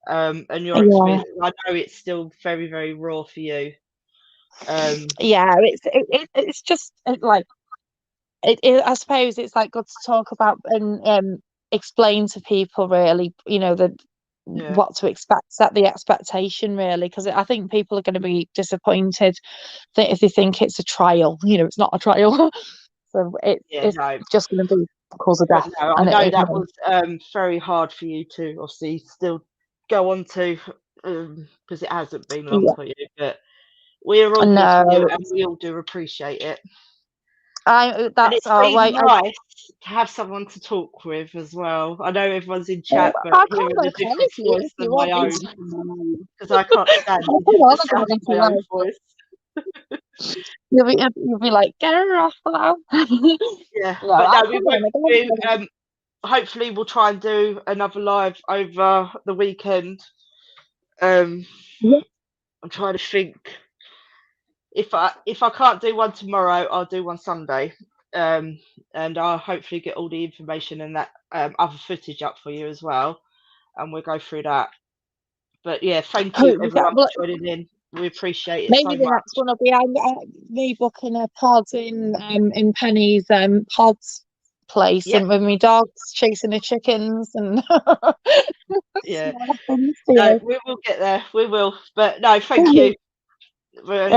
and your experience. I know it's still very, very raw for you. Yeah, it's just like I suppose it's like good to talk about and explain to people really, you know, what to expect, set the expectation really, because I think people are going to be disappointed that if they think it's a trial, you know, it's not a trial. So it's just going to be cause of death. No, I know that was very hard for you to obviously still go on to because it hasn't been long for you, but we're all here for you and we all do appreciate it. It's been nice to have someone to talk with as well. I know everyone's in chat, but hearing a different voice than my own, because I can't stand the sound of my own voice. You'll be like, get her off now. Yeah, but no, hopefully we'll try and do another live over the weekend. I'm trying to think. If I can't do one tomorrow, I'll do one Sunday, and I'll hopefully get all the information and that other footage up for you as well, and we'll go through that. But yeah, thank you everyone for joining in. We appreciate it. Maybe the next one will be me booking a pod in Penny's pods place, and with my dogs chasing the chickens and yeah. No, we will get there. We will. But no, thank you. And,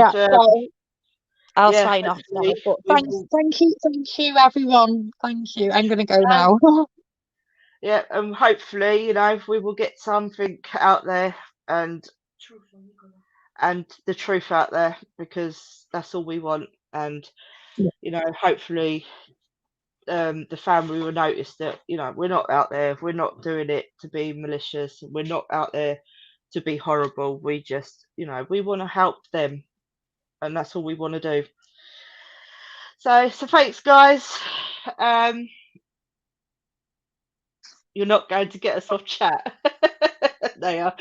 I'll sign off now. But thank you, everyone. Thank you. I'm going to go now. Yeah, and hopefully, you know, we will get something out there and the truth out there, because that's all we want. And you know, hopefully, the family will notice that, you know, we're not out there. We're not doing it to be malicious. We're not out there to be horrible. We just, you know, we want to help them. And that's all we want to do. So thanks, guys. You're not going to get us off chat. They are.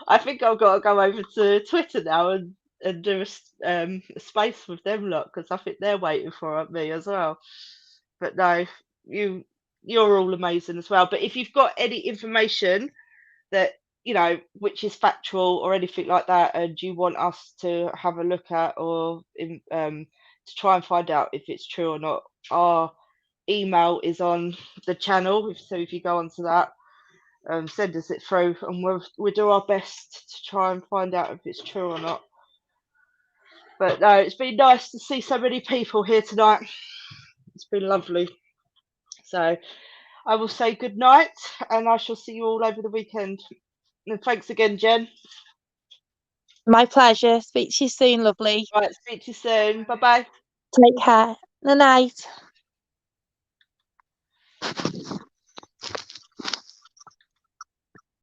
I think I've got to go over to Twitter now and do a space with them lot, because I think they're waiting for me as well. But no, you're all amazing as well. But if you've got any information that, you know, which is factual or anything like that, and you want us to have a look at or to try and find out if it's true or not, our email is on the channel. So if you go onto that, send us it through, and we'll do our best to try and find out if it's true or not. But no, it's been nice to see so many people here tonight. It's been lovely. So I will say good night, and I shall see you all over the weekend. And thanks again, Jen. My pleasure. Speak to you soon, lovely. Right, speak to you soon. Bye bye. Take care. Good night.